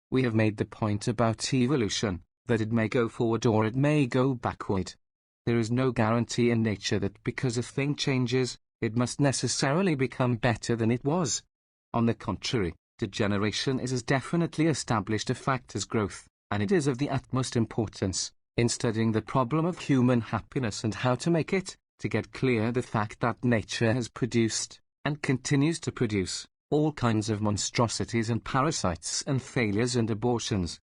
A: We have made the point about evolution, that it may go forward or it may go backward. There is no guarantee in nature that because a thing changes, it must necessarily become better than it was. On the contrary, degeneration is as definitely established a fact as growth, and it is of the utmost importance, in studying the problem of human happiness and how to make it, to get clear the fact that nature has produced, and continues to produce, all kinds of monstrosities and parasites and failures and abortions.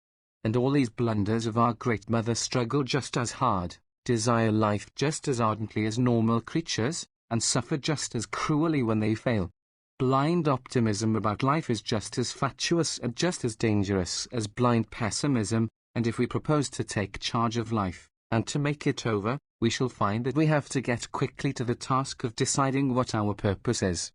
A: And all these blunders of our great mother struggle just as hard, desire life just as ardently as normal creatures, and suffer just as cruelly when they fail. Blind optimism about life is just as fatuous and just as dangerous as blind pessimism, and if we propose to take charge of life, and to make it over, we shall find that we have to get quickly to the task of deciding what our purpose is.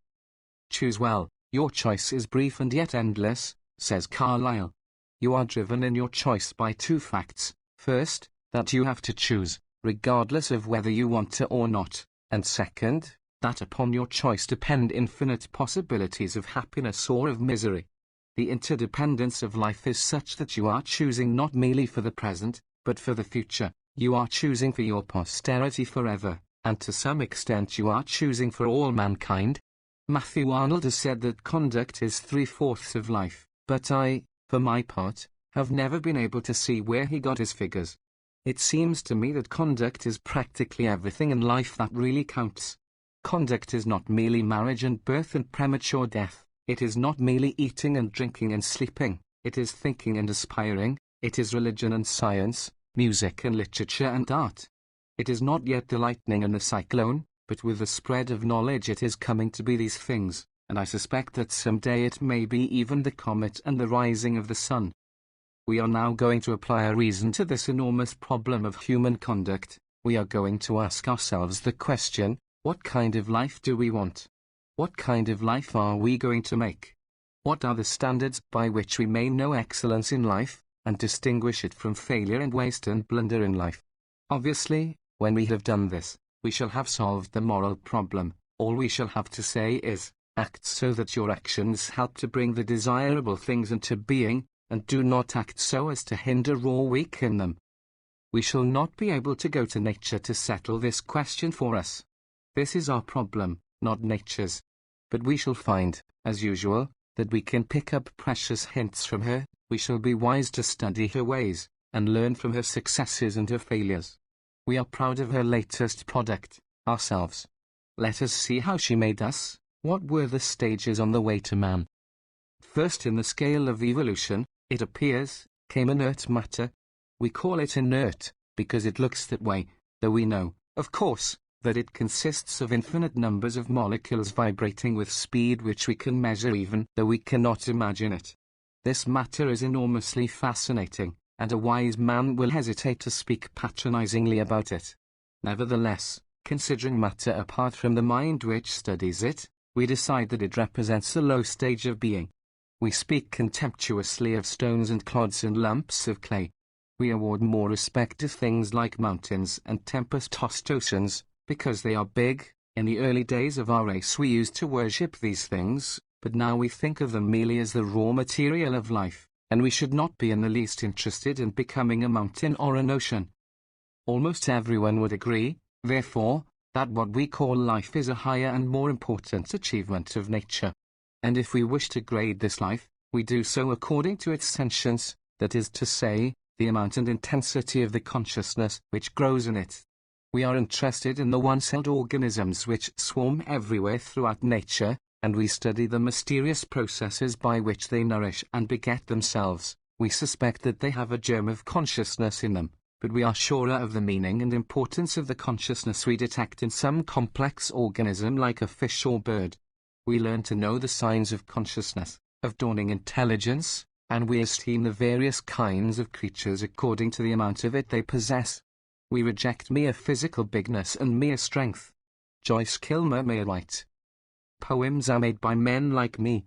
A: Choose well. Your choice is brief and yet endless, says Carlyle. You are driven in your choice by 2 facts. First, that you have to choose, regardless of whether you want to or not, and second, that upon your choice depend infinite possibilities of happiness or of misery. The interdependence of life is such that you are choosing not merely for the present, but for the future. You are choosing for your posterity forever, and to some extent you are choosing for all mankind. Matthew Arnold has said that conduct is 3/4 of life, but I, for my part, have never been able to see where he got his figures. It seems to me that conduct is practically everything in life that really counts. Conduct is not merely marriage and birth and premature death, It is not merely eating and drinking and sleeping, it is thinking and aspiring, it is religion and science, music and literature and art. It is not yet the lightning and the cyclone, but with the spread of knowledge it is coming to be these things, and I suspect that someday it may be even the comet and the rising of the sun. We are now going to apply a reason to this enormous problem of human conduct. We are going to ask ourselves the question, what kind of life do we want? What kind of life are we going to make? What are the standards by which we may know excellence in life, and distinguish it from failure and waste and blunder in life? Obviously, when we have done this, we shall have solved the moral problem. All we shall have to say is, act so that your actions help to bring the desirable things into being, and do not act so as to hinder or weaken them. We shall not be able to go to nature to settle this question for us. This is our problem, not nature's. But we shall find, as usual, that we can pick up precious hints from her. We shall be wise to study her ways, and learn from her successes and her failures. We are proud of her latest product, ourselves. Let us see how she made us. What were the stages on the way to man? First in the scale of evolution, it appears, came inert matter. We call it inert, because it looks that way, though we know, of course, that it consists of infinite numbers of molecules vibrating with speed which we can measure even though we cannot imagine it. This matter is enormously fascinating, and a wise man will hesitate to speak patronizingly about it. Nevertheless, considering matter apart from the mind which studies it, we decide that it represents a low stage of being. We speak contemptuously of stones and clods and lumps of clay. We award more respect to things like mountains and tempest-tossed oceans, because they are big. In the early days of our race we used to worship these things, but now we think of them merely as the raw material of life, and we should not be in the least interested in becoming a mountain or an ocean. Almost everyone would agree, therefore, that what we call life is a higher and more important achievement of nature. And if we wish to grade this life, we do so according to its sentience, that is to say, the amount and intensity of the consciousness which grows in it. We are interested in the one-celled organisms which swarm everywhere throughout nature, and we study the mysterious processes by which they nourish and beget themselves. We suspect that they have a germ of consciousness in them, but we are surer of the meaning and importance of the consciousness we detect in some complex organism like a fish or bird. We learn to know the signs of consciousness, of dawning intelligence, and we esteem the various kinds of creatures according to the amount of it they possess. We reject mere physical bigness and mere strength. Joyce Kilmer may write, "Poems are made by men like me.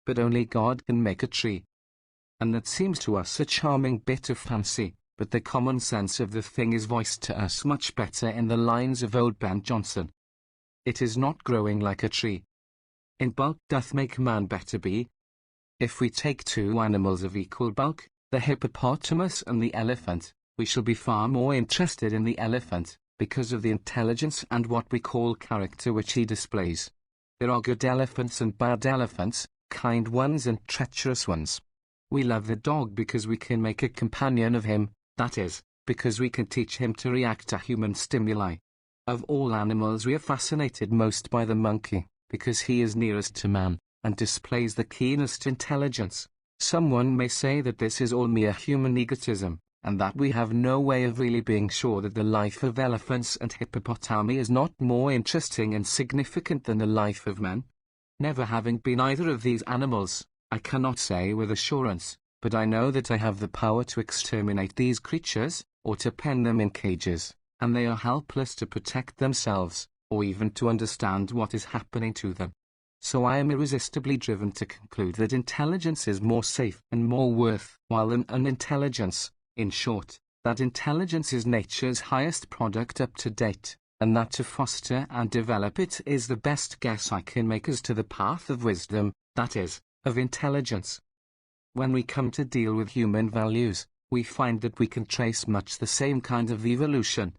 A: But only God can make a tree." And that seems to us a charming bit of fancy, but the common sense of the thing is voiced to us much better in the lines of old Ben Jonson. It is not growing like a tree. In bulk doth make man better be. If we take two animals of equal bulk, the hippopotamus and the elephant, we shall be far more interested in the elephant, because of the intelligence and what we call character which he displays. There are good elephants and bad elephants, kind ones and treacherous ones. We love the dog because we can make a companion of him, that is, because we can teach him to react to human stimuli. Of all animals we are fascinated most by the monkey, because he is nearest to man, and displays the keenest intelligence. Someone may say that this is all mere human egotism, and that we have no way of really being sure that the life of elephants and hippopotami is not more interesting and significant than the life of men. Never having been either of these animals, I cannot say with assurance, but I know that I have the power to exterminate these creatures, or to pen them in cages, and they are helpless to protect themselves, or even to understand what is happening to them. So I am irresistibly driven to conclude that intelligence is more safe and more worthwhile than unintelligence. In short, that intelligence is nature's highest product up to date, and that to foster and develop it is the best guess I can make as to the path of wisdom, that is, of intelligence. When we come to deal with human values, we find that we can trace much the same kind of evolution.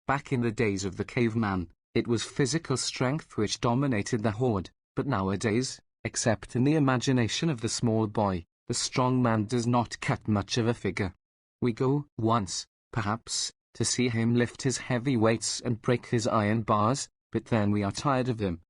A: Back in the days of the caveman, it was physical strength which dominated the horde, but nowadays, except in the imagination of the small boy, the strong man does not cut much of a figure. We go, once, perhaps, to see him lift his heavy weights and break his iron bars, but then we are tired of him.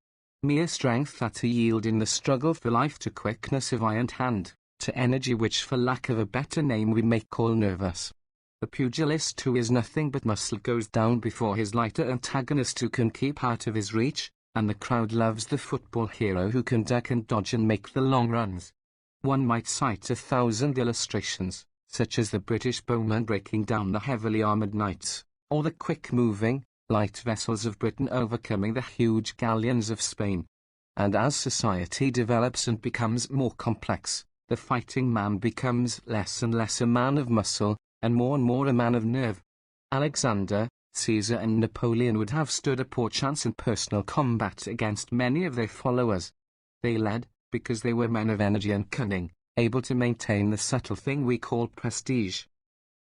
A: mere strength that to yield in the struggle for life, to quickness of eye and hand, to energy which for lack of a better name we may call nervous. The pugilist who is nothing but muscle goes down before his lighter antagonist who can keep out of his reach, and the crowd loves the football hero who can duck and dodge and make the long runs. One might cite 1,000 illustrations, such as the British bowman breaking down the heavily armoured knights, or the quick-moving, light vessels of Britain overcoming the huge galleons of Spain. And as society develops and becomes more complex, the fighting man becomes less and less a man of muscle, and more a man of nerve. Alexander, Caesar and Napoleon would have stood a poor chance in personal combat against many of their followers. They led, because they were men of energy and cunning, able to maintain the subtle thing we call prestige.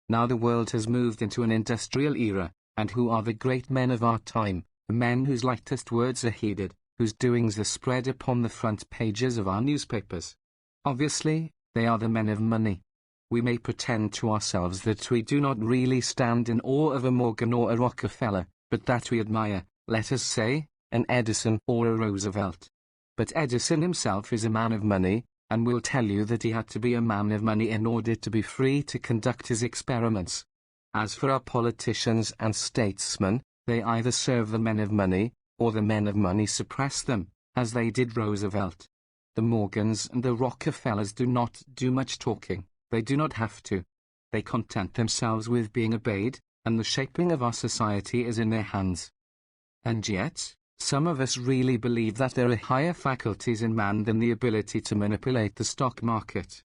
A: Now the world has moved into an industrial era, and who are the great men of our time, the men whose lightest words are heeded, whose doings are spread upon the front pages of our newspapers? Obviously, they are the men of money. We may pretend to ourselves that we do not really stand in awe of a Morgan or a Rockefeller, but that we admire, let us say, an Edison or a Roosevelt. But Edison himself is a man of money, and will tell you that he had to be a man of money in order to be free to conduct his experiments. As for our politicians and statesmen, they either serve the men of money, or the men of money suppress them, as they did Roosevelt. The Morgans and the Rockefellers do not do much talking. They do not have to. They content themselves with being obeyed, and the shaping of our society is in their hands. And yet, some of us really believe that there are higher faculties in man than the ability to manipulate the stock market.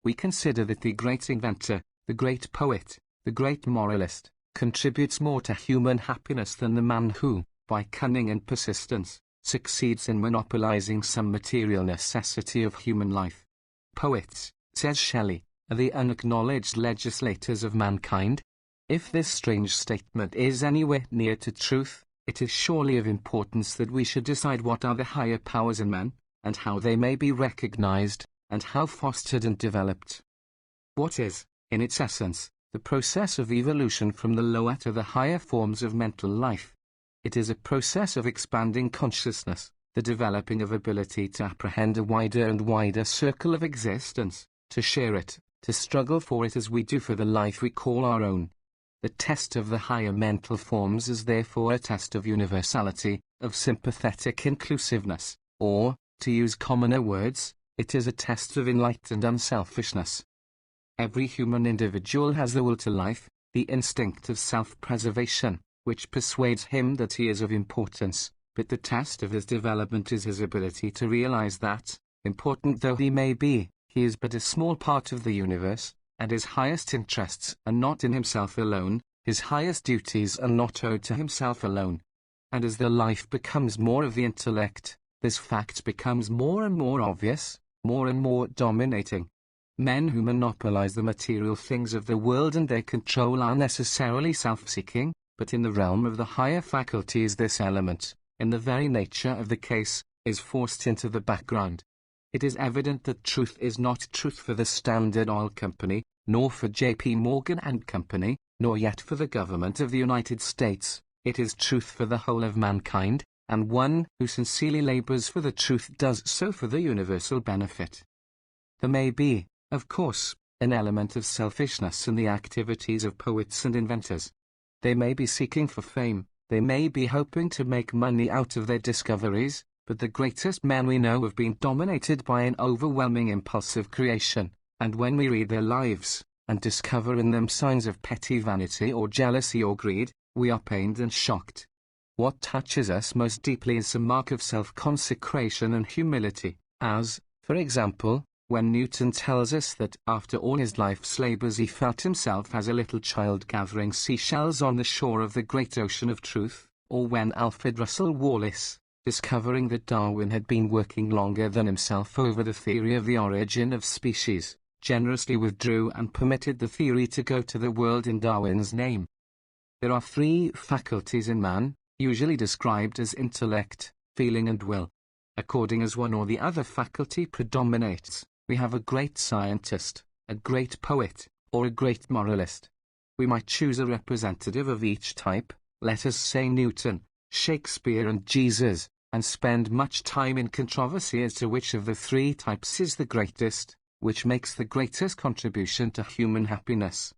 A: We consider that the great inventor, the great poet, the great moralist, contributes more to human happiness than the man who, by cunning and persistence, succeeds in monopolizing some material necessity of human life. Poets, says Shelley, are the unacknowledged legislators of mankind. If this strange statement is anywhere near to truth, it is surely of importance that we should decide what are the higher powers in man, and how they may be recognized, and how fostered and developed. What is, in its essence, the process of evolution from the lower to the higher forms of mental life? It is a process of expanding consciousness, the developing of ability to apprehend a wider and wider circle of existence, to share it, to struggle for it as we do for the life we call our own. The test of the higher mental forms is therefore a test of universality, of sympathetic inclusiveness, or, to use commoner words, it is a test of enlightened unselfishness. Every human individual has the will to life, the instinct of self-preservation, which persuades him that he is of importance, but the test of his development is his ability to realize that, important though he may be, he is but a small part of the universe, and his highest interests are not in himself alone, his highest duties are not owed to himself alone. And as the life becomes more of the intellect, this fact becomes more and more obvious, more and more dominating. Men who monopolize the material things of the world and their control are necessarily self-seeking, but in the realm of the higher faculties this element, in the very nature of the case, is forced into the background. It is evident that truth is not truth for the Standard Oil Company, nor for J.P. Morgan and Company, nor yet for the government of the United States. It is truth for the whole of mankind, and one who sincerely labors for the truth does so for the universal benefit. There may be, of course, an element of selfishness in the activities of poets and inventors. They may be seeking for fame, they may be hoping to make money out of their discoveries, but the greatest men we know have been dominated by an overwhelming impulse of creation, and when we read their lives, and discover in them signs of petty vanity or jealousy or greed, we are pained and shocked. What touches us most deeply is a mark of self-consecration and humility, as, for example, when Newton tells us that after all his life's labors he felt himself as a little child gathering seashells on the shore of the great ocean of truth, or when Alfred Russel Wallace, discovering that Darwin had been working longer than himself over the theory of the origin of species, generously withdrew and permitted the theory to go to the world in Darwin's name. There are three faculties in man, usually described as intellect, feeling and will. According as one or the other faculty predominates, we have a great scientist, a great poet, or a great moralist. We might choose a representative of each type, let us say Newton, Shakespeare and Jesus, and spend much time in controversy as to which of the three types is the greatest, which makes the greatest contribution to human happiness.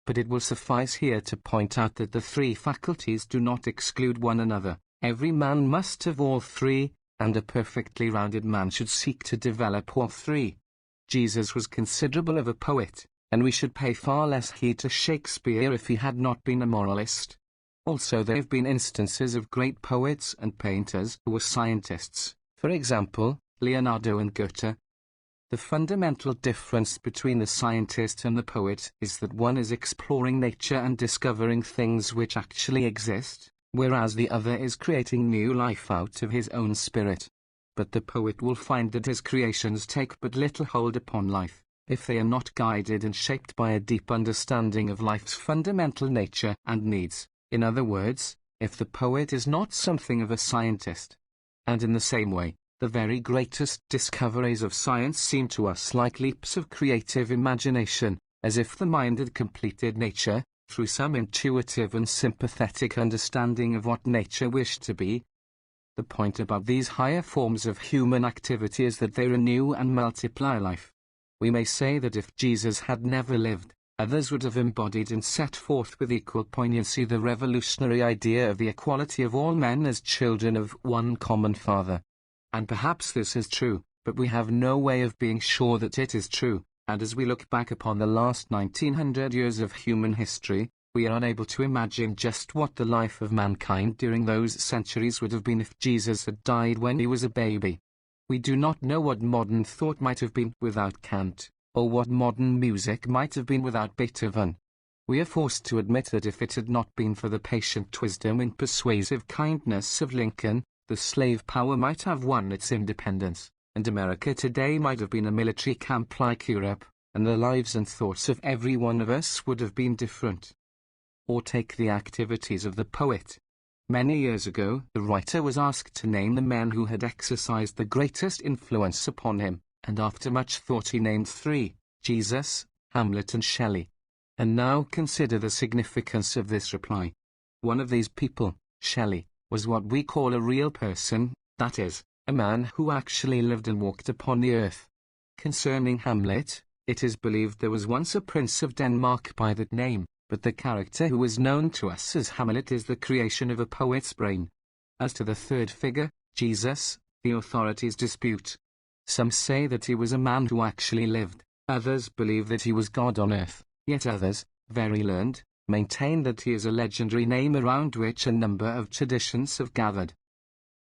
A: But it will suffice here to point out that the three faculties do not exclude one another. Every man must have all three, and a perfectly rounded man should seek to develop all three. Jesus was considerable of a poet, and we should pay far less heed to Shakespeare if he had not been a moralist. Also, there have been instances of great poets and painters who were scientists, for example, Leonardo and Goethe. The fundamental difference between the scientist and the poet is that one is exploring nature and discovering things which actually exist, whereas the other is creating new life out of his own spirit. But the poet will find that his creations take but little hold upon life, if they are not guided and shaped by a deep understanding of life's fundamental nature and needs. In other words, if the poet is not something of a scientist. And in the same way, the very greatest discoveries of science seem to us like leaps of creative imagination, as if the mind had completed nature, through some intuitive and sympathetic understanding of what nature wished to be. The point about these higher forms of human activity is that they renew and multiply life. We may say that if Jesus had never lived, others would have embodied and set forth with equal poignancy the revolutionary idea of the equality of all men as children of one common Father. And perhaps this is true, but we have no way of being sure that it is true, and as we look back upon the last 1900 years of human history, we are unable to imagine just what the life of mankind during those centuries would have been if Jesus had died when he was a baby. We do not know what modern thought might have been without Kant, or what modern music might have been without Beethoven. We are forced to admit that if it had not been for the patient wisdom and persuasive kindness of Lincoln, the slave power might have won its independence, and America today might have been a military camp like Europe, and the lives and thoughts of every one of us would have been different. Or take the activities of the poet. Many years ago, the writer was asked to name the men who had exercised the greatest influence upon him, and after much thought he named three: Jesus, Hamlet and Shelley. And now consider the significance of this reply. One of these people, Shelley, was what we call a real person, that is, a man who actually lived and walked upon the earth. Concerning Hamlet, it is believed there was once a prince of Denmark by that name, but the character who is known to us as Hamlet is the creation of a poet's brain. As to the third figure, Jesus, the authorities dispute. Some say that he was a man who actually lived, others believe that he was God on earth, yet others, very learned, maintain that he is a legendary name around which a number of traditions have gathered.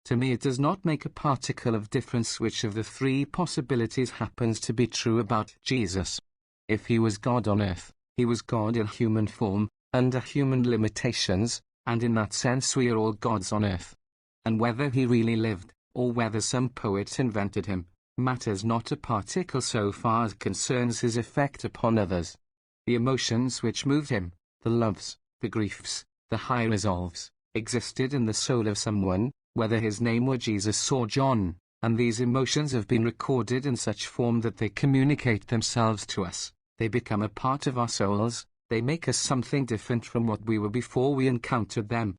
A: To me it does not make a particle of difference which of the three possibilities happens to be true about Jesus. If he was God on earth, he was God in human form, under human limitations, and in that sense we are all gods on earth. And whether he really lived, or whether some poet invented him, matters not a particle so far as concerns his effect upon others. The emotions which moved him, the loves, the griefs, the high resolves, existed in the soul of someone, whether his name were Jesus or John, and these emotions have been recorded in such form that they communicate themselves to us, they become a part of our souls, they make us something different from what we were before we encountered them.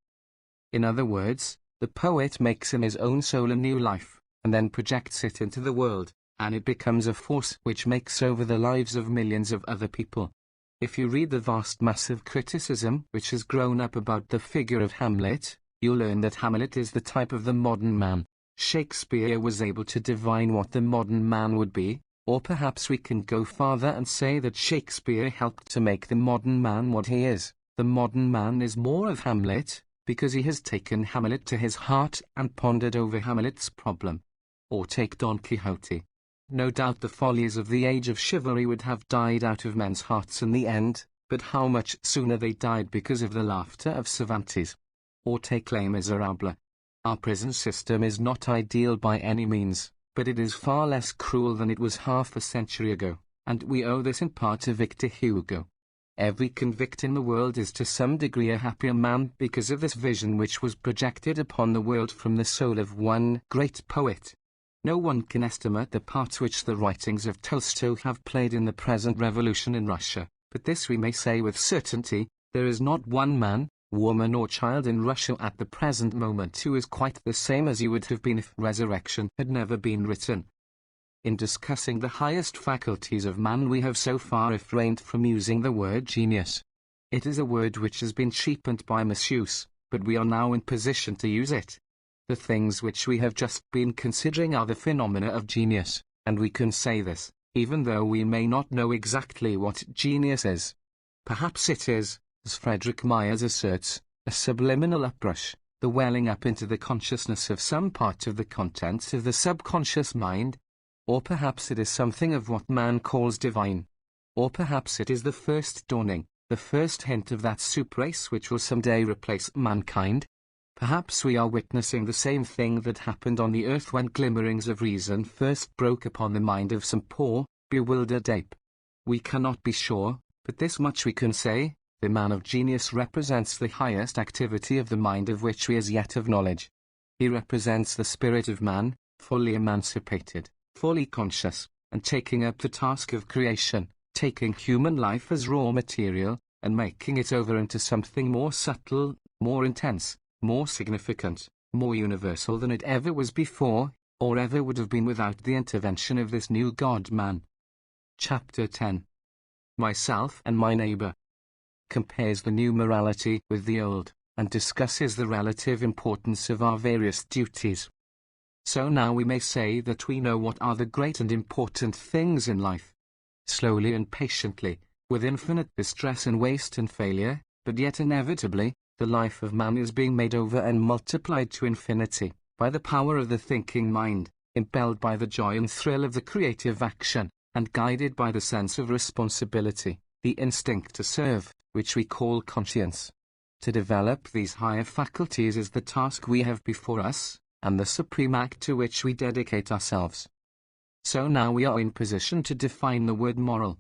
A: In other words, the poet makes in his own soul a new life, and then projects it into the world, and it becomes a force which makes over the lives of millions of other people. If you read the vast mass of criticism which has grown up about the figure of Hamlet, you'll learn that Hamlet is the type of the modern man. Shakespeare was able to divine what the modern man would be, or perhaps we can go farther and say that Shakespeare helped to make the modern man what he is. The modern man is more of Hamlet, because he has taken Hamlet to his heart and pondered over Hamlet's problem. Or take Don Quixote. No doubt the follies of the age of chivalry would have died out of men's hearts in the end, but how much sooner they died because of the laughter of Cervantes. Or take Les Miserables. Our prison system is not ideal by any means, but it is far less cruel than it was half a century ago, and we owe this in part to Victor Hugo. Every convict in the world is to some degree a happier man because of this vision which was projected upon the world from the soul of one great poet. No one can estimate the part which the writings of Tolstoy have played in the present revolution in Russia, but this we may say with certainty: there is not one man, woman or child in Russia at the present moment who is quite the same as you would have been if resurrection had never been written. In discussing the highest faculties of man, we have so far refrained from using the word genius. It is a word which has been cheapened by misuse, but we are now in position to use it. The things which we have just been considering are the phenomena of genius, and we can say this, even though we may not know exactly what genius is. Perhaps it is, as Frederick Myers asserts, a subliminal uprush, the welling up into the consciousness of some part of the contents of the subconscious mind. Or perhaps it is something of what man calls divine. Or perhaps it is the first dawning, the first hint of that suprace which will someday replace mankind. Perhaps we are witnessing the same thing that happened on the earth when glimmerings of reason first broke upon the mind of some poor, bewildered ape. We cannot be sure, but this much we can say: the man of genius represents the highest activity of the mind of which we as yet have knowledge. He represents the spirit of man, fully emancipated, fully conscious, and taking up the task of creation, taking human life as raw material, and making it over into something more subtle, more intense, more significant, more universal than it ever was before, or ever would have been without the intervention of this new God-man. Chapter 10. Myself and my neighbor. Compares the new morality with the old, and discusses the relative importance of our various duties. So now we may say that we know what are the great and important things in life. Slowly and patiently, with infinite distress and waste and failure, but yet inevitably, the life of man is being made over and multiplied to infinity, by the power of the thinking mind, impelled by the joy and thrill of the creative action, and guided by the sense of responsibility, the instinct to serve, which we call conscience. To develop these higher faculties is the task we have before us, and the supreme act to which we dedicate ourselves. So now we are in position to define the word moral.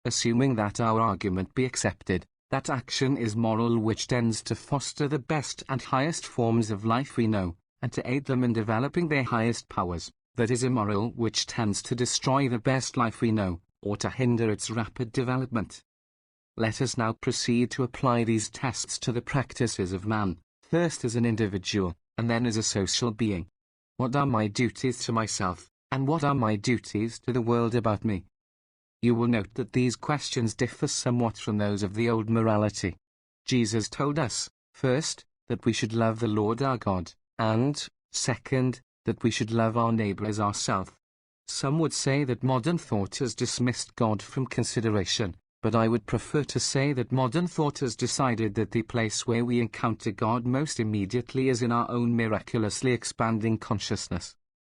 A: Assuming that our argument be accepted, that action is moral which tends to foster the best and highest forms of life we know, and to aid them in developing their highest powers, that is immoral which tends to destroy the best life we know, or to hinder its rapid development. Let us now proceed to apply these tests to the practices of man, first as an individual, and then as a social being. What are my duties to myself, and what are my duties to the world about me? You will note that these questions differ somewhat from those of the old morality. Jesus told us, first, that we should love the Lord our God, and, second, that we should love our neighbor as ourselves. Some would say that modern thought has dismissed God from consideration, but I would prefer to say that modern thought has decided that the place where we encounter God most immediately is in our own miraculously expanding consciousness.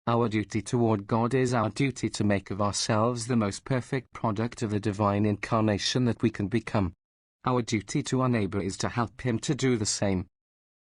A: Our duty toward God is our duty to make of ourselves the most perfect product of the divine incarnation that we can become. Our duty to our neighbor is to help him to do the same.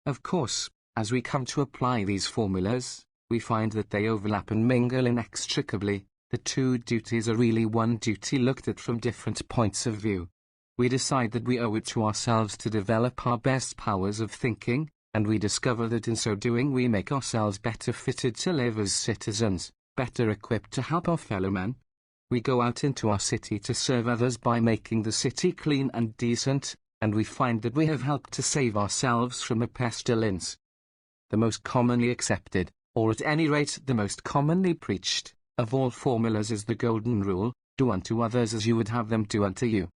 A: Of course, as we come to apply these formulas, we find that they overlap and mingle inextricably. The two duties are really one duty looked at from different points of view. We decide that we owe it to ourselves to develop our best powers of thinking, and we discover that in so doing we make ourselves better fitted to live as citizens, better equipped to help our fellow men. We go out into our city to serve others by making the city clean and decent, and we find that we have helped to save ourselves from a pestilence. The most commonly accepted, or at any rate the most commonly preached, of all formulas is the golden rule: do unto others as you would have them do unto you.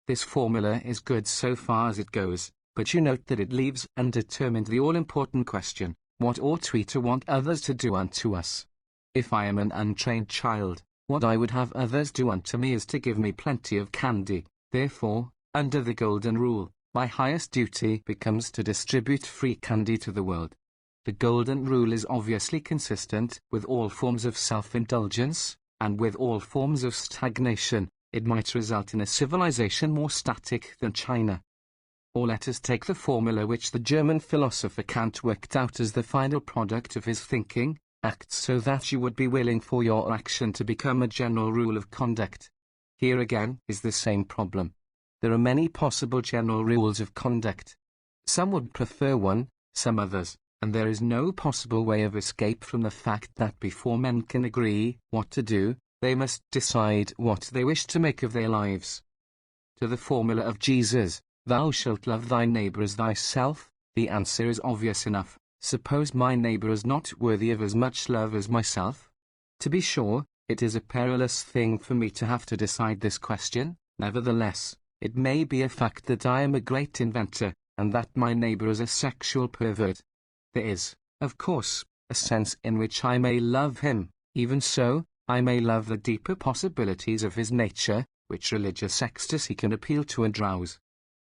A: This formula is good so far as it goes, but you note that it leaves undetermined the all-important question: what ought we to want others to do unto us? If I am an untrained child, what I would have others do unto me is to give me plenty of candy. Therefore, under the golden rule, my highest duty becomes to distribute free candy to the world. The golden rule is obviously consistent with all forms of self-indulgence, and with all forms of stagnation. It might result in a civilization more static than China. Or let us take the formula which the German philosopher Kant worked out as the final product of his thinking: act so that you would be willing for your action to become a general rule of conduct. Here again is the same problem. There are many possible general rules of conduct. Some would prefer one, some others, and there is no possible way of escape from the fact that before men can agree what to do, they must decide what they wish to make of their lives. To the formula of Jesus, Thou shalt love thy neighbor as thyself. The answer is obvious enough. Suppose my neighbor is not worthy of as much love as myself? To be sure, it is a perilous thing for me to have to decide this question. Nevertheless, it may be a fact that I am a great inventor, and that my neighbor is a sexual pervert. There is, of course, a sense in which I may love him. Even so, I may love the deeper possibilities of his nature, which religious ecstasy can appeal to and rouse.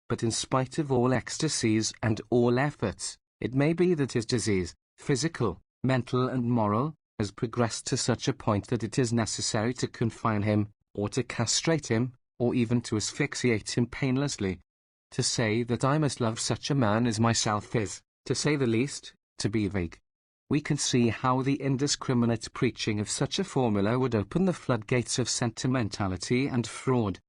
A: But in spite of all ecstasies and all efforts, it may be that his disease, physical, mental and moral, has progressed to such a point that it is necessary to confine him, or to castrate him, or even to asphyxiate him painlessly. To say that I must love such a man as myself is, to say the least, to be vague. We can see how the indiscriminate preaching of such a formula would open the floodgates of sentimentality and fraud.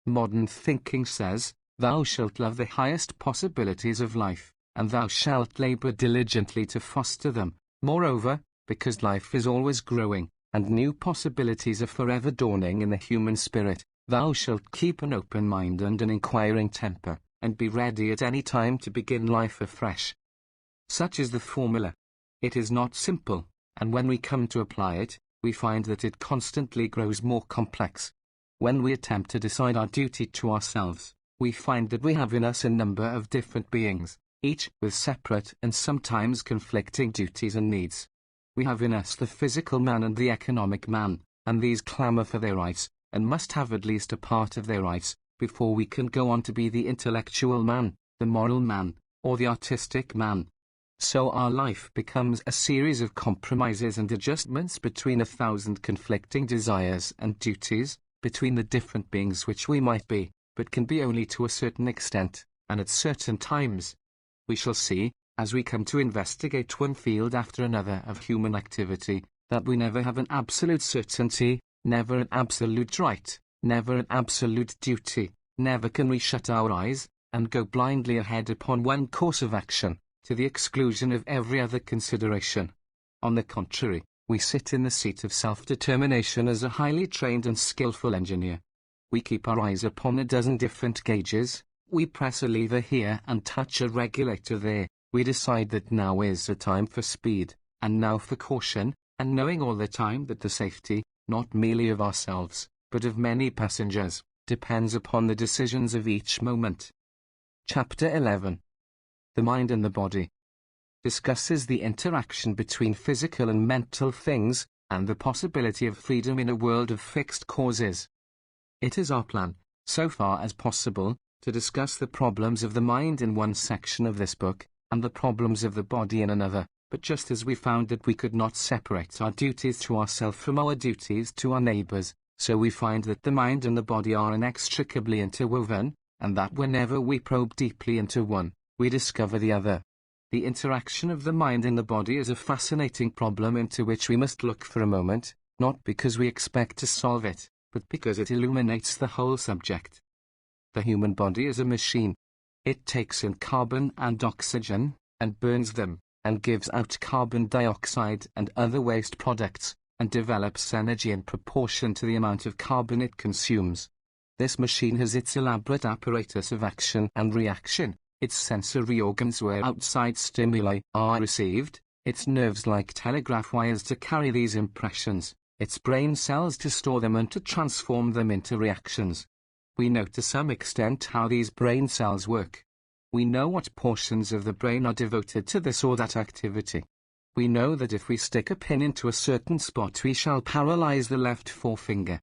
A: Modern thinking says, thou shalt love the highest possibilities of life, and thou shalt labor diligently to foster them. Moreover, because life is always growing, and new possibilities are forever dawning in the human spirit, thou shalt keep an open mind and an inquiring temper, and be ready at any time to begin life afresh. Such is the formula. It is not simple, and when we come to apply it, we find that it constantly grows more complex. When we attempt to decide our duty to ourselves, we find that we have in us a number of different beings, each with separate and sometimes conflicting duties and needs. We have in us the physical man and the economic man, and these clamor for their rights, and must have at least a part of their rights, before we can go on to be the intellectual man, the moral man, or the artistic man. So our life becomes a series of compromises and adjustments between 1,000 conflicting desires and duties, between the different beings which we might be, but can be only to a certain extent, and at certain times. We shall see, as we come to investigate one field after another of human activity, that we never have an absolute certainty, never an absolute right, never an absolute duty, never can we shut our eyes, and go blindly ahead upon one course of action, to the exclusion of every other consideration. On the contrary, we sit in the seat of self-determination as a highly trained and skillful engineer. We keep our eyes upon a dozen different gauges, we press a lever here and touch a regulator there, we decide that now is the time for speed, and now for caution, and knowing all the time that the safety, not merely of ourselves, but of many passengers, depends upon the decisions of each moment. Chapter 11. The Mind and the Body discusses the interaction between physical and mental things, and the possibility of freedom in a world of fixed causes. It is our plan, so far as possible, to discuss the problems of the mind in one section of this book, and the problems of the body in another, but just as we found that we could not separate our duties to ourselves from our duties to our neighbors, so we find that the mind and the body are inextricably interwoven, and that whenever we probe deeply into one, we discover the other. The interaction of the mind and the body is a fascinating problem into which we must look for a moment, not because we expect to solve it, but because it illuminates the whole subject. The human body is a machine. It takes in carbon and oxygen, and burns them, and gives out carbon dioxide and other waste products, and develops energy in proportion to the amount of carbon it consumes. This machine has its elaborate apparatus of action and reaction, its sensory organs where outside stimuli are received, its nerves like telegraph wires to carry these impressions, its brain cells to store them and to transform them into reactions. We know to some extent how these brain cells work. We know what portions of the brain are devoted to this or that activity. We know that if we stick a pin into a certain spot we shall paralyze the left forefinger.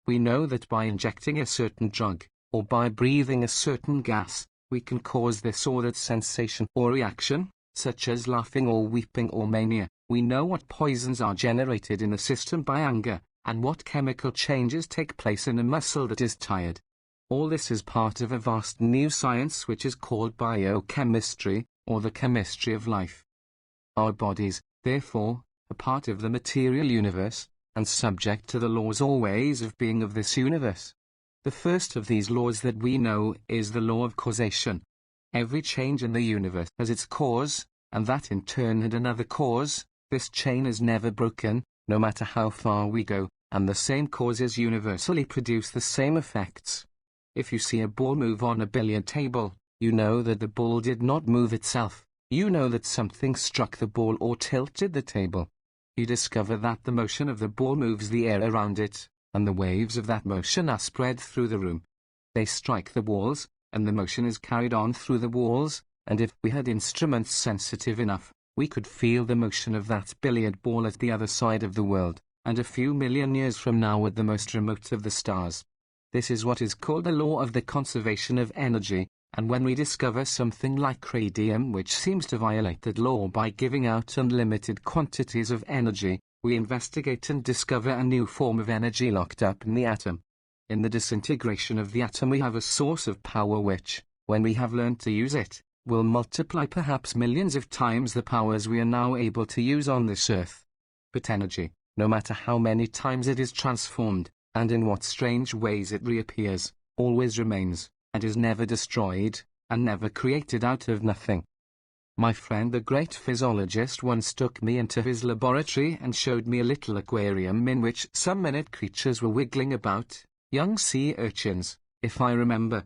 A: We know that by injecting a certain drug, or by breathing a certain gas, we can cause this or that sensation or reaction, such as laughing or weeping or mania. We know what poisons are generated in the system by anger, and what chemical changes take place in a muscle that is tired. All this is part of a vast new science which is called biochemistry, or the chemistry of life. Our bodies, therefore, are part of the material universe, and subject to the laws or ways of being of this universe. The first of these laws that we know is the law of causation. Every change in the universe has its cause, and that in turn had another cause. This chain is never broken, no matter how far we go, and the same causes universally produce the same effects. If you see a ball move on a billiard table, You know that the ball did not move itself. You know that something struck the ball or tilted the table. You discover that the motion of the ball moves the air around it, and the waves of that motion are spread through the room. They strike the walls, and the motion is carried on through the walls, and if we had instruments sensitive enough, we could feel the motion of that billiard ball at the other side of the world, and a few million years from now at the most remote of the stars. This is what is called the law of the conservation of energy, and when we discover something like radium which seems to violate that law by giving out unlimited quantities of energy, we investigate and discover a new form of energy locked up in the atom. In the disintegration of the atom we have a source of power which, when we have learned to use it, will multiply perhaps millions of times the powers we are now able to use on this earth. But energy, no matter how many times it is transformed, and in what strange ways it reappears, always remains, and is never destroyed, and never created out of nothing. My friend the great physiologist once took me into his laboratory and showed me a little aquarium in which some minute creatures were wiggling about, young sea urchins, if I remember.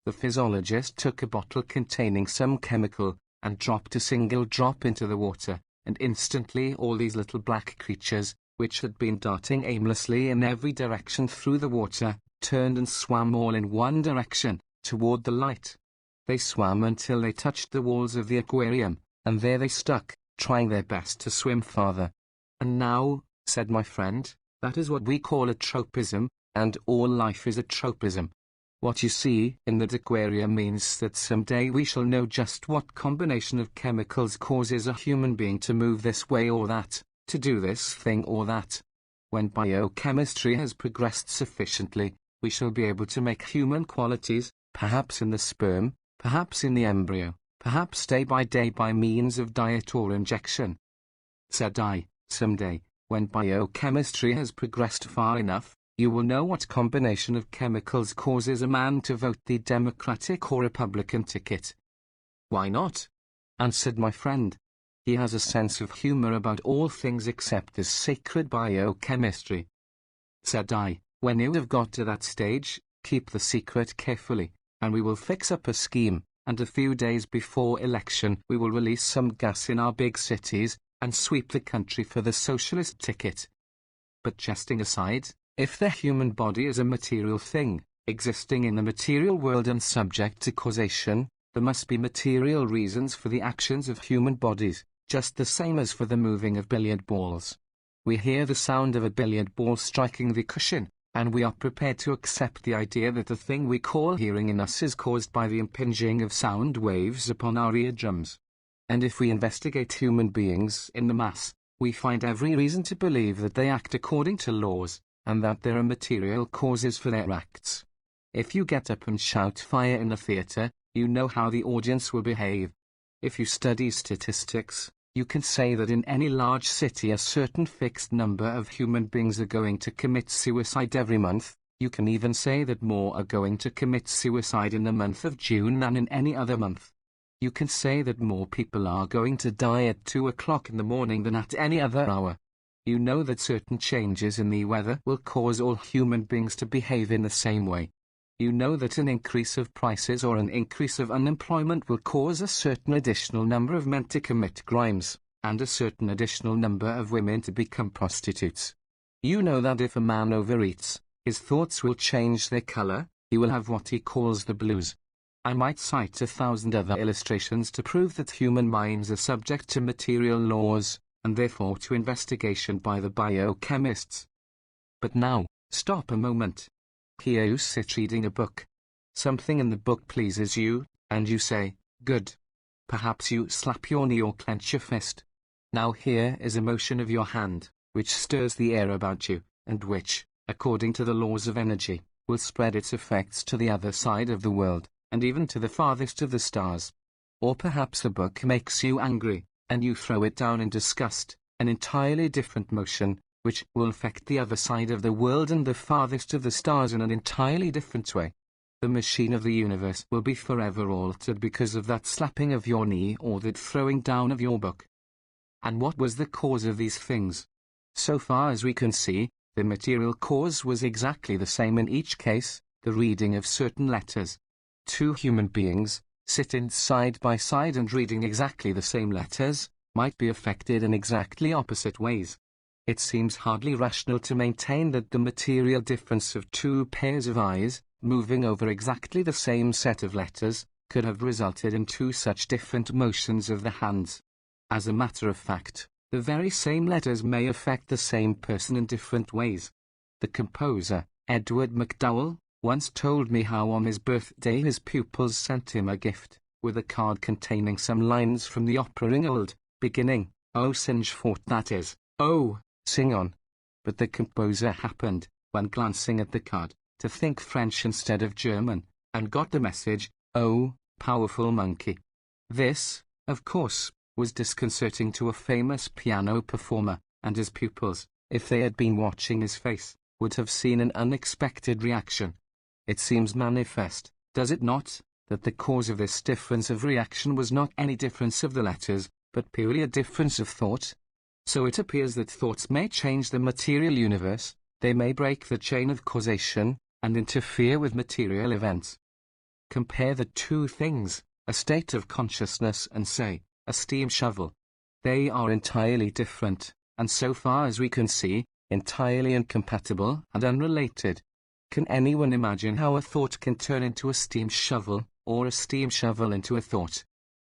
A: The physiologist took a bottle containing some chemical, and dropped a single drop into the water, and instantly all these little black creatures, which had been darting aimlessly in every direction through the water, turned and swam all in one direction, toward the light. They swam until they touched the walls of the aquarium, and there they stuck, trying their best to swim farther. And now, said my friend, that is what we call a tropism, and all life is a tropism. What you see in that aquarium means that someday we shall know just what combination of chemicals causes a human being to move this way or that, to do this thing or that. When biochemistry has progressed sufficiently, we shall be able to make human qualities, perhaps in the sperm, perhaps in the embryo, perhaps day by means of diet or injection. Said I, someday, when biochemistry has progressed far enough, you will know what combination of chemicals causes a man to vote the Democratic or Republican ticket. Why not? Answered my friend. He has a sense of humor about all things except this sacred biochemistry. Said I, when you have got to that stage, keep the secret carefully, and we will fix up a scheme, and a few days before election we will release some gas in our big cities, and sweep the country for the socialist ticket. But jesting aside, if the human body is a material thing, existing in the material world and subject to causation, there must be material reasons for the actions of human bodies, just the same as for the moving of billiard balls. We hear the sound of a billiard ball striking the cushion, and we are prepared to accept the idea that the thing we call hearing in us is caused by the impinging of sound waves upon our eardrums. And if we investigate human beings in the mass, we find every reason to believe that they act according to laws, and that there are material causes for their acts. If you get up and shout fire in a theater, you know how the audience will behave. If you study statistics, you can say that in any large city a certain fixed number of human beings are going to commit suicide every month. You can even say that more are going to commit suicide in the month of June than in any other month. You can say that more people are going to die at 2 o'clock in the morning than at any other hour. You know that certain changes in the weather will cause all human beings to behave in the same way. You know that an increase of prices or an increase of unemployment will cause a certain additional number of men to commit crimes, and a certain additional number of women to become prostitutes. You know that if a man overeats, his thoughts will change their color, he will have what he calls the blues. I might cite 1,000 other illustrations to prove that human minds are subject to material laws, and therefore to investigation by the biochemists. But now, stop a moment. Here you sit reading a book. Something in the book pleases you, and you say, good. Perhaps you slap your knee or clench your fist. Now here is a motion of your hand, which stirs the air about you, and which, according to the laws of energy, will spread its effects to the other side of the world, and even to the farthest of the stars. Or perhaps the book makes you angry, and you throw it down in disgust, an entirely different motion, which will affect the other side of the world and the farthest of the stars in an entirely different way. The machine of the universe will be forever altered because of that slapping of your knee or that throwing down of your book. And what was the cause of these things? So far as we can see, the material cause was exactly the same in each case, the reading of certain letters. Two human beings, sitting side by side and reading exactly the same letters, might be affected in exactly opposite ways. It seems hardly rational to maintain that the material difference of two pairs of eyes, moving over exactly the same set of letters, could have resulted in two such different motions of the hands. As a matter of fact, the very same letters may affect the same person in different ways. The composer, Edward MacDowell, once told me how on his birthday his pupils sent him a gift, with a card containing some lines from the opera Ringgold, beginning, "Oh singe fort," that is, "Oh, sing on." But the composer happened, when glancing at the card, to think French instead of German, and got the message, "Oh, powerful monkey." This, of course, was disconcerting to a famous piano performer, and his pupils, if they had been watching his face, would have seen an unexpected reaction. It seems manifest, does it not, that the cause of this difference of reaction was not any difference of the letters, but purely a difference of thought? So it appears that thoughts may change the material universe, they may break the chain of causation, and interfere with material events. Compare the two things, a state of consciousness and, say, a steam shovel. They are entirely different, and so far as we can see, entirely incompatible and unrelated. Can anyone imagine how a thought can turn into a steam shovel, or a steam shovel into a thought?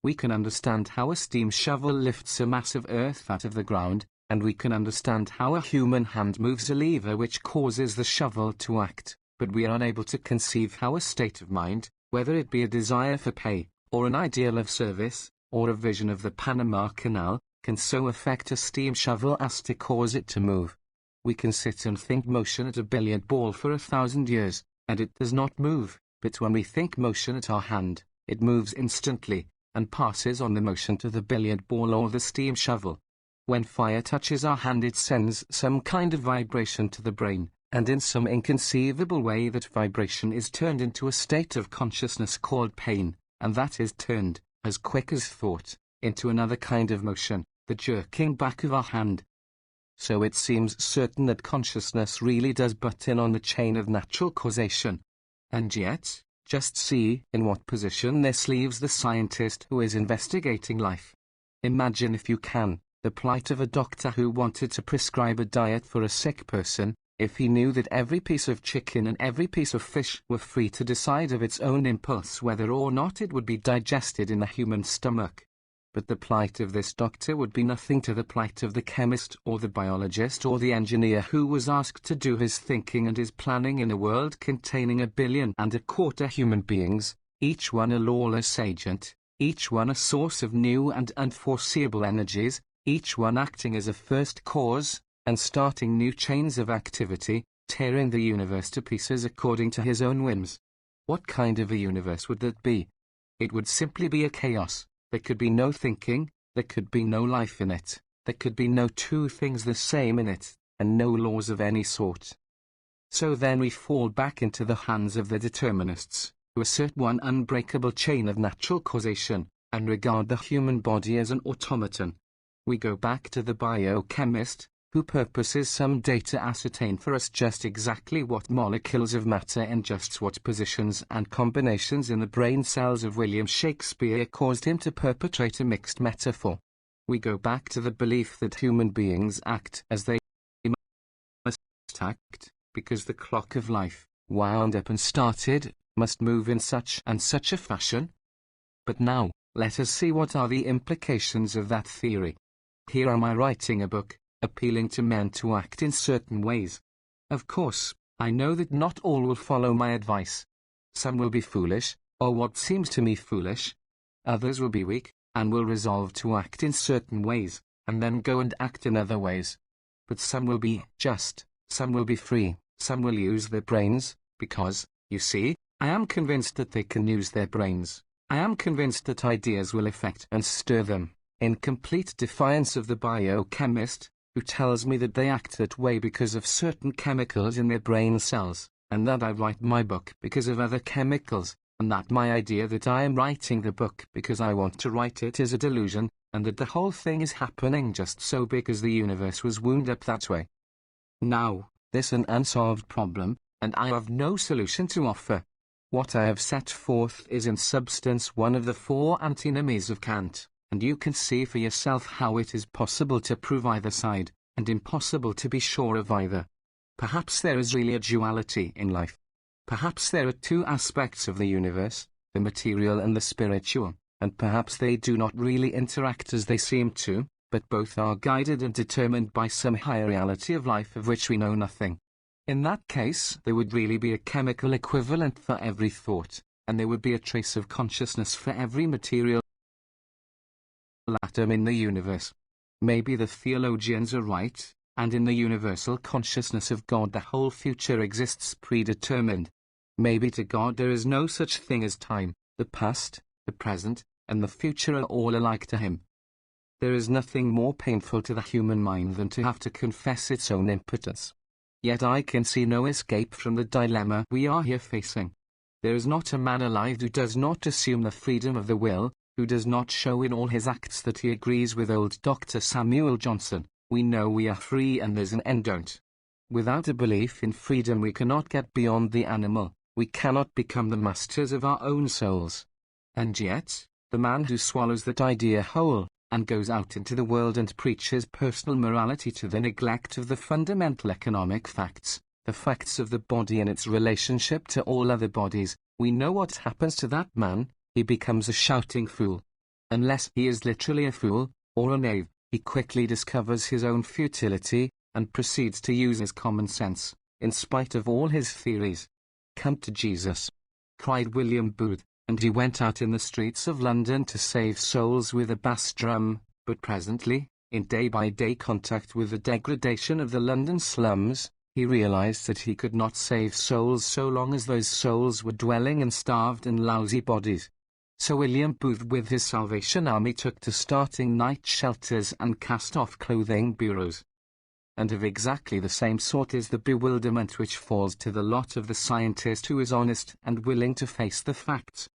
A: We can understand how a steam shovel lifts a mass of earth out of the ground, and we can understand how a human hand moves a lever which causes the shovel to act, but we are unable to conceive how a state of mind, whether it be a desire for pay, or an ideal of service, or a vision of the Panama Canal, can so affect a steam shovel as to cause it to move. We can sit and think motion at a billiard ball for 1,000 years, and it does not move, but when we think motion at our hand, it moves instantly, and passes on the motion to the billiard ball or the steam shovel. When fire touches our hand, it sends some kind of vibration to the brain, and in some inconceivable way that vibration is turned into a state of consciousness called pain, and that is turned, as quick as thought, into another kind of motion, the jerking back of our hand. So it seems certain that consciousness really does butt in on the chain of natural causation. And yet, just see in what position this leaves the scientist who is investigating life. Imagine, if you can, the plight of a doctor who wanted to prescribe a diet for a sick person, if he knew that every piece of chicken and every piece of fish were free to decide of its own impulse whether or not it would be digested in the human stomach. But the plight of this doctor would be nothing to the plight of the chemist or the biologist or the engineer who was asked to do his thinking and his planning in a world containing 1.25 billion human beings, each one a lawless agent, each one a source of new and unforeseeable energies, each one acting as a first cause, and starting new chains of activity, tearing the universe to pieces according to his own whims. What kind of a universe would that be? It would simply be a chaos. There could be no thinking, there could be no life in it, there could be no two things the same in it, and no laws of any sort. So then we fall back into the hands of the determinists, who assert one unbreakable chain of natural causation, and regard the human body as an automaton. We go back to the biochemist, who purposes some day to ascertain for us just exactly what molecules of matter and just what positions and combinations in the brain cells of William Shakespeare caused him to perpetrate a mixed metaphor. We go back to the belief that human beings act as they must act, because the clock of life, wound up and started, must move in such and such a fashion. But now, let us see what are the implications of that theory. Here am I writing a book, appealing to men to act in certain ways. Of course, I know that not all will follow my advice. Some will be foolish, or what seems to me foolish. Others will be weak, and will resolve to act in certain ways, and then go and act in other ways. But some will be just, some will be free, some will use their brains, because, you see, I am convinced that they can use their brains. I am convinced that ideas will affect and stir them, in complete defiance of the biochemist, who tells me that they act that way because of certain chemicals in their brain cells, and that I write my book because of other chemicals, and that my idea that I am writing the book because I want to write it is a delusion, and that the whole thing is happening just so because the universe was wound up that way. Now, this is an unsolved problem, and I have no solution to offer. What I have set forth is in substance one of the four antinomies of Kant, and you can see for yourself how it is possible to prove either side, and impossible to be sure of either. Perhaps there is really a duality in life. Perhaps there are two aspects of the universe, the material and the spiritual, and perhaps they do not really interact as they seem to, but both are guided and determined by some higher reality of life of which we know nothing. In that case, there would really be a chemical equivalent for every thought, and there would be a trace of consciousness for every material atom in the universe. Maybe the theologians are right, and in the universal consciousness of God the whole future exists predetermined. Maybe to God there is no such thing as time, the past, the present, and the future are all alike to him. There is nothing more painful to the human mind than to have to confess its own impotence. Yet I can see no escape from the dilemma we are here facing. There is not a man alive who does not assume the freedom of the will, who does not show in all his acts that he agrees with old Dr. Samuel Johnson. We know we are free and there's an end don't. Without a belief in freedom we cannot get beyond the animal, we cannot become the masters of our own souls. And yet, the man who swallows that idea whole, and goes out into the world and preaches personal morality to the neglect of the fundamental economic facts, the facts of the body and its relationship to all other bodies, we know what happens to that man, he becomes a shouting fool. Unless he is literally a fool, or a knave, he quickly discovers his own futility, and proceeds to use his common sense, in spite of all his theories. "Come to Jesus," cried William Booth, and he went out in the streets of London to save souls with a bass drum, but presently, in day-by-day contact with the degradation of the London slums, he realized that he could not save souls so long as those souls were dwelling in starved and lousy bodies. So William Booth with his Salvation Army took to starting night shelters and cast-off clothing bureaus. And of exactly the same sort is the bewilderment which falls to the lot of the scientist who is honest and willing to face the facts.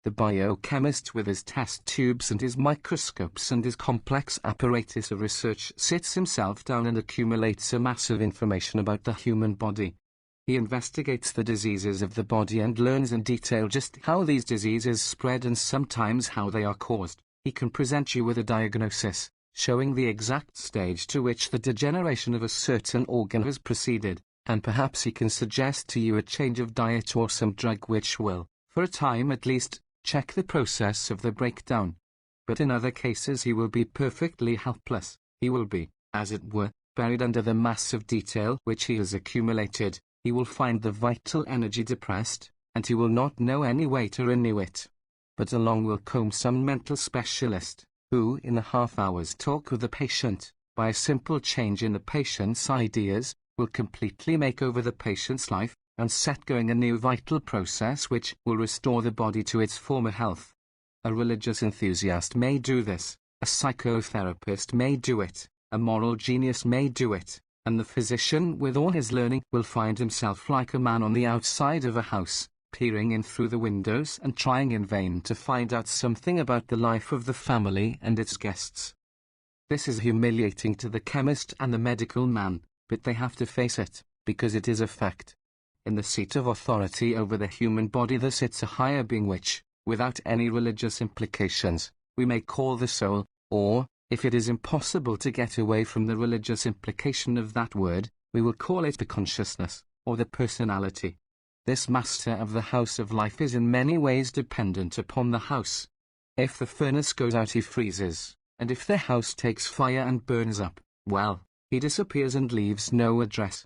A: The biochemist with his test tubes and his microscopes and his complex apparatus of research sits himself down and accumulates a mass of information about the human body. He investigates the diseases of the body and learns in detail just how these diseases spread and sometimes how they are caused. He can present you with a diagnosis, showing the exact stage to which the degeneration of a certain organ has proceeded, and perhaps he can suggest to you a change of diet or some drug which will, for a time at least, check the process of the breakdown. But in other cases he will be perfectly helpless. He will be, as it were, buried under the mass of detail which he has accumulated. He will find the vital energy depressed, and he will not know any way to renew it. But along will come some mental specialist, who in a half-hour's talk with the patient, by a simple change in the patient's ideas, will completely make over the patient's life, and set going a new vital process which will restore the body to its former health. A religious enthusiast may do this, a psychotherapist may do it, a moral genius may do it, and the physician with all his learning will find himself like a man on the outside of a house, peering in through the windows and trying in vain to find out something about the life of the family and its guests. This is humiliating to the chemist and the medical man, but they have to face it, because it is a fact. In the seat of authority over the human body there sits a higher being which, without any religious implications, we may call the soul, or, if it is impossible to get away from the religious implication of that word, we will call it the consciousness, or the personality. This master of the house of life is in many ways dependent upon the house. If the furnace goes out he freezes, and if the house takes fire and burns up, well, he disappears and leaves no address.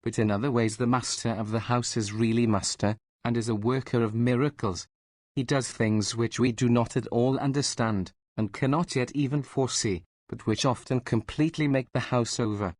A: But in other ways the master of the house is really master, and is a worker of miracles. He does things which we do not at all understand, and cannot yet even foresee, but which often completely make the house over.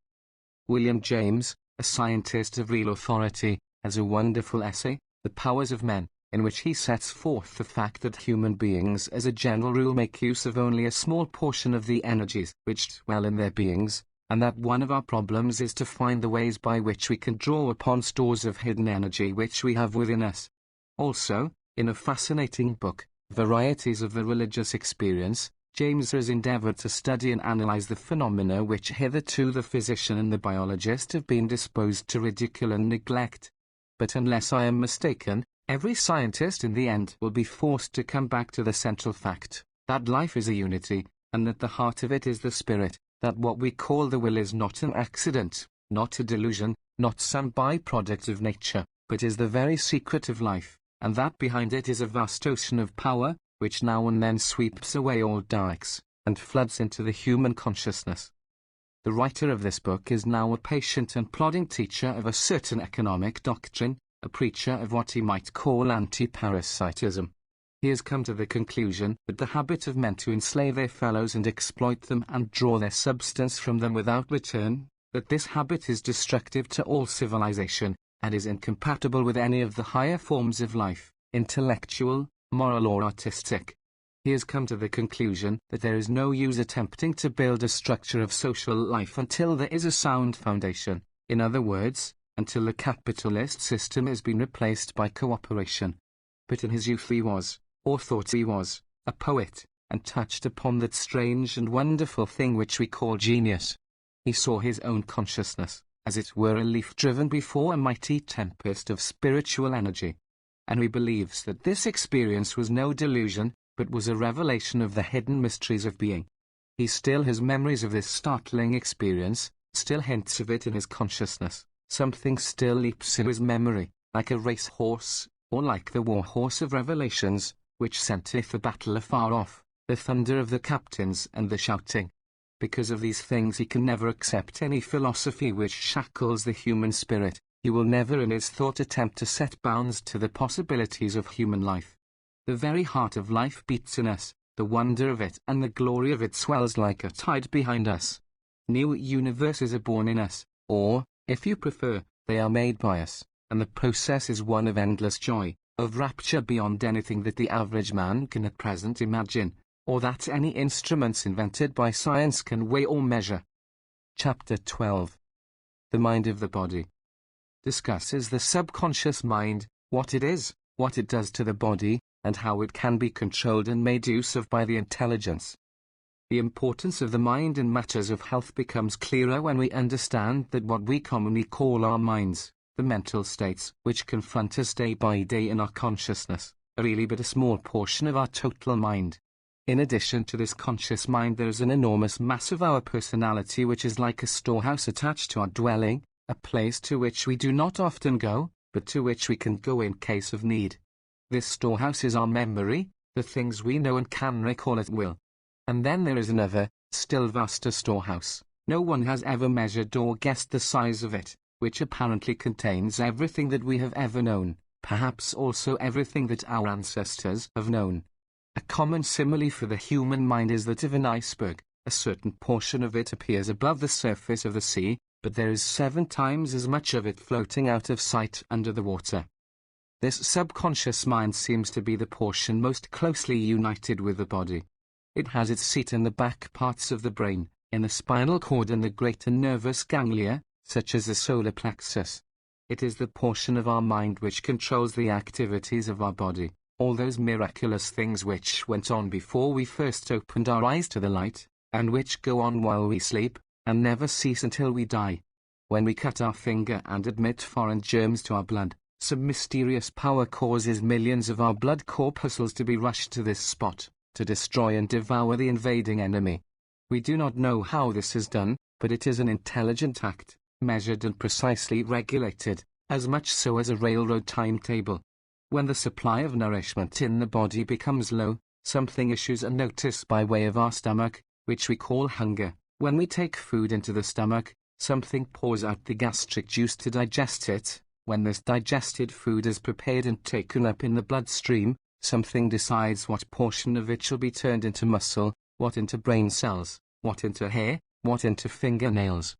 A: William James, a scientist of real authority, has a wonderful essay, The Powers of Men, in which he sets forth the fact that human beings as a general rule make use of only a small portion of the energies which dwell in their beings, and that one of our problems is to find the ways by which we can draw upon stores of hidden energy which we have within us. Also, in a fascinating book, Varieties of the Religious Experience, James has endeavored to study and analyze the phenomena which hitherto the physician and the biologist have been disposed to ridicule and neglect. But unless I am mistaken, Every scientist in the end will be forced to come back to the central fact, that life is a unity, and at the heart of it is the spirit, that what we call the will is not an accident, not a delusion, not some byproduct of nature, but is the very secret of life, and that behind it is a vast ocean of power, which now and then sweeps away all dikes, and floods into the human consciousness. The writer of this book is now a patient and plodding teacher of a certain economic doctrine, a preacher of what he might call anti-parasitism. He has come to the conclusion that the habit of men to enslave their fellows and exploit them and draw their substance from them without return, that this habit is destructive to all civilization, and is incompatible with any of the higher forms of life, intellectual, moral or artistic. He has come to the conclusion that there is no use attempting to build a structure of social life until there is a sound foundation, in other words, until the capitalist system has been replaced by cooperation. But in his youth he was, or thought he was, a poet, and touched upon that strange and wonderful thing which we call genius. He saw his own consciousness, as it were a leaf driven before a mighty tempest of spiritual energy. And he believes that this experience was no delusion, but was a revelation of the hidden mysteries of being. He still has memories of this startling experience, still hints of it in his consciousness. Something still leaps in his memory, like a race horse, or like the war horse of Revelations, which scenteth the battle afar off, the thunder of the captains and the shouting. Because of these things he can never accept any philosophy which shackles the human spirit. He will never in his thought attempt to set bounds to the possibilities of human life. The very heart of life beats in us, the wonder of it and the glory of it swells like a tide behind us. New universes are born in us, or, if you prefer, they are made by us, and the process is one of endless joy, of rapture beyond anything that the average man can at present imagine, or that any instruments invented by science can weigh or measure. Chapter 12. The Mind of the Body discusses the subconscious mind, what it is, what it does to the body, and how it can be controlled and made use of by the intelligence. The importance of the mind in matters of health becomes clearer when we understand that what we commonly call our minds, the mental states which confront us day by day in our consciousness, are really but a small portion of our total mind. In addition to this conscious mind there is an enormous mass of our personality which is like a storehouse attached to our dwelling, a place to which we do not often go, but to which we can go in case of need. This storehouse is our memory, the things we know and can recall at will. And then there is another, still vaster storehouse, no one has ever measured or guessed the size of it, which apparently contains everything that we have ever known, perhaps also everything that our ancestors have known. A common simile for the human mind is that of an iceberg. A certain portion of it appears above the surface of the sea, but there is 7 times as much of it floating out of sight under the water. This subconscious mind seems to be the portion most closely united with the body. It has its seat in the back parts of the brain, in the spinal cord and the greater nervous ganglia, such as the solar plexus. It is the portion of our mind which controls the activities of our body, all those miraculous things which went on before we first opened our eyes to the light, and which go on while we sleep, and never cease until we die. When we cut our finger and admit foreign germs to our blood, some mysterious power causes millions of our blood corpuscles to be rushed to this spot, to destroy and devour the invading enemy. We do not know how this is done, but it is an intelligent act, measured and precisely regulated, as much so as a railroad timetable. When the supply of nourishment in the body becomes low, something issues a notice by way of our stomach, which we call hunger. When we take food into the stomach, something pours out the gastric juice to digest it. When this digested food is prepared and taken up in the bloodstream, something decides what portion of it shall be turned into muscle, what into brain cells, what into hair, what into fingernails.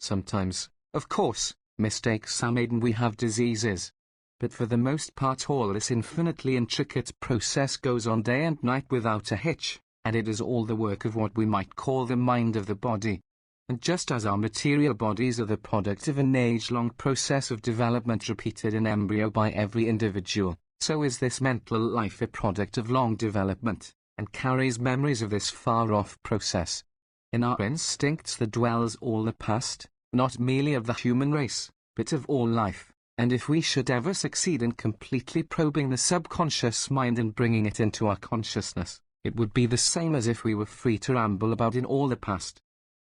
A: Sometimes, of course, mistakes are made and we have diseases. But for the most part all this infinitely intricate process goes on day and night without a hitch, and it is all the work of what we might call the mind of the body. And just as our material bodies are the product of an age-long process of development repeated in embryo by every individual, so is this mental life a product of long development, and carries memories of this far-off process. In our instincts there dwells all the past, not merely of the human race, but of all life, And if we should ever succeed in completely probing the subconscious mind and bringing it into our consciousness, it would be the same as if we were free to ramble about in all the past.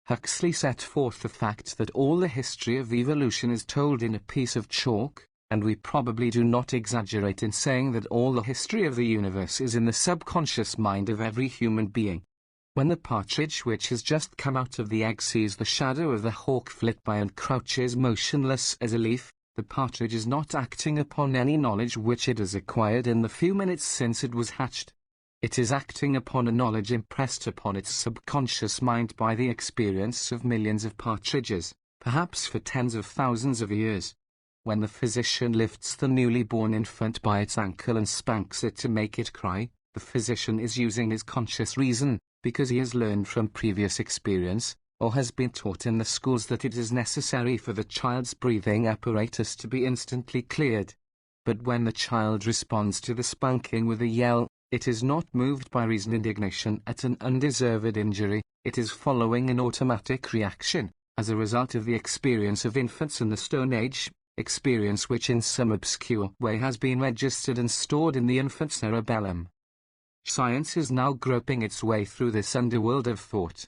A: Huxley set forth the fact that all the history of evolution is told in a piece of chalk, and we probably do not exaggerate in saying that all the history of the universe is in the subconscious mind of every human being. When the partridge which has just come out of the egg sees the shadow of the hawk flit by and crouches motionless as a leaf, the partridge is not acting upon any knowledge which it has acquired in the few minutes since it was hatched. It is acting upon a knowledge impressed upon its subconscious mind by the experience of millions of partridges, perhaps for tens of thousands of years. When the physician lifts the newly born infant by its ankle and spanks it to make it cry, the physician is using his conscious reason, because he has learned from previous experience, or has been taught in the schools that it is necessary for the child's breathing apparatus to be instantly cleared. But when the child responds to the spanking with a yell, it is not moved by reasoned indignation at an undeserved injury, it is following an automatic reaction, as a result of the experience of infants in the Stone Age, experience which in some obscure way has been registered and stored in the infant cerebellum. Science is now groping its way through this underworld of thought.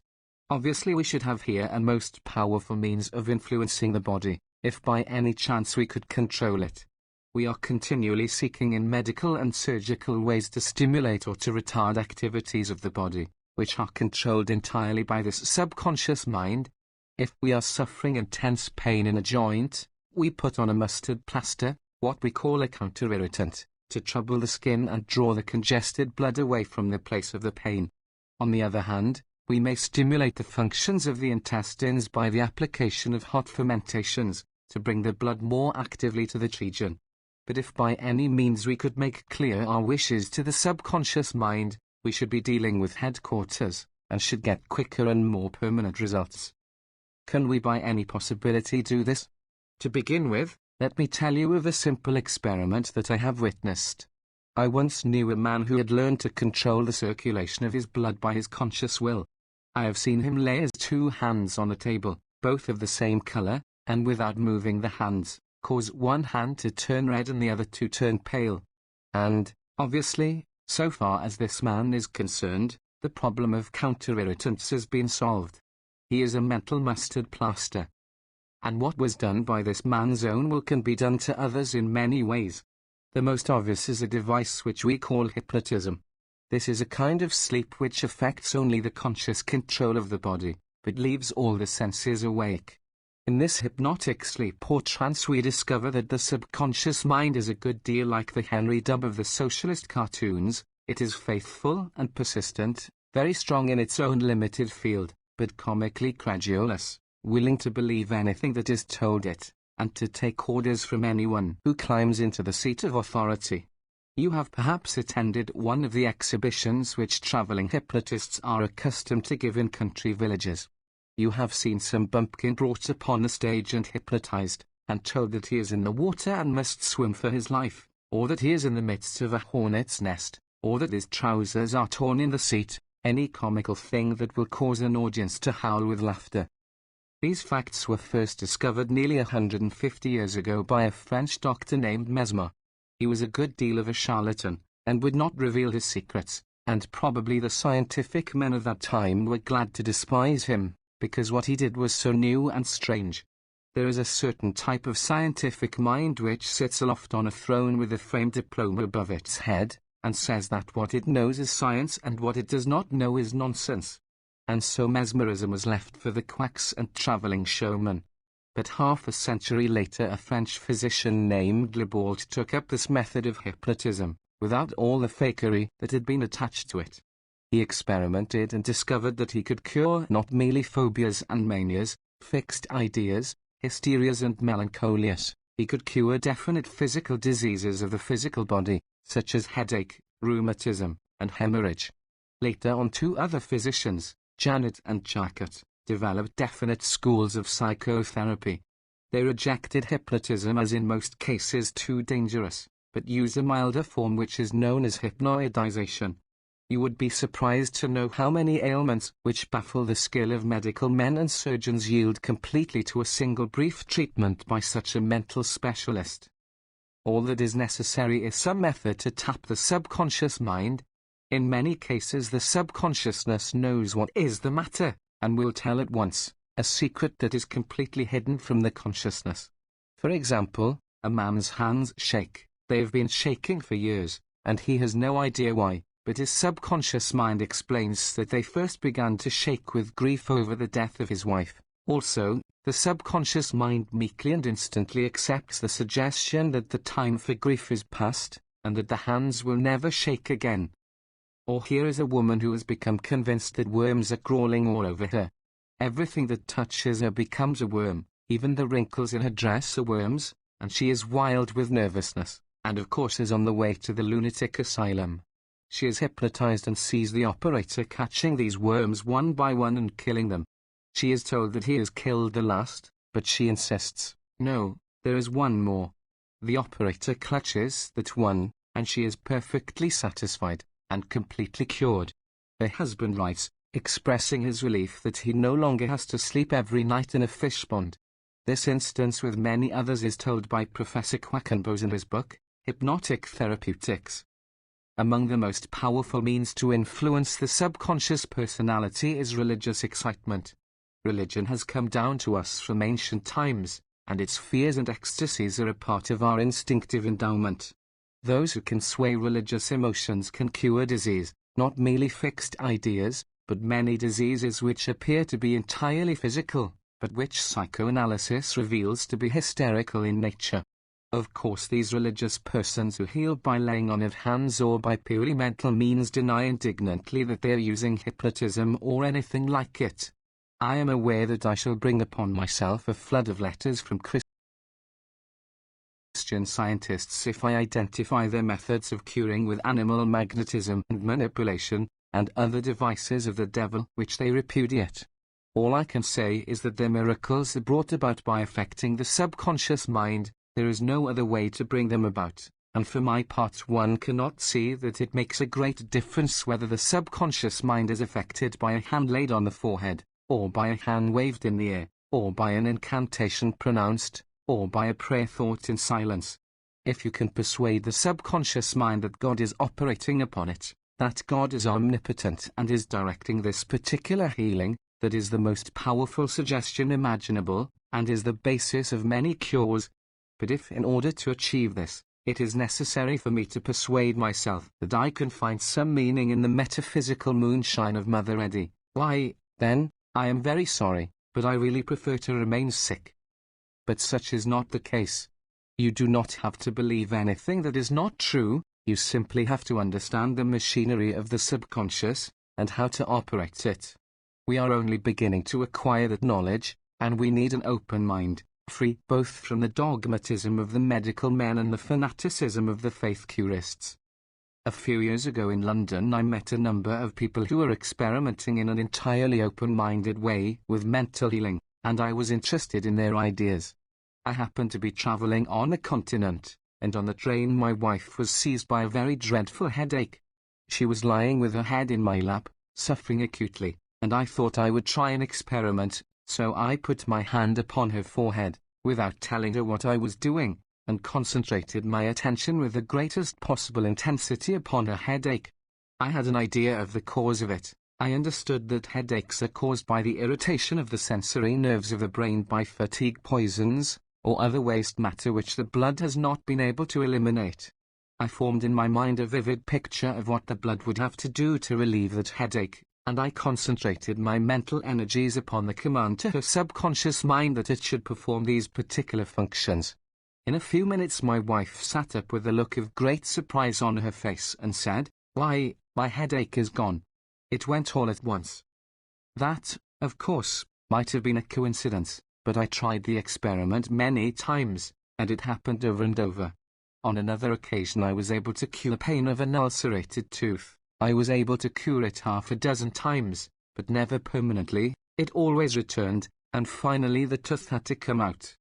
A: Obviously we should have here a most powerful means of influencing the body, if by any chance we could control it. We are continually seeking in medical and surgical ways to stimulate or to retard activities of the body, which are controlled entirely by this subconscious mind. If we are suffering intense pain in a joint, we put on a mustard plaster, what we call a counterirritant, to trouble the skin and draw the congested blood away from the place of the pain. On the other hand, we may stimulate the functions of the intestines by the application of hot fermentations, to bring the blood more actively to the region. But if by any means we could make clear our wishes to the subconscious mind, we should be dealing with headquarters, and should get quicker and more permanent results. Can we by any possibility do this? To begin with, let me tell you of a simple experiment that I have witnessed. I once knew a man who had learned to control the circulation of his blood by his conscious will. I have seen him lay his two hands on a table, both of the same color, and without moving the hands, cause one hand to turn red and the other to turn pale. And, obviously, so far as this man is concerned, the problem of counterirritants has been solved. He is a mental mustard plaster. And what was done by this man's own will can be done to others in many ways. The most obvious is a device which we call hypnotism. This is a kind of sleep which affects only the conscious control of the body, but leaves all the senses awake. In this hypnotic sleep or trance we discover that the subconscious mind is a good deal like the Henry Dub of the socialist cartoons. It is faithful and persistent, very strong in its own limited field, but comically credulous, willing to believe anything that is told it, and to take orders from anyone who climbs into the seat of authority. You have perhaps attended one of the exhibitions which traveling hypnotists are accustomed to give in country villages. You have seen some bumpkin brought upon the stage and hypnotized, and told that he is in the water and must swim for his life, or that he is in the midst of a hornet's nest, or that his trousers are torn in the seat, any comical thing that will cause an audience to howl with laughter. These facts were first discovered nearly 150 years ago by a French doctor named Mesmer. He was a good deal of a charlatan, and would not reveal his secrets, and probably the scientific men of that time were glad to despise him, because what he did was so new and strange. There is a certain type of scientific mind which sits aloft on a throne with a framed diploma above its head, and says that what it knows is science and what it does not know is nonsense. And so mesmerism was left for the quacks and travelling showmen. But half a century later a French physician named Lebault took up this method of hypnotism, without all the fakery that had been attached to it. He experimented and discovered that he could cure not merely phobias and manias, fixed ideas, hysterias and melancholias. He could cure definite physical diseases of the physical body, such as headache, rheumatism, and hemorrhage. Later on 2 other physicians, Janet and Jacquet, developed definite schools of psychotherapy. They rejected hypnotism as in most cases too dangerous, but used a milder form which is known as hypnoidization. You would be surprised to know how many ailments which baffle the skill of medical men and surgeons yield completely to a single brief treatment by such a mental specialist. All that is necessary is some method to tap the subconscious mind. In many cases the subconsciousness knows what is the matter, and will tell at once, a secret that is completely hidden from the consciousness. For example, a man's hands shake. They have been shaking for years, and he has no idea why, but his subconscious mind explains that they first began to shake with grief over the death of his wife. Also, the subconscious mind meekly and instantly accepts the suggestion that the time for grief is past, and that the hands will never shake again. Or here is a woman who has become convinced that worms are crawling all over her. Everything that touches her becomes a worm, even the wrinkles in her dress are worms, and she is wild with nervousness, and of course is on the way to the lunatic asylum. She is hypnotized and sees the operator catching these worms one by one and killing them. She is told that he has killed the last, but she insists, no, there is one more. The operator clutches that one, and she is perfectly satisfied, and completely cured. Her husband writes, expressing his relief that he no longer has to sleep every night in a fish pond. This instance with many others is told by Professor Quackenbos in his book, Hypnotic Therapeutics. Among the most powerful means to influence the subconscious personality is religious excitement. Religion has come down to us from ancient times, and its fears and ecstasies are a part of our instinctive endowment. Those who can sway religious emotions can cure disease, not merely fixed ideas, but many diseases which appear to be entirely physical, but which psychoanalysis reveals to be hysterical in nature. Of course, these religious persons who heal by laying on of hands or by purely mental means deny indignantly that they are using hypnotism or anything like it. I am aware that I shall bring upon myself a flood of letters from Christian Scientists if I identify their methods of curing with animal magnetism and manipulation, and other devices of the devil which they repudiate. All I can say is that their miracles are brought about by affecting the subconscious mind. There is no other way to bring them about, and for my part one cannot see that it makes a great difference whether the subconscious mind is affected by a hand laid on the forehead, or by a hand waved in the air, or by an incantation pronounced, or by a prayer thought in silence. If you can persuade the subconscious mind that God is operating upon it, that God is omnipotent and is directing this particular healing, that is the most powerful suggestion imaginable, and is the basis of many cures. But if in order to achieve this, it is necessary for me to persuade myself that I can find some meaning in the metaphysical moonshine of Mother Eddy, why, then, I am very sorry, but I really prefer to remain sick. But such is not the case. You do not have to believe anything that is not true, you simply have to understand the machinery of the subconscious, and how to operate it. We are only beginning to acquire that knowledge, and we need an open mind, free both from the dogmatism of the medical men and the fanaticism of the faith curists. A few years ago in London I met a number of people who were experimenting in an entirely open-minded way with mental healing, and I was interested in their ideas. I happened to be travelling on a continent, and on the train my wife was seized by a very dreadful headache. She was lying with her head in my lap, suffering acutely, and I thought I would try an experiment, so I put my hand upon her forehead, without telling her what I was doing, and concentrated my attention with the greatest possible intensity upon her headache. I had an idea of the cause of it. I understood that headaches are caused by the irritation of the sensory nerves of the brain by fatigue poisons, or other waste matter which the blood has not been able to eliminate. I formed in my mind a vivid picture of what the blood would have to do to relieve that headache, and I concentrated my mental energies upon the command to her subconscious mind that it should perform these particular functions. In a few minutes my wife sat up with a look of great surprise on her face and said, "Why, my headache is gone." It went all at once. That, of course, might have been a coincidence, but I tried the experiment many times, and it happened over and over. On another occasion I was able to cure the pain of an ulcerated tooth. I was able to cure it half a dozen times, but never permanently. It always returned, and finally the tooth had to come out.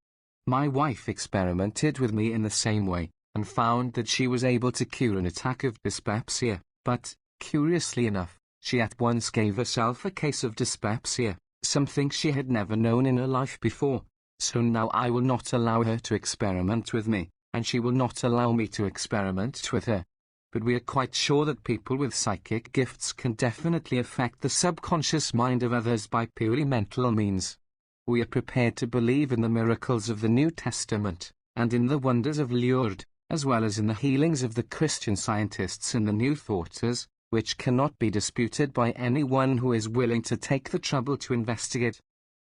A: My wife experimented with me in the same way, and found that she was able to cure an attack of dyspepsia, but, curiously enough, she at once gave herself a case of dyspepsia, something she had never known in her life before. So now I will not allow her to experiment with me, and she will not allow me to experiment with her. But we are quite sure that people with psychic gifts can definitely affect the subconscious mind of others by purely mental means. We are prepared to believe in the miracles of the New Testament, and in the wonders of Lourdes, as well as in the healings of the Christian Scientists and the New Thoughters, which cannot be disputed by anyone who is willing to take the trouble to investigate.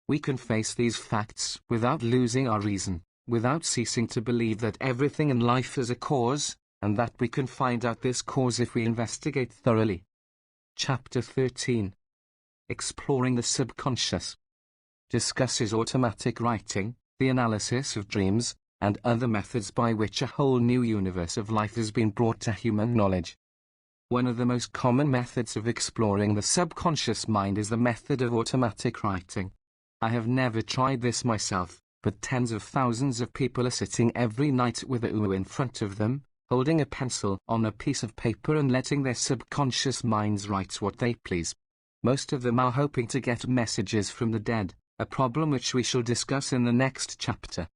A: We can face these facts without losing our reason, without ceasing to believe that everything in life is a cause, and that we can find out this cause if we investigate thoroughly. Chapter 13. Exploring the Subconscious. Discusses automatic writing, the analysis of dreams, and other methods by which a whole new universe of life has been brought to human knowledge. One of the most common methods of exploring the subconscious mind is the method of automatic writing. I have never tried this myself, but tens of thousands of people are sitting every night with a in front of them, holding a pencil on a piece of paper and letting their subconscious minds write what they please. Most of them are hoping to get messages from the dead, a problem which we shall discuss in the next chapter.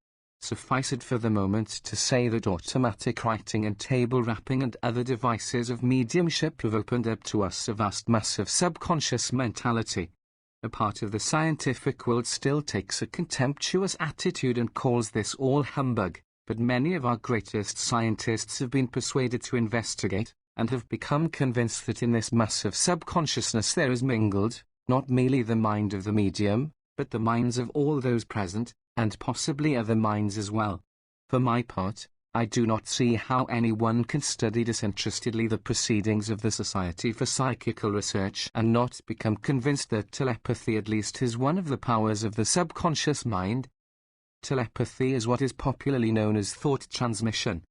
A: Suffice it for the moment to say that automatic writing and table rapping and other devices of mediumship have opened up to us a vast mass of subconscious mentality. A part of the scientific world still takes a contemptuous attitude and calls this all humbug, but many of our greatest scientists have been persuaded to investigate, and have become convinced that in this mass of subconsciousness there is mingled, not merely the mind of the medium, but the minds of all those present, and possibly other minds as well. For my part, I do not see how anyone can study disinterestedly the proceedings of the Society for Psychical Research and not become convinced that telepathy at least is one of the powers of the subconscious mind. Telepathy is what is popularly known as thought transmission.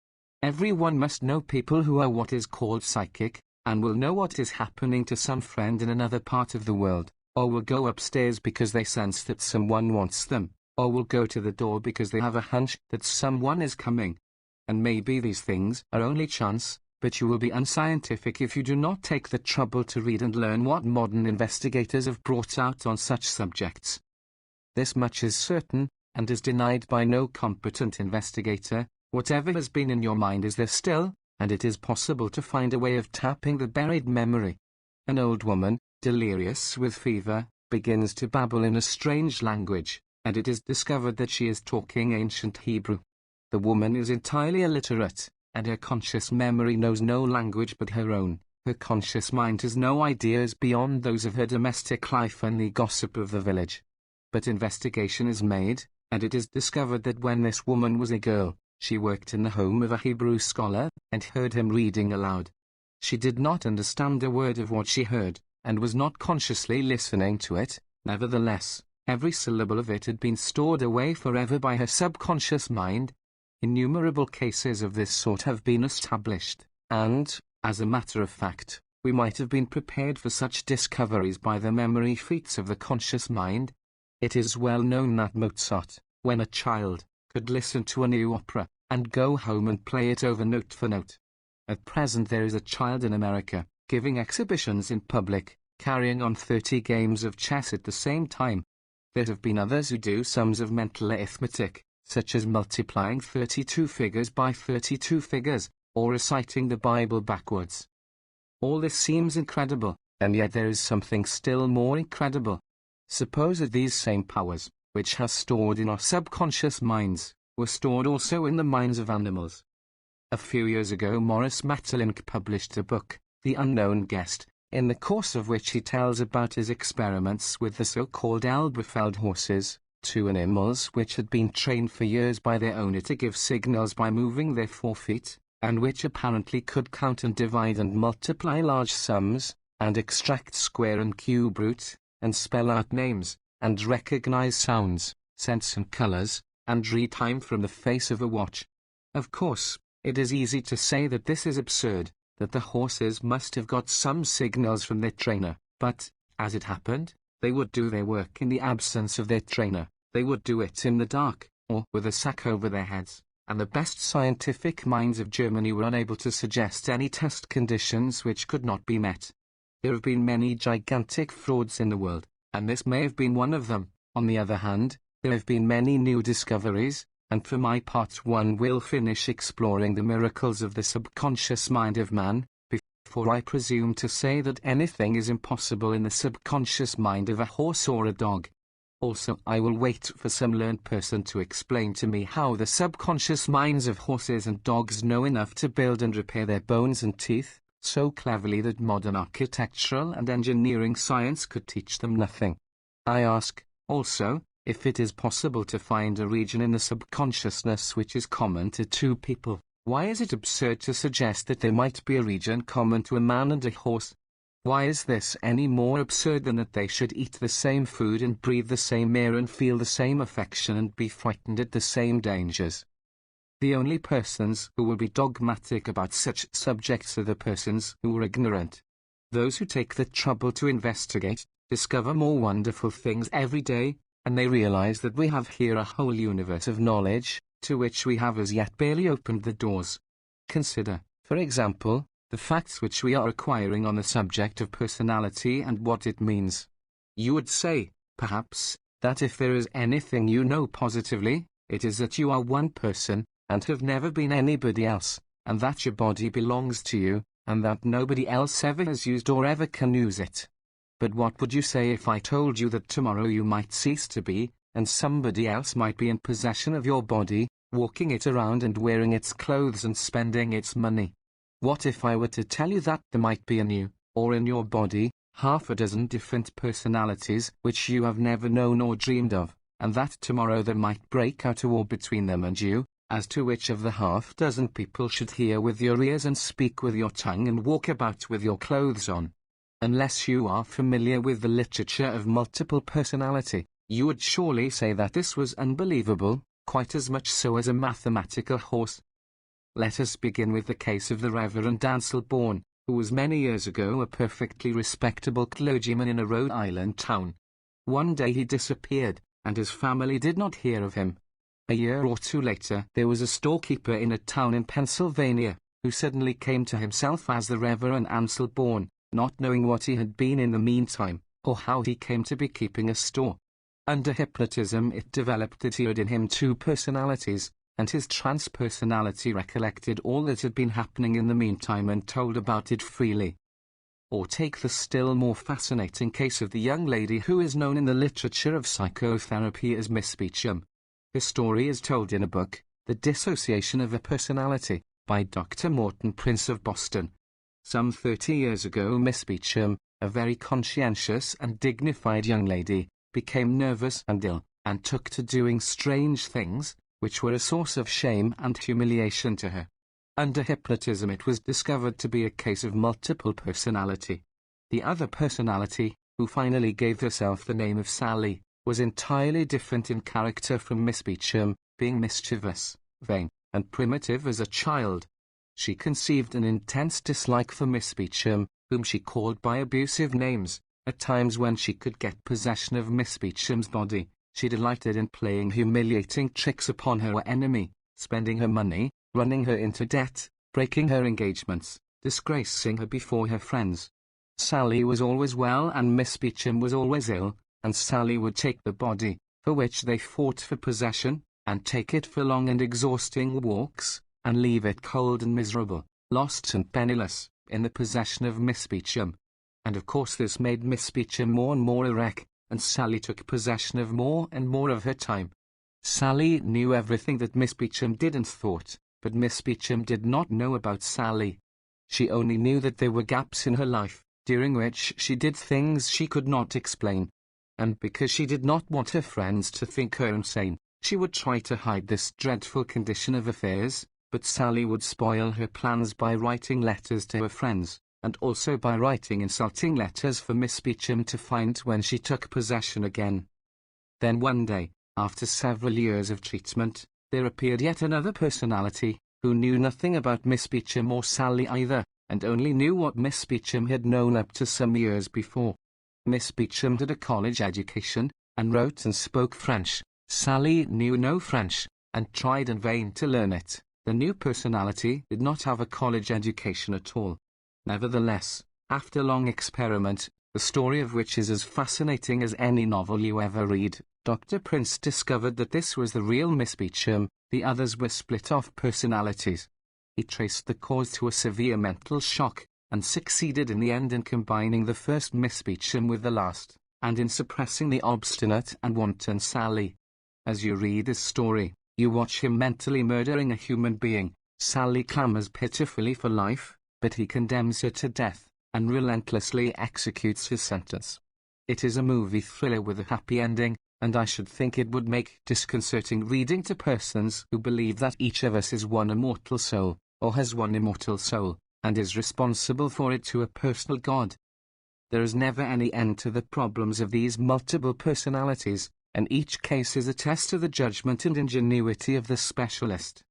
A: Everyone must know people who are what is called psychic, and will know what is happening to some friend in another part of the world, or will go upstairs because they sense that someone wants them, or will go to the door because they have a hunch that someone is coming. And maybe these things are only chance, but you will be unscientific if you do not take the trouble to read and learn what modern investigators have brought out on such subjects. This much is certain, and is denied by no competent investigator: whatever has been in your mind is there still, and it is possible to find a way of tapping the buried memory. An old woman, delirious with fever, begins to babble in a strange language, and it is discovered that she is talking ancient Hebrew. The woman is entirely illiterate, and her conscious memory knows no language but her own. Her conscious mind has no ideas beyond those of her domestic life and the gossip of the village. But investigation is made, and it is discovered that when this woman was a girl, she worked in the home of a Hebrew scholar, and heard him reading aloud. She did not understand a word of what she heard, and was not consciously listening to it. Nevertheless, every syllable of it had been stored away forever by her subconscious mind. Innumerable cases of this sort have been established, and, as a matter of fact, we might have been prepared for such discoveries by the memory feats of the conscious mind. It is well known that Mozart, when a child, could listen to a new opera, and go home and play it over note for note. At present there is a child in America, giving exhibitions in public, carrying on 30 games of chess at the same time. There have been others who do sums of mental arithmetic, such as multiplying 32 figures by 32 figures, or reciting the Bible backwards. All this seems incredible, and yet there is something still more incredible. Suppose that these same powers, which are stored in our subconscious minds, were stored also in the minds of animals. A few years ago Maurice Maeterlinck published a book, The Unknown Guest, in the course of which he tells about his experiments with the so-called Elberfeld horses, two animals which had been trained for years by their owner to give signals by moving their forefeet, and which apparently could count and divide and multiply large sums, and extract square and cube roots, and spell out names, and recognize sounds, scents and colors, and read time from the face of a watch. Of course, it is easy to say that this is absurd, that the horses must have got some signals from their trainer, but, as it happened, they would do their work in the absence of their trainer. They would do it in the dark, or with a sack over their heads, and the best scientific minds of Germany were unable to suggest any test conditions which could not be met. There have been many gigantic frauds in the world, and this may have been one of them. On the other hand, there have been many new discoveries, and for my part one will finish exploring the miracles of the subconscious mind of man, before I presume to say that anything is impossible in the subconscious mind of a horse or a dog. Also, I will wait for some learned person to explain to me how the subconscious minds of horses and dogs know enough to build and repair their bones and teeth, so cleverly that modern architectural and engineering science could teach them nothing. I ask, also, if it is possible to find a region in the subconsciousness which is common to two people. Why is it absurd to suggest that there might be a region common to a man and a horse? Why is this any more absurd than that they should eat the same food and breathe the same air and feel the same affection and be frightened at the same dangers? The only persons who will be dogmatic about such subjects are the persons who are ignorant. Those who take the trouble to investigate, discover more wonderful things every day, and they realize that we have here a whole universe of knowledge, to which we have as yet barely opened the doors. Consider, for example, the facts which we are acquiring on the subject of personality and what it means. You would say, perhaps, that if there is anything you know positively, it is that you are one person, and have never been anybody else, and that your body belongs to you, and that nobody else ever has used or ever can use it. But what would you say if I told you that tomorrow you might cease to be, and somebody else might be in possession of your body, walking it around and wearing its clothes and spending its money? What if I were to tell you that there might be in you, or in your body, half a dozen different personalities which you have never known or dreamed of, and that tomorrow there might break out a war between them and you, as to which of the half dozen people should hear with your ears and speak with your tongue and walk about with your clothes on? Unless you are familiar with the literature of multiple personality, you would surely say that this was unbelievable, quite as much so as a mathematical horse. Let us begin with the case of the Reverend Ansel Bourne, who was many years ago a perfectly respectable clergyman in a Rhode Island town. One day he disappeared, and his family did not hear of him. A year or two later, there was a storekeeper in a town in Pennsylvania, who suddenly came to himself as the Reverend Ansel Bourne, not knowing what he had been in the meantime, or how he came to be keeping a store. Under hypnotism it developed that he had in him two personalities, and his transpersonality recollected all that had been happening in the meantime and told about it freely. Or take the still more fascinating case of the young lady who is known in the literature of psychotherapy as Miss Beecham. Her story is told in a book, The Dissociation of a Personality, by Dr. Morton Prince of Boston. Some 30 years ago Miss Beecham, a very conscientious and dignified young lady, became nervous and ill, and took to doing strange things, which were a source of shame and humiliation to her. Under hypnotism it was discovered to be a case of multiple personality. The other personality, who finally gave herself the name of Sally, was entirely different in character from Miss Beecham, being mischievous, vain, and primitive as a child. She conceived an intense dislike for Miss Beecham, whom she called by abusive names. At times when she could get possession of Miss Beecham's body, she delighted in playing humiliating tricks upon her enemy, spending her money, running her into debt, breaking her engagements, disgracing her before her friends. Sally was always well and Miss Beecham was always ill, and Sally would take the body, for which they fought for possession, and take it for long and exhausting walks, and leave it cold and miserable, lost and penniless, in the possession of Miss Beecham. And of course this made Miss Beecham more and more a wreck, and Sally took possession of more and more of her time. Sally knew everything that Miss Beecham did and thought, but Miss Beecham did not know about Sally. She only knew that there were gaps in her life, during which she did things she could not explain. And because she did not want her friends to think her insane, she would try to hide this dreadful condition of affairs, but Sally would spoil her plans by writing letters to her friends, and also by writing insulting letters for Miss Beecham to find when she took possession again. Then one day, after several years of treatment, there appeared yet another personality, who knew nothing about Miss Beecham or Sally either, and only knew what Miss Beecham had known up to some years before. Miss Beecham had a college education, and wrote and spoke French. Sally knew no French, and tried in vain to learn it. The new personality did not have a college education at all. Nevertheless, after long experiment, the story of which is as fascinating as any novel you ever read, Dr. Prince discovered that this was the real Miss Beecham, The others were split-off personalities. He traced the cause to a severe mental shock, and succeeded in the end in combining the first Miss Beecham with the last, and in suppressing the obstinate and wanton Sally. As you read his story, you watch him mentally murdering a human being. Sally clamors pitifully for life, but he condemns her to death, and relentlessly executes his sentence. It is a movie thriller with a happy ending, and I should think it would make disconcerting reading to persons who believe that each of us is one immortal soul, or has one immortal soul, and is responsible for it to a personal God. There is never any end to the problems of these multiple personalities, and each case is a test to the judgment and ingenuity of the specialist.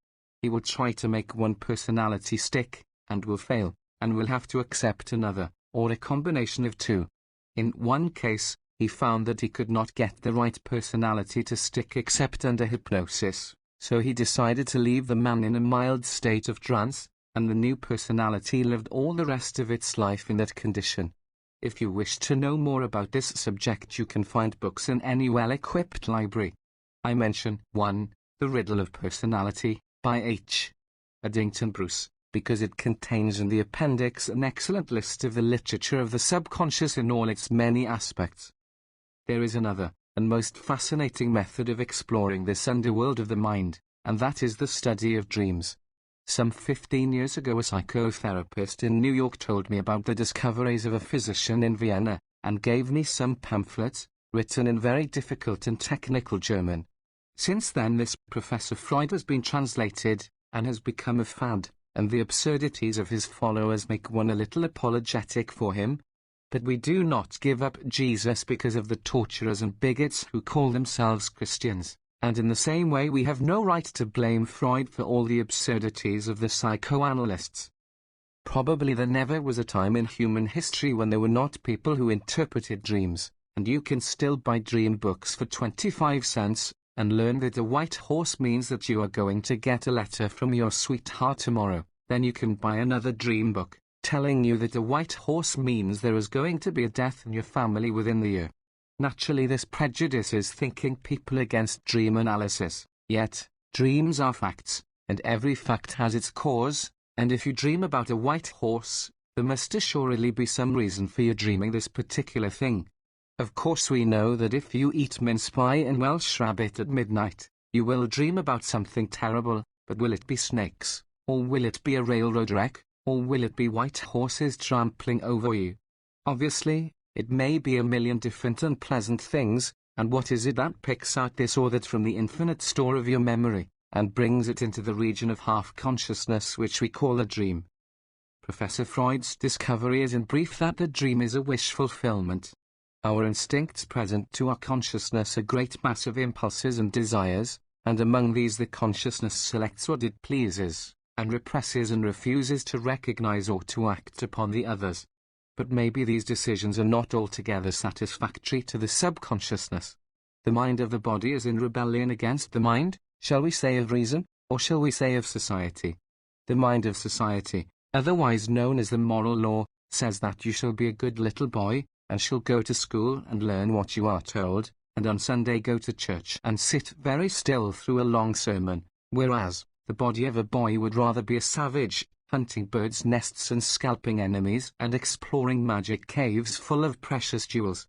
A: He will try to make one personality stick, and will fail, and will have to accept another, or a combination of two. In one case, he found that he could not get the right personality to stick except under hypnosis, so he decided to leave the man in a mild state of trance, and the new personality lived all the rest of its life in that condition. If you wish to know more about this subject, you can find books in any well-equipped library. I mention 1. The Riddle of Personality, by H. Addington Bruce, because it contains in the appendix an excellent list of the literature of the subconscious in all its many aspects. There is another, and most fascinating method of exploring this underworld of the mind, and that is the study of dreams. Some 15 years ago, a psychotherapist in New York told me about the discoveries of a physician in Vienna, and gave me some pamphlets, written in very difficult and technical German. Since then, this Professor Freud has been translated, and has become a fad, and the absurdities of his followers make one a little apologetic for him. But we do not give up Jesus because of the torturers and bigots who call themselves Christians, and in the same way we have no right to blame Freud for all the absurdities of the psychoanalysts. Probably there never was a time in human history when there were not people who interpreted dreams, and you can still buy dream books for 25 cents, and learn that a white horse means that you are going to get a letter from your sweetheart tomorrow. Then you can buy another dream book, telling you that a white horse means there is going to be a death in your family within the year. Naturally, this prejudices thinking people against dream analysis. Yet, dreams are facts, and every fact has its cause, and if you dream about a white horse, there must assuredly be some reason for your dreaming this particular thing. Of course, we know that if you eat mince pie and Welsh rabbit at midnight, you will dream about something terrible, but will it be snakes, or will it be a railroad wreck, or will it be white horses trampling over you? Obviously, it may be a million different unpleasant things, and what is it that picks out this or that from the infinite store of your memory, and brings it into the region of half-consciousness which we call a dream? Professor Freud's discovery is in brief that the dream is a wish fulfillment. Our instincts present to our consciousness a great mass of impulses and desires, and among these the consciousness selects what it pleases, and represses and refuses to recognize or to act upon the others. But maybe these decisions are not altogether satisfactory to the subconsciousness. The mind of the body is in rebellion against the mind, shall we say of reason, or shall we say of society? The mind of society, otherwise known as the moral law, says that you shall be a good little boy, and shall go to school and learn what you are told, and on Sunday go to church and sit very still through a long sermon, whereas the body of a boy would rather be a savage, hunting birds' nests and scalping enemies and exploring magic caves full of precious jewels.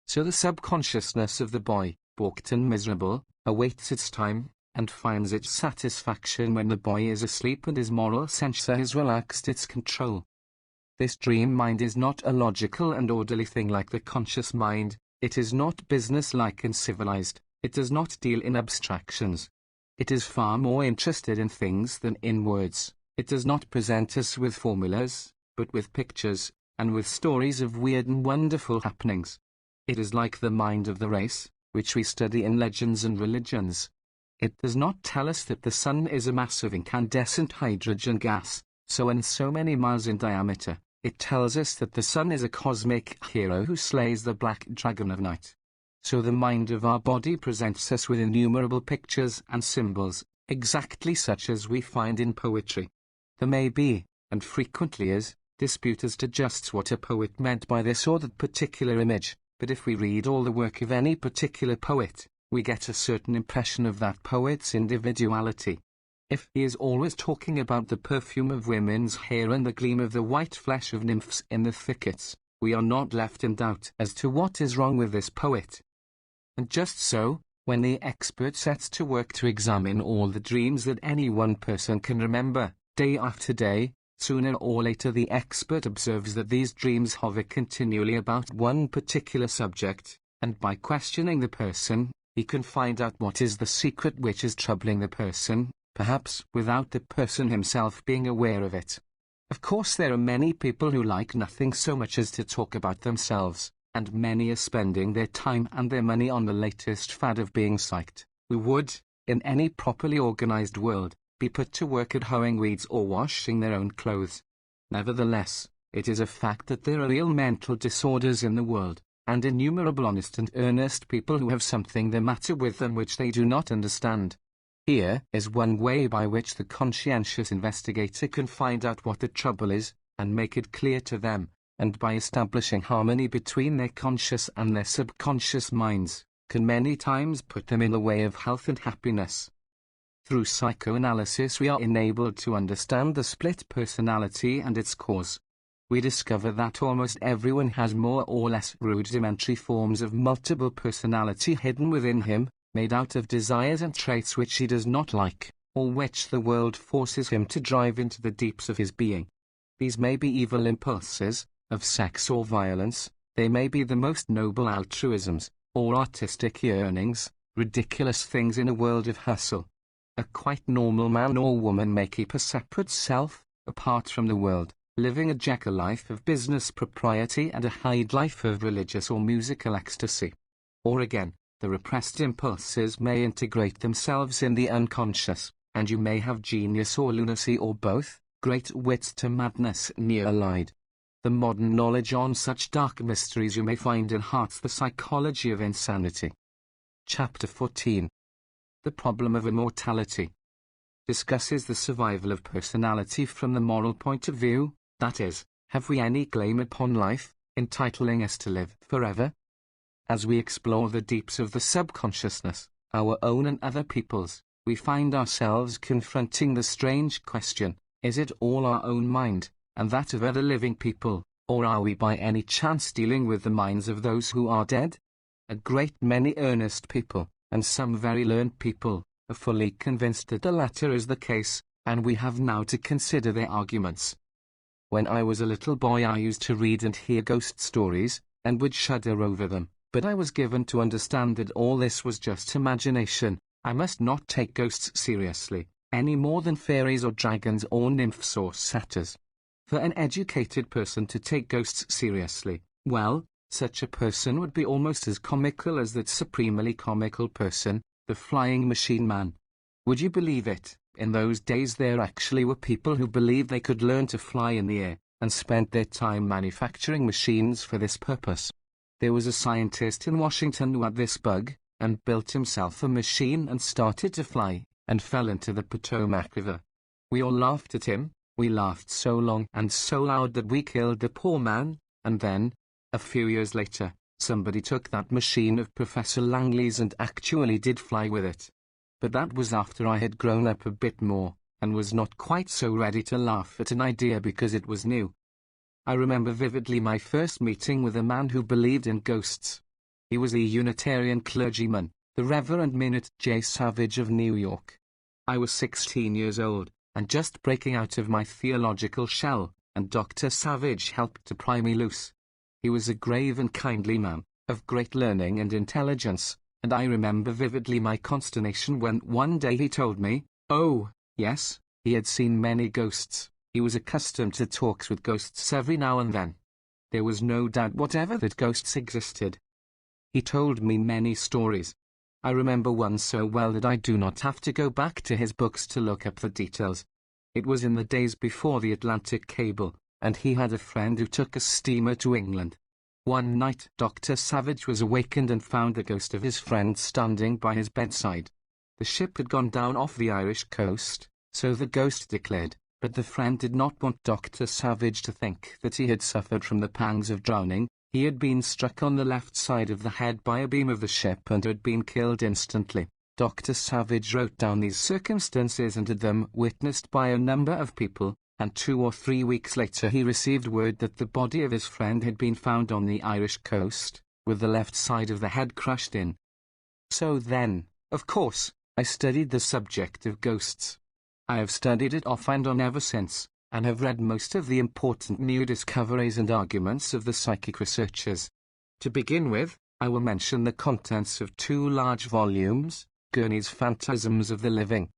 A: So the subconsciousness of the boy, balked and miserable, awaits its time, and finds its satisfaction when the boy is asleep and his moral censor has relaxed its control. This dream mind is not a logical and orderly thing like the conscious mind, it is not business-like and civilized, it does not deal in abstractions. It is far more interested in things than in words. It does not present us with formulas, but with pictures, and with stories of weird and wonderful happenings. It is like the mind of the race, which we study in legends and religions. It does not tell us that the sun is a mass of incandescent hydrogen gas, so and so many miles in diameter. It tells us that the sun is a cosmic hero who slays the black dragon of night. So the mind of our body presents us with innumerable pictures and symbols, exactly such as we find in poetry. There may be, and frequently is, dispute as to just what a poet meant by this or that particular image, but if we read all the work of any particular poet, we get a certain impression of that poet's individuality. If he is always talking about the perfume of women's hair and the gleam of the white flesh of nymphs in the thickets, we are not left in doubt as to what is wrong with this poet. And just so, when the expert sets to work to examine all the dreams that any one person can remember, day after day, sooner or later the expert observes that these dreams hover continually about one particular subject, and by questioning the person, he can find out what is the secret which is troubling the person, perhaps without the person himself being aware of it. Of course, there are many people who like nothing so much as to talk about themselves, and many are spending their time and their money on the latest fad of being psyched, who would, in any properly organized world, be put to work at hoeing weeds or washing their own clothes. Nevertheless, it is a fact that there are real mental disorders in the world, and innumerable honest and earnest people who have something the matter with them which they do not understand. Here is one way by which the conscientious investigator can find out what the trouble is, and make it clear to them, and by establishing harmony between their conscious and their subconscious minds, can many times put them in the way of health and happiness. Through psychoanalysis we are enabled to understand the split personality and its cause. We discover that almost everyone has more or less rudimentary forms of multiple personality hidden within him, made out of desires and traits which he does not like, or which the world forces him to drive into the deeps of his being. These may be evil impulses, of sex or violence, they may be the most noble altruisms, or artistic yearnings, ridiculous things in a world of hustle. A quite normal man or woman may keep a separate self, apart from the world, living a Jekyll life of business propriety and a Hyde life of religious or musical ecstasy. Or again, the repressed impulses may integrate themselves in the unconscious, and you may have genius or lunacy or both, great wit to madness near allied. The modern knowledge on such dark mysteries you may find in Hart's The Psychology of Insanity. Chapter 14. The Problem of Immortality discusses the survival of personality from the moral point of view, that is, have we any claim upon life, entitling us to live forever? As we explore the deeps of the subconsciousness, our own and other people's, we find ourselves confronting the strange question, is it all our own mind, and that of other living people, or are we by any chance dealing with the minds of those who are dead? A great many earnest people, and some very learned people, are fully convinced that the latter is the case, and we have now to consider their arguments. When I was a little boy I used to read and hear ghost stories, and would shudder over them, but I was given to understand that all this was just imagination. I must not take ghosts seriously, any more than fairies or dragons or nymphs or satyrs. For an educated person to take ghosts seriously, well, such a person would be almost as comical as that supremely comical person, the flying machine man. Would you believe it? In those days there actually were people who believed they could learn to fly in the air, and spent their time manufacturing machines for this purpose. There was a scientist in Washington who had this bug, and built himself a machine and started to fly, and fell into the Potomac River. We all laughed at him. We laughed so long and so loud that we killed the poor man, and then, a few years later, somebody took that machine of Professor Langley's and actually did fly with it. But that was after I had grown up a bit more, and was not quite so ready to laugh at an idea because it was new. I remember vividly my first meeting with a man who believed in ghosts. He was a Unitarian clergyman, the Reverend Minot J. Savage of New York. I was 16 years old, and just breaking out of my theological shell, and Dr. Savage helped to pry me loose. He was a grave and kindly man, of great learning and intelligence, and I remember vividly my consternation when one day he told me, oh, yes, he had seen many ghosts. He was accustomed to talks with ghosts every now and then. There was no doubt whatever that ghosts existed. He told me many stories. I remember one so well that I do not have to go back to his books to look up the details. It was in the days before the Atlantic cable, and he had a friend who took a steamer to England. One night Dr. Savage was awakened and found the ghost of his friend standing by his bedside. The ship had gone down off the Irish coast, so the ghost declared, but the friend did not want Dr. Savage to think that he had suffered from the pangs of drowning, He had been struck on the left side of the head by a beam of the ship and had been killed instantly. Dr. Savage wrote down these circumstances and had them witnessed by a number of people, and 2 or 3 weeks later he received word that the body of his friend had been found on the Irish coast, with the left side of the head crushed in. So then, of course, I studied the subject of ghosts. I have studied it off and on ever since, and have read most of the important new discoveries and arguments of the psychic researchers. To begin with, I will mention the contents of 2 large volumes, Gurney's Phantasms of the Living.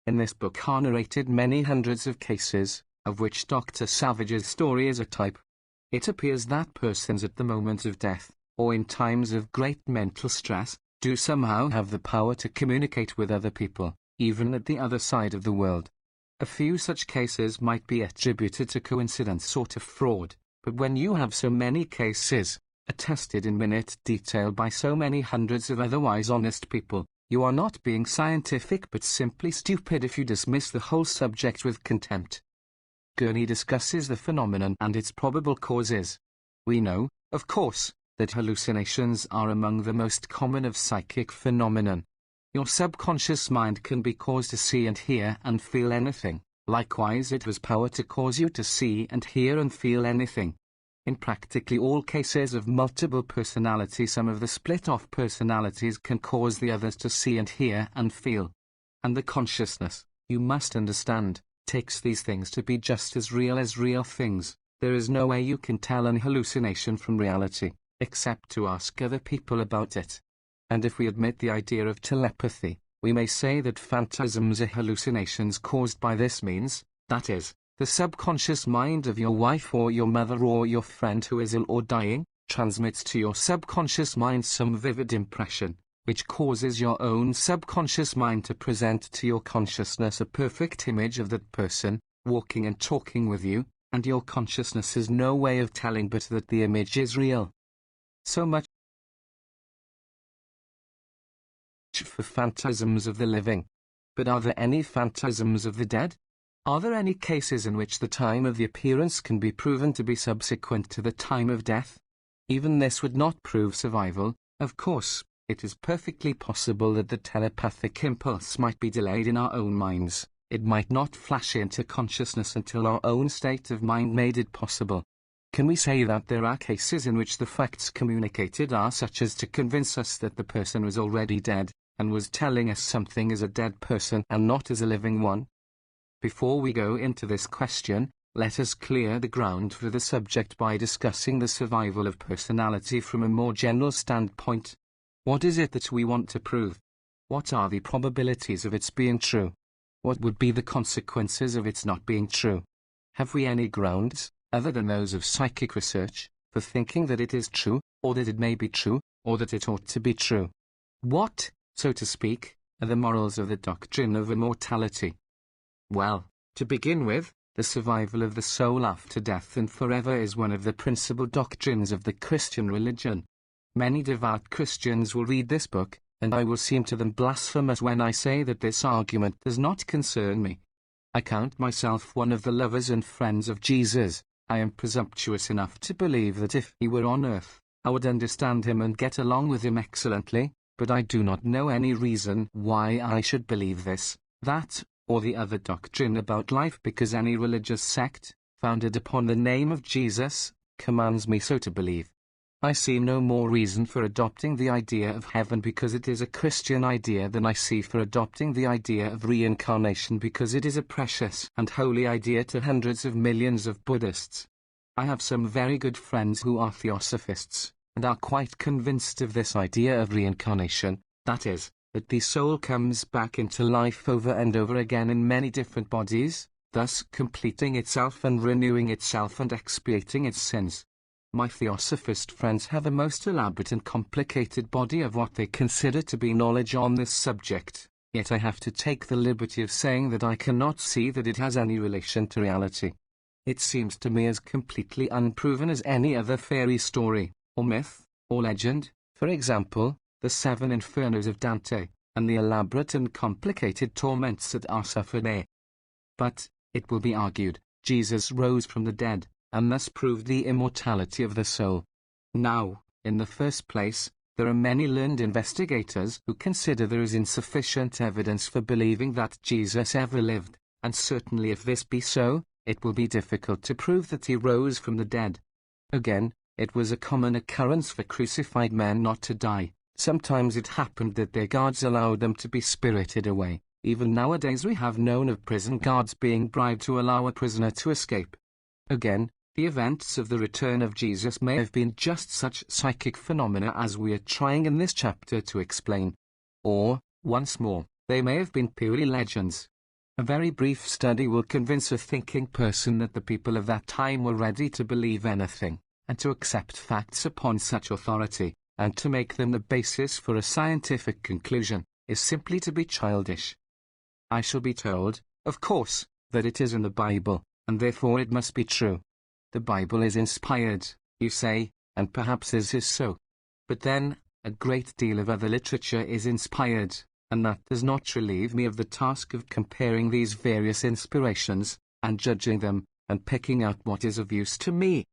A: In this book are narrated many hundreds of cases, of which Dr. Savage's story is a type. It appears that persons at the moment of death, or in times of great mental stress, do somehow have the power to communicate with other people, even at the other side of the world. A few such cases might be attributed to coincidence or to fraud, but when you have so many cases, attested in minute detail by so many hundreds of otherwise honest people, you are not being scientific but simply stupid if you dismiss the whole subject with contempt. Gurney discusses the phenomenon and its probable causes. We know, of course, that hallucinations are among the most common of psychic phenomenon. Your subconscious mind can be caused to see and hear and feel anything. Likewise, it has power to cause you to see and hear and feel anything. In practically all cases of multiple personality, some of the split-off personalities can cause the others to see and hear and feel. And the consciousness, you must understand, takes these things to be just as real things. There is no way you can tell an hallucination from reality, except to ask other people about it. And if we admit the idea of telepathy, we may say that phantasms are hallucinations caused by this means, that is, the subconscious mind of your wife or your mother or your friend who is ill or dying, transmits to your subconscious mind some vivid impression, which causes your own subconscious mind to present to your consciousness a perfect image of that person, walking and talking with you, and your consciousness has no way of telling but that the image is real. So much for phantasms of the living. But are there any phantasms of the dead? Are there any cases in which the time of the appearance can be proven to be subsequent to the time of death? Even this would not prove survival. Of course, it is perfectly possible that the telepathic impulse might be delayed in our own minds. It might not flash into consciousness until our own state of mind made it possible. Can we say that there are cases in which the facts communicated are such as to convince us that the person was already dead, and was telling us something as a dead person and not as a living one? Before we go into this question, let us clear the ground for the subject by discussing the survival of personality from a more general standpoint. What is it that we want to prove? What are the probabilities of its being true? What would be the consequences of its not being true? Have we any grounds, other than those of psychic research, for thinking that it is true, or that it may be true, or that it ought to be true? What, so to speak, are the morals of the doctrine of immortality? Well, to begin with, the survival of the soul after death and forever is one of the principal doctrines of the Christian religion. Many devout Christians will read this book, and I will seem to them blasphemous when I say that this argument does not concern me. I count myself one of the lovers and friends of Jesus. I am presumptuous enough to believe that if he were on earth, I would understand him and get along with him excellently, but I do not know any reason why I should believe this, that, or the other doctrine about life because any religious sect, founded upon the name of Jesus, commands me so to believe. I see no more reason for adopting the idea of heaven because it is a Christian idea than I see for adopting the idea of reincarnation because it is a precious and holy idea to hundreds of millions of Buddhists. I have some very good friends who are theosophists, and are quite convinced of this idea of reincarnation, that is, that the soul comes back into life over and over again in many different bodies, thus completing itself and renewing itself and expiating its sins. My theosophist friends have a most elaborate and complicated body of what they consider to be knowledge on this subject, yet I have to take the liberty of saying that I cannot see that it has any relation to reality. It seems to me as completely unproven as any other fairy story, or myth, or legend, for example, the 7 Infernos of Dante, and the elaborate and complicated torments that are suffered there. But, it will be argued, Jesus rose from the dead, and thus proved the immortality of the soul. Now, in the first place, there are many learned investigators who consider there is insufficient evidence for believing that Jesus ever lived, and certainly if this be so, it will be difficult to prove that he rose from the dead. Again, it was a common occurrence for crucified men not to die. Sometimes it happened that their guards allowed them to be spirited away. Even nowadays we have known of prison guards being bribed to allow a prisoner to escape. Again, the events of the return of Jesus may have been just such psychic phenomena as we are trying in this chapter to explain. Or, once more, they may have been purely legends. A very brief study will convince a thinking person that the people of that time were ready to believe anything, and to accept facts upon such authority, and to make them the basis for a scientific conclusion, is simply to be childish. I shall be told, of course, that it is in the Bible, and therefore it must be true. The Bible is inspired, you say, and perhaps this is so. But then, a great deal of other literature is inspired, and that does not relieve me of the task of comparing these various inspirations, and judging them, and picking out what is of use to me.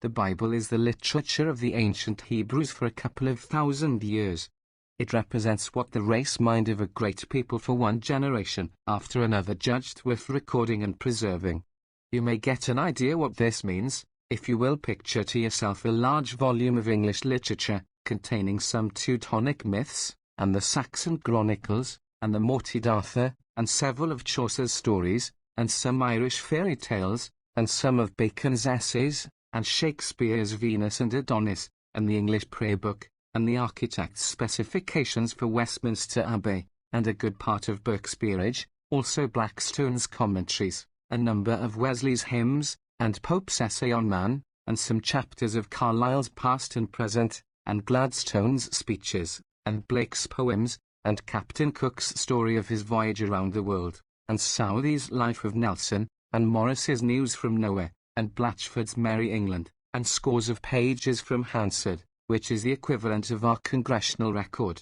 A: The Bible is the literature of the ancient Hebrews for a couple of thousand years. It represents what the race mind of a great people for one generation after another judged worth recording and preserving. You may get an idea what this means, if you will picture to yourself a large volume of English literature, containing some Teutonic myths, and the Saxon Chronicles, and the Morte d'Arthur, and several of Chaucer's stories, and some Irish fairy tales, and some of Bacon's essays, and Shakespeare's Venus and Adonis, and the English prayer book, and the architect's specifications for Westminster Abbey, and a good part of Burke's Peerage, also Blackstone's commentaries, a number of Wesley's hymns, and Pope's essay on man, and some chapters of Carlyle's Past and Present, and Gladstone's speeches, and Blake's poems, and Captain Cook's story of his voyage around the world, and Southey's Life of Nelson, and Morris's News from Nowhere, and Blatchford's Merry England, and scores of pages from Hansard, which is the equivalent of our congressional record.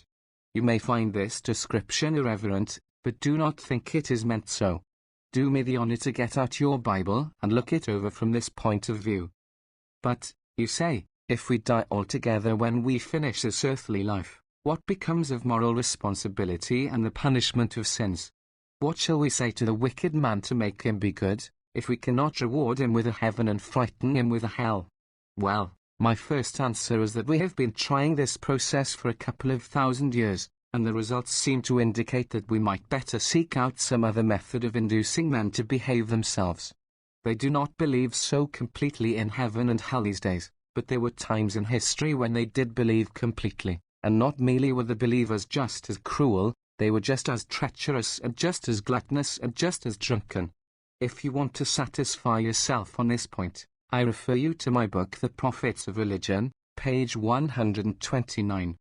A: You may find this description irreverent, but do not think it is meant so. Do me the honor to get out your Bible and look it over from this point of view. But, you say, if we die altogether when we finish this earthly life, what becomes of moral responsibility and the punishment of sins? What shall we say to the wicked man to make him be good, if we cannot reward him with a heaven and frighten him with a hell? Well, my first answer is that we have been trying this process for a couple of thousand years, and the results seem to indicate that we might better seek out some other method of inducing men to behave themselves. They do not believe so completely in heaven and hell these days, but there were times in history when they did believe completely, and not merely were the believers just as cruel, they were just as treacherous and just as gluttonous and just as drunken. If you want to satisfy yourself on this point, I refer you to my book The Prophets of Religion, page 129.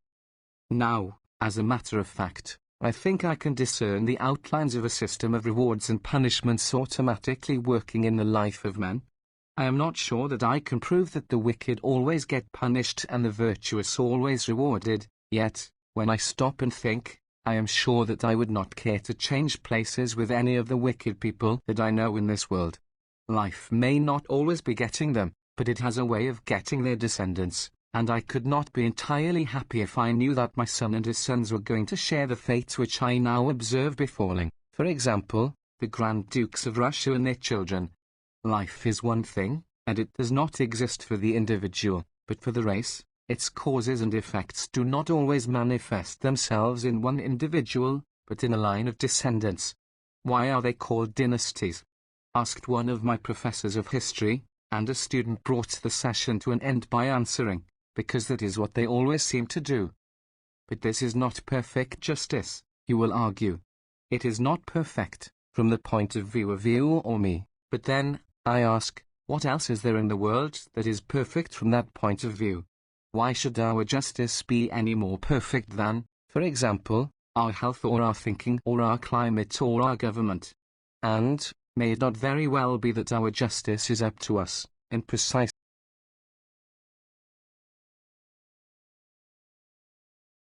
A: Now, as a matter of fact, I think I can discern the outlines of a system of rewards and punishments automatically working in the life of men. I am not sure that I can prove that the wicked always get punished and the virtuous always rewarded, yet, when I stop and think, I am sure that I would not care to change places with any of the wicked people that I know in this world. Life may not always be getting them, but it has a way of getting their descendants, and I could not be entirely happy if I knew that my son and his sons were going to share the fate which I now observe befalling, for example, the Grand Dukes of Russia and their children. Life is one thing, and it does not exist for the individual, but for the race. Its causes and effects do not always manifest themselves in one individual, but in a line of descendants. Why are they called dynasties? Asked one of my professors of history, and a student brought the session to an end by answering, because that is what they always seem to do. But this is not perfect justice, you will argue. It is not perfect, from the point of view of you or me, but then, I ask, what else is there in the world that is perfect from that point of view? Why should our justice be any more perfect than, for example, our health or our thinking or our climate or our government? And, may it not very well be that our justice is up to us, in precisely